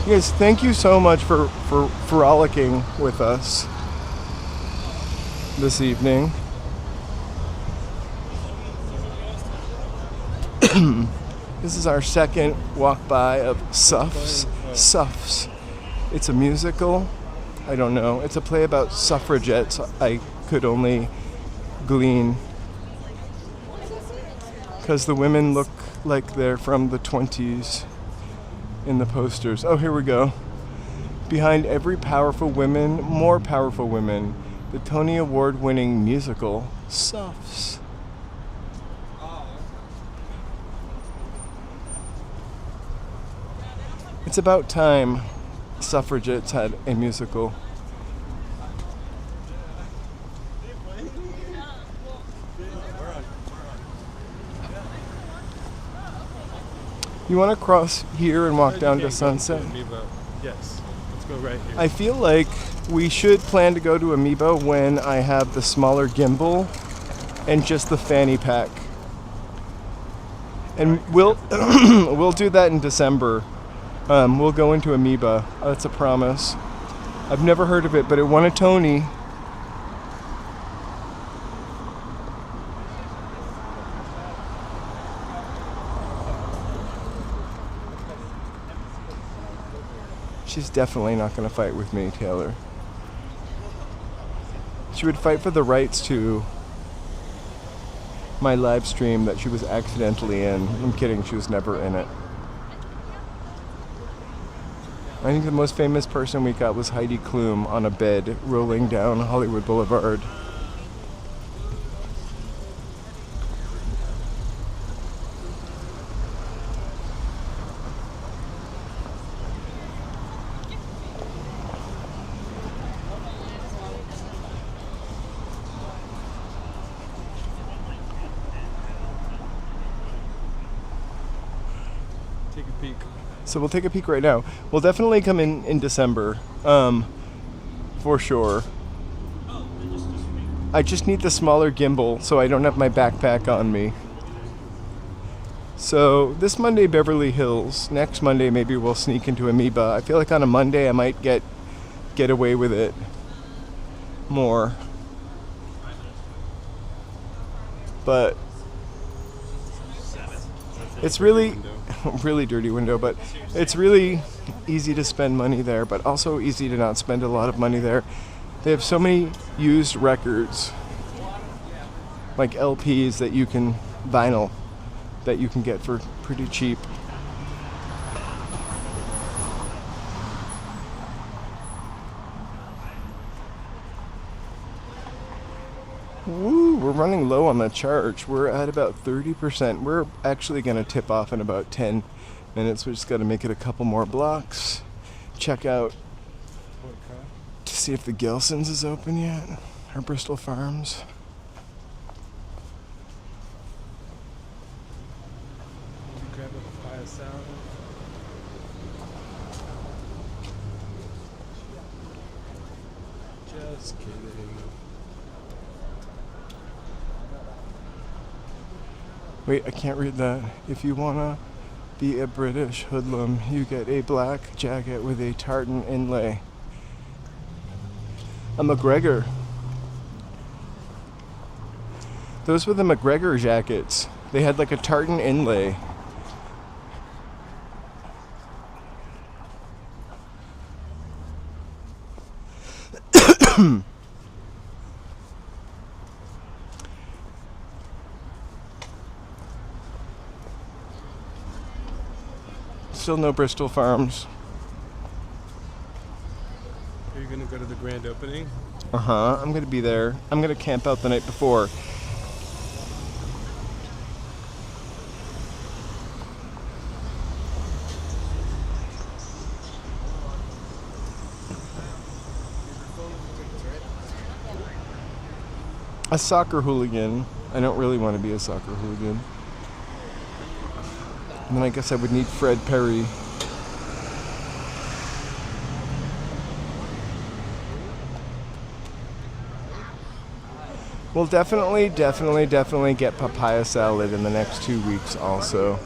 Yes, thank you so much for frolicking with us this evening. This is our second walk by of Suffs. Suffs. It's a musical. I don't know. It's a play about suffragettes. I could only glean. Because the women look like they're from the 20s in the posters. Oh, here we go. Behind every powerful woman, more powerful women. The Tony Award winning musical, Suffs. It's about time suffragettes had a musical. You want to cross here and walk down to Sunset? Yes, let's go right here. I feel like we should plan to go to Amoeba when I have the smaller gimbal and just the fanny pack. And we'll do that in December. We'll go into Amoeba. That's a promise. I've never heard of it, but it won a Tony. She's definitely not going to fight with me, Taylor. She would fight for the rights to my live stream that she was accidentally in. I'm kidding, she was never in it. I think the most famous person we got was Heidi Klum on a bed rolling down Hollywood Boulevard. Take a peek. So we'll take a peek right now. We'll definitely come in December, for sure. I just need the smaller gimbal so I don't have my backpack on me. So this Monday, Beverly Hills. Next Monday, maybe we'll sneak into Amoeba. I feel like on a Monday I might get get away with it more. But it's really really dirty window, but it's really easy to spend money there, but also easy to not spend a lot of money there. They have so many used records, like LPs that you can, vinyl, that you can get for pretty cheap. Woo, we're running low on the charge. We're at about 30%. We're actually going to tip off in about 10 minutes. We just got to make it a couple more blocks. Check out to see if the Gelson's is open yet, or Bristol Farms. Grab a papaya salad. Just kidding. Wait, I can't read that. If you wanna be a British hoodlum, you get a black jacket with a tartan inlay. A McGregor. Those were the McGregor jackets. They had like a tartan inlay. Still no Bristol Farms. Are you gonna go to the grand opening? I'm gonna be there. I'm gonna camp out the night before. A soccer hooligan. I don't really want to be a soccer hooligan. And then I guess I would need Fred Perry. We'll definitely get papaya salad in the next 2 weeks also.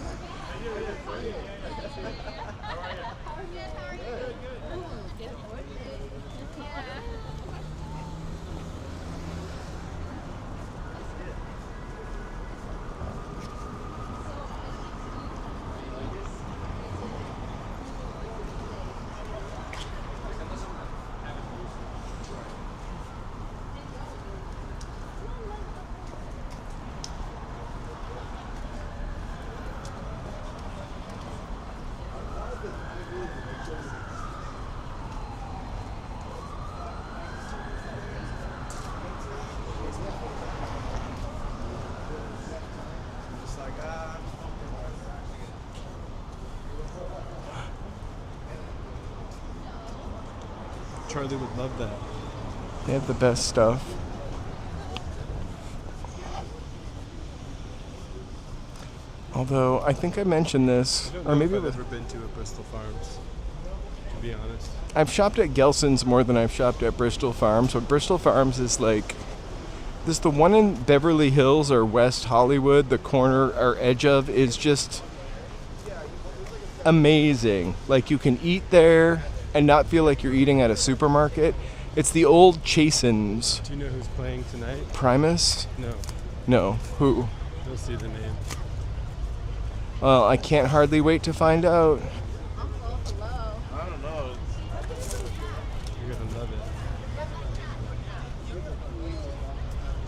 Charlie would love that. They have the best stuff. Although, I think I mentioned this, I don't or know maybe if it I've was, ever been to a Bristol Farms, to be honest. I've shopped at Gelson's more than I've shopped at Bristol Farms. But Bristol Farms is like, this the one in Beverly Hills or West Hollywood, the corner or edge of, is just amazing. Like, you can eat there and not feel like you're eating at a supermarket. It's the old Chasen's. Do you know who's playing tonight? Primus? No. No. Who? You'll see the name. Well, I can't hardly wait to find out. I don't know. You're gonna love it.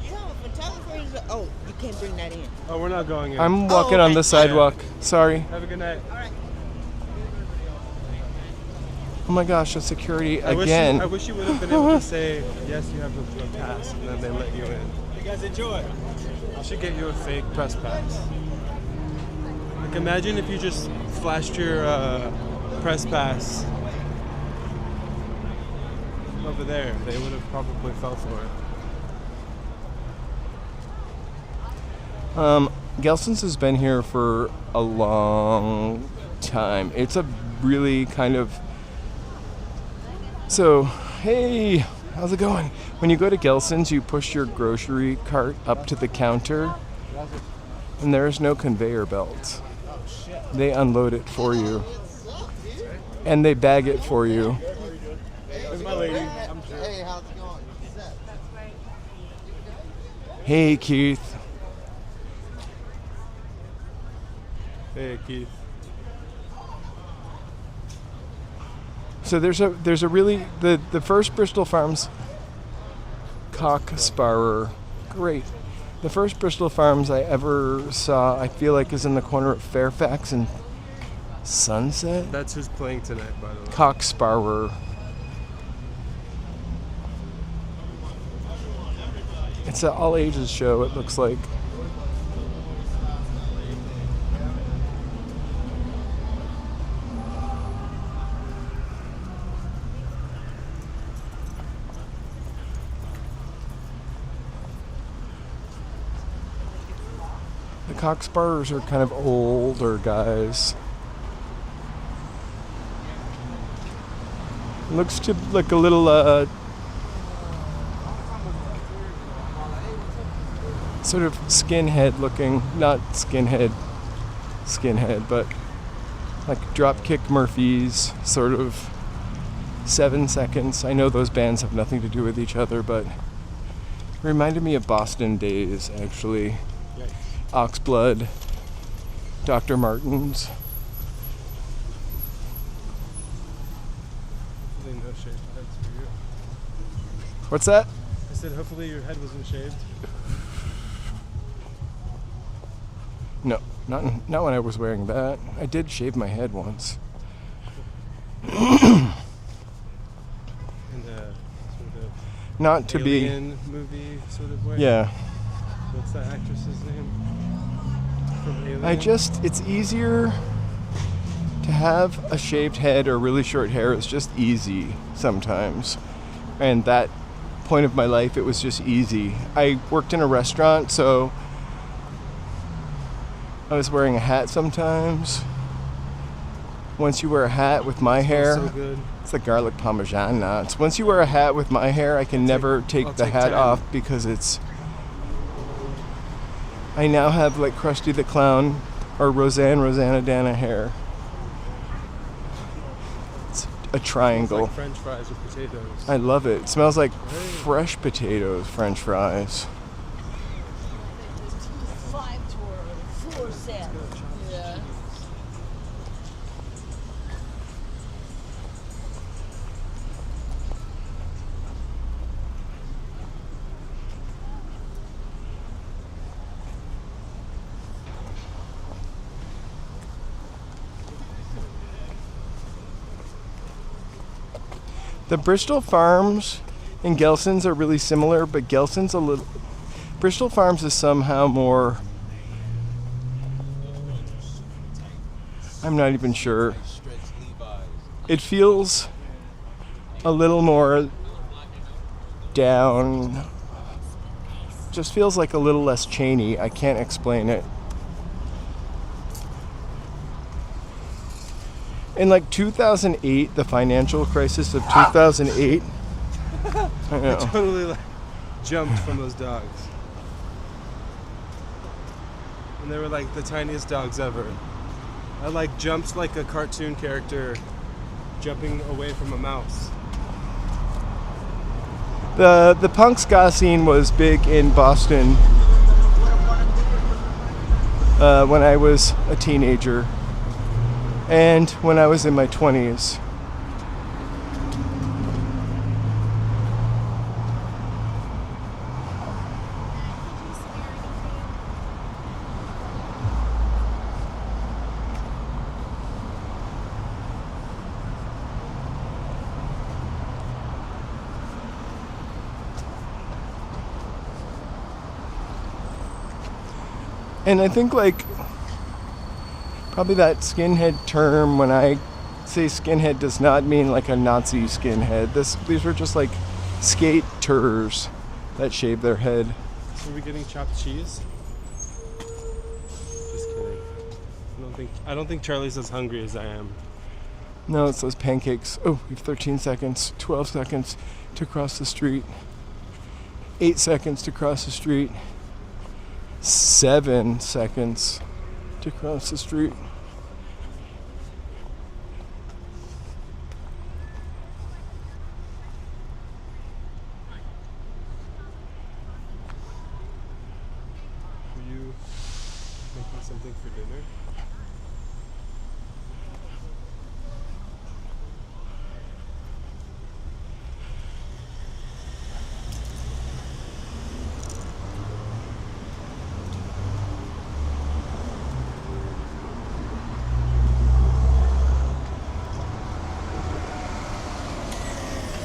You have a photographer? Oh, you can't bring that in. Oh, we're not going in. I'm walking on okay. the sidewalk. Sorry. Have a good night. All right. Oh my gosh, a security I again. wish you would have been able to say, yes, you have a pass, and then they let you in. You guys enjoy. I should get you a fake press pass. Like, imagine if you just flashed your press pass over there. They would have probably fell for it. Gelson's has been here for a long time. It's a really kind of... So, hey, how's it going? When you go to Gelson's, you push your grocery cart up to the counter, and there's no conveyor belt. They unload it for you, and they bag it for you. Where's my lady? Hey, Keith. Hey, Keith. So there's a really the first Bristol Farms cock-sparrer. Great. The first Bristol Farms I ever saw, I feel like, is in the corner of Fairfax and Sunset. That's who's playing tonight, by the way. Cock-sparrer. It's an all-ages show, it looks like. The cock-sparrers are kind of older guys. Looks to like a little sort of skinhead looking, not skinhead, but like Dropkick Murphys, sort of 7 seconds. I know those bands have nothing to do with each other, but reminded me of Boston days, actually. Oxblood, Dr. Martens. Hopefully no shaved heads for you. What's that? I said hopefully your head wasn't shaved. No, not when I was wearing that. I did shave my head once. In a sort of Not to be. alien movie sort of way. Yeah. What's that actress's name? From Alien? It's easier to have a shaved head or really short hair. It's just easy sometimes. And that point of my life, it was just easy. I worked in a restaurant, so I was wearing a hat sometimes. Once you wear a hat with my hair, so good. it's the garlic parmesan nuts. Once you wear a hat with my hair, I can never take the hat 10. off because I now have like Krusty the Clown or Rosanna Dana hair. It's a triangle. It's like French fries with potatoes. I love it. It smells like fresh potatoes, French fries. 5 to 4 cents. Yeah. The Bristol Farms and Gelson's are really similar, but Gelson's a little... Bristol Farms is somehow more... I'm not even sure. It feels a little more down. Just feels like a little less Cheney. I can't explain it. In like 2008, the financial crisis of 2008. I know. I totally like jumped from those dogs. And they were like the tiniest dogs ever. I like jumped like a cartoon character jumping away from a mouse. The punk ska scene was big in Boston when I was a teenager and when I was in my 20s. And I think like probably that skinhead term, when I say skinhead, does not mean like a Nazi skinhead. These were just like skaters that shave their head. So are we getting chopped cheese? Just kidding. I don't think Charlie's as hungry as I am. No, it's those pancakes. Oh, we have 13 seconds, 12 seconds to cross the street. 8 seconds to cross the street. 7 seconds to cross the street. something for dinner.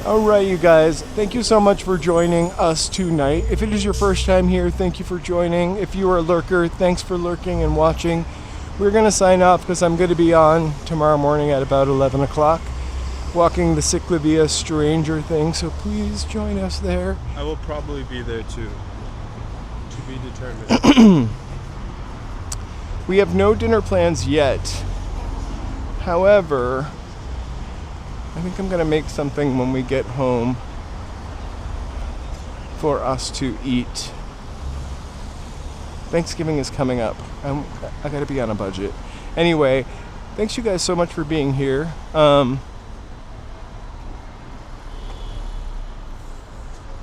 All right, you guys, thank you so much for joining us tonight. If it is your first time here, thank you for joining. If you are a lurker, thanks for lurking and watching. We're going to sign off because I'm going to be on tomorrow morning at about 11 o'clock walking the Ciclavia Stranger thing, so please join us there. I will probably be there too. To be determined. We have no dinner plans yet. However, I think I'm going to make something when we get home for us to eat. Thanksgiving is coming up. I got to be on a budget. Anyway, thanks you guys so much for being here. I'm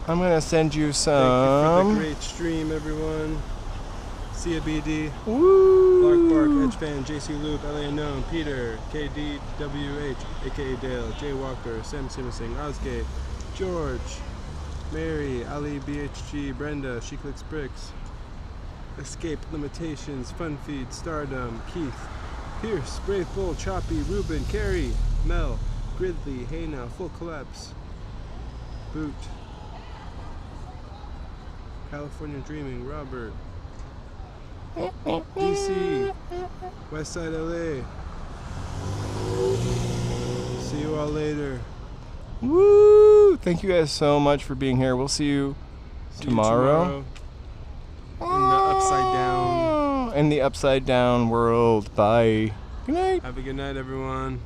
going to send you some... Thank you for the great stream, everyone. Sia BD, Woo! Lark Bark, Edge Fan, JC Loop, LA Unknown, Peter, KDWH, aka Dale, Jay Walker, Sam Simising, Ozgay, George, Mary, Ali BHG, Brenda, She Clicks Bricks, Escape Limitations, Fun Feed, Stardom, Keith, Pierce, Brave Bull, Choppy, Ruben, Carrie, Mel, Gridley, Hey Now, Full Collapse, Boot, California Dreaming, Robert, DC, Westside LA. See you all later. Woo! Thank you guys so much for being here. We'll see you tomorrow. In the upside down. In the upside down world. Bye. Good night. Have a good night, everyone.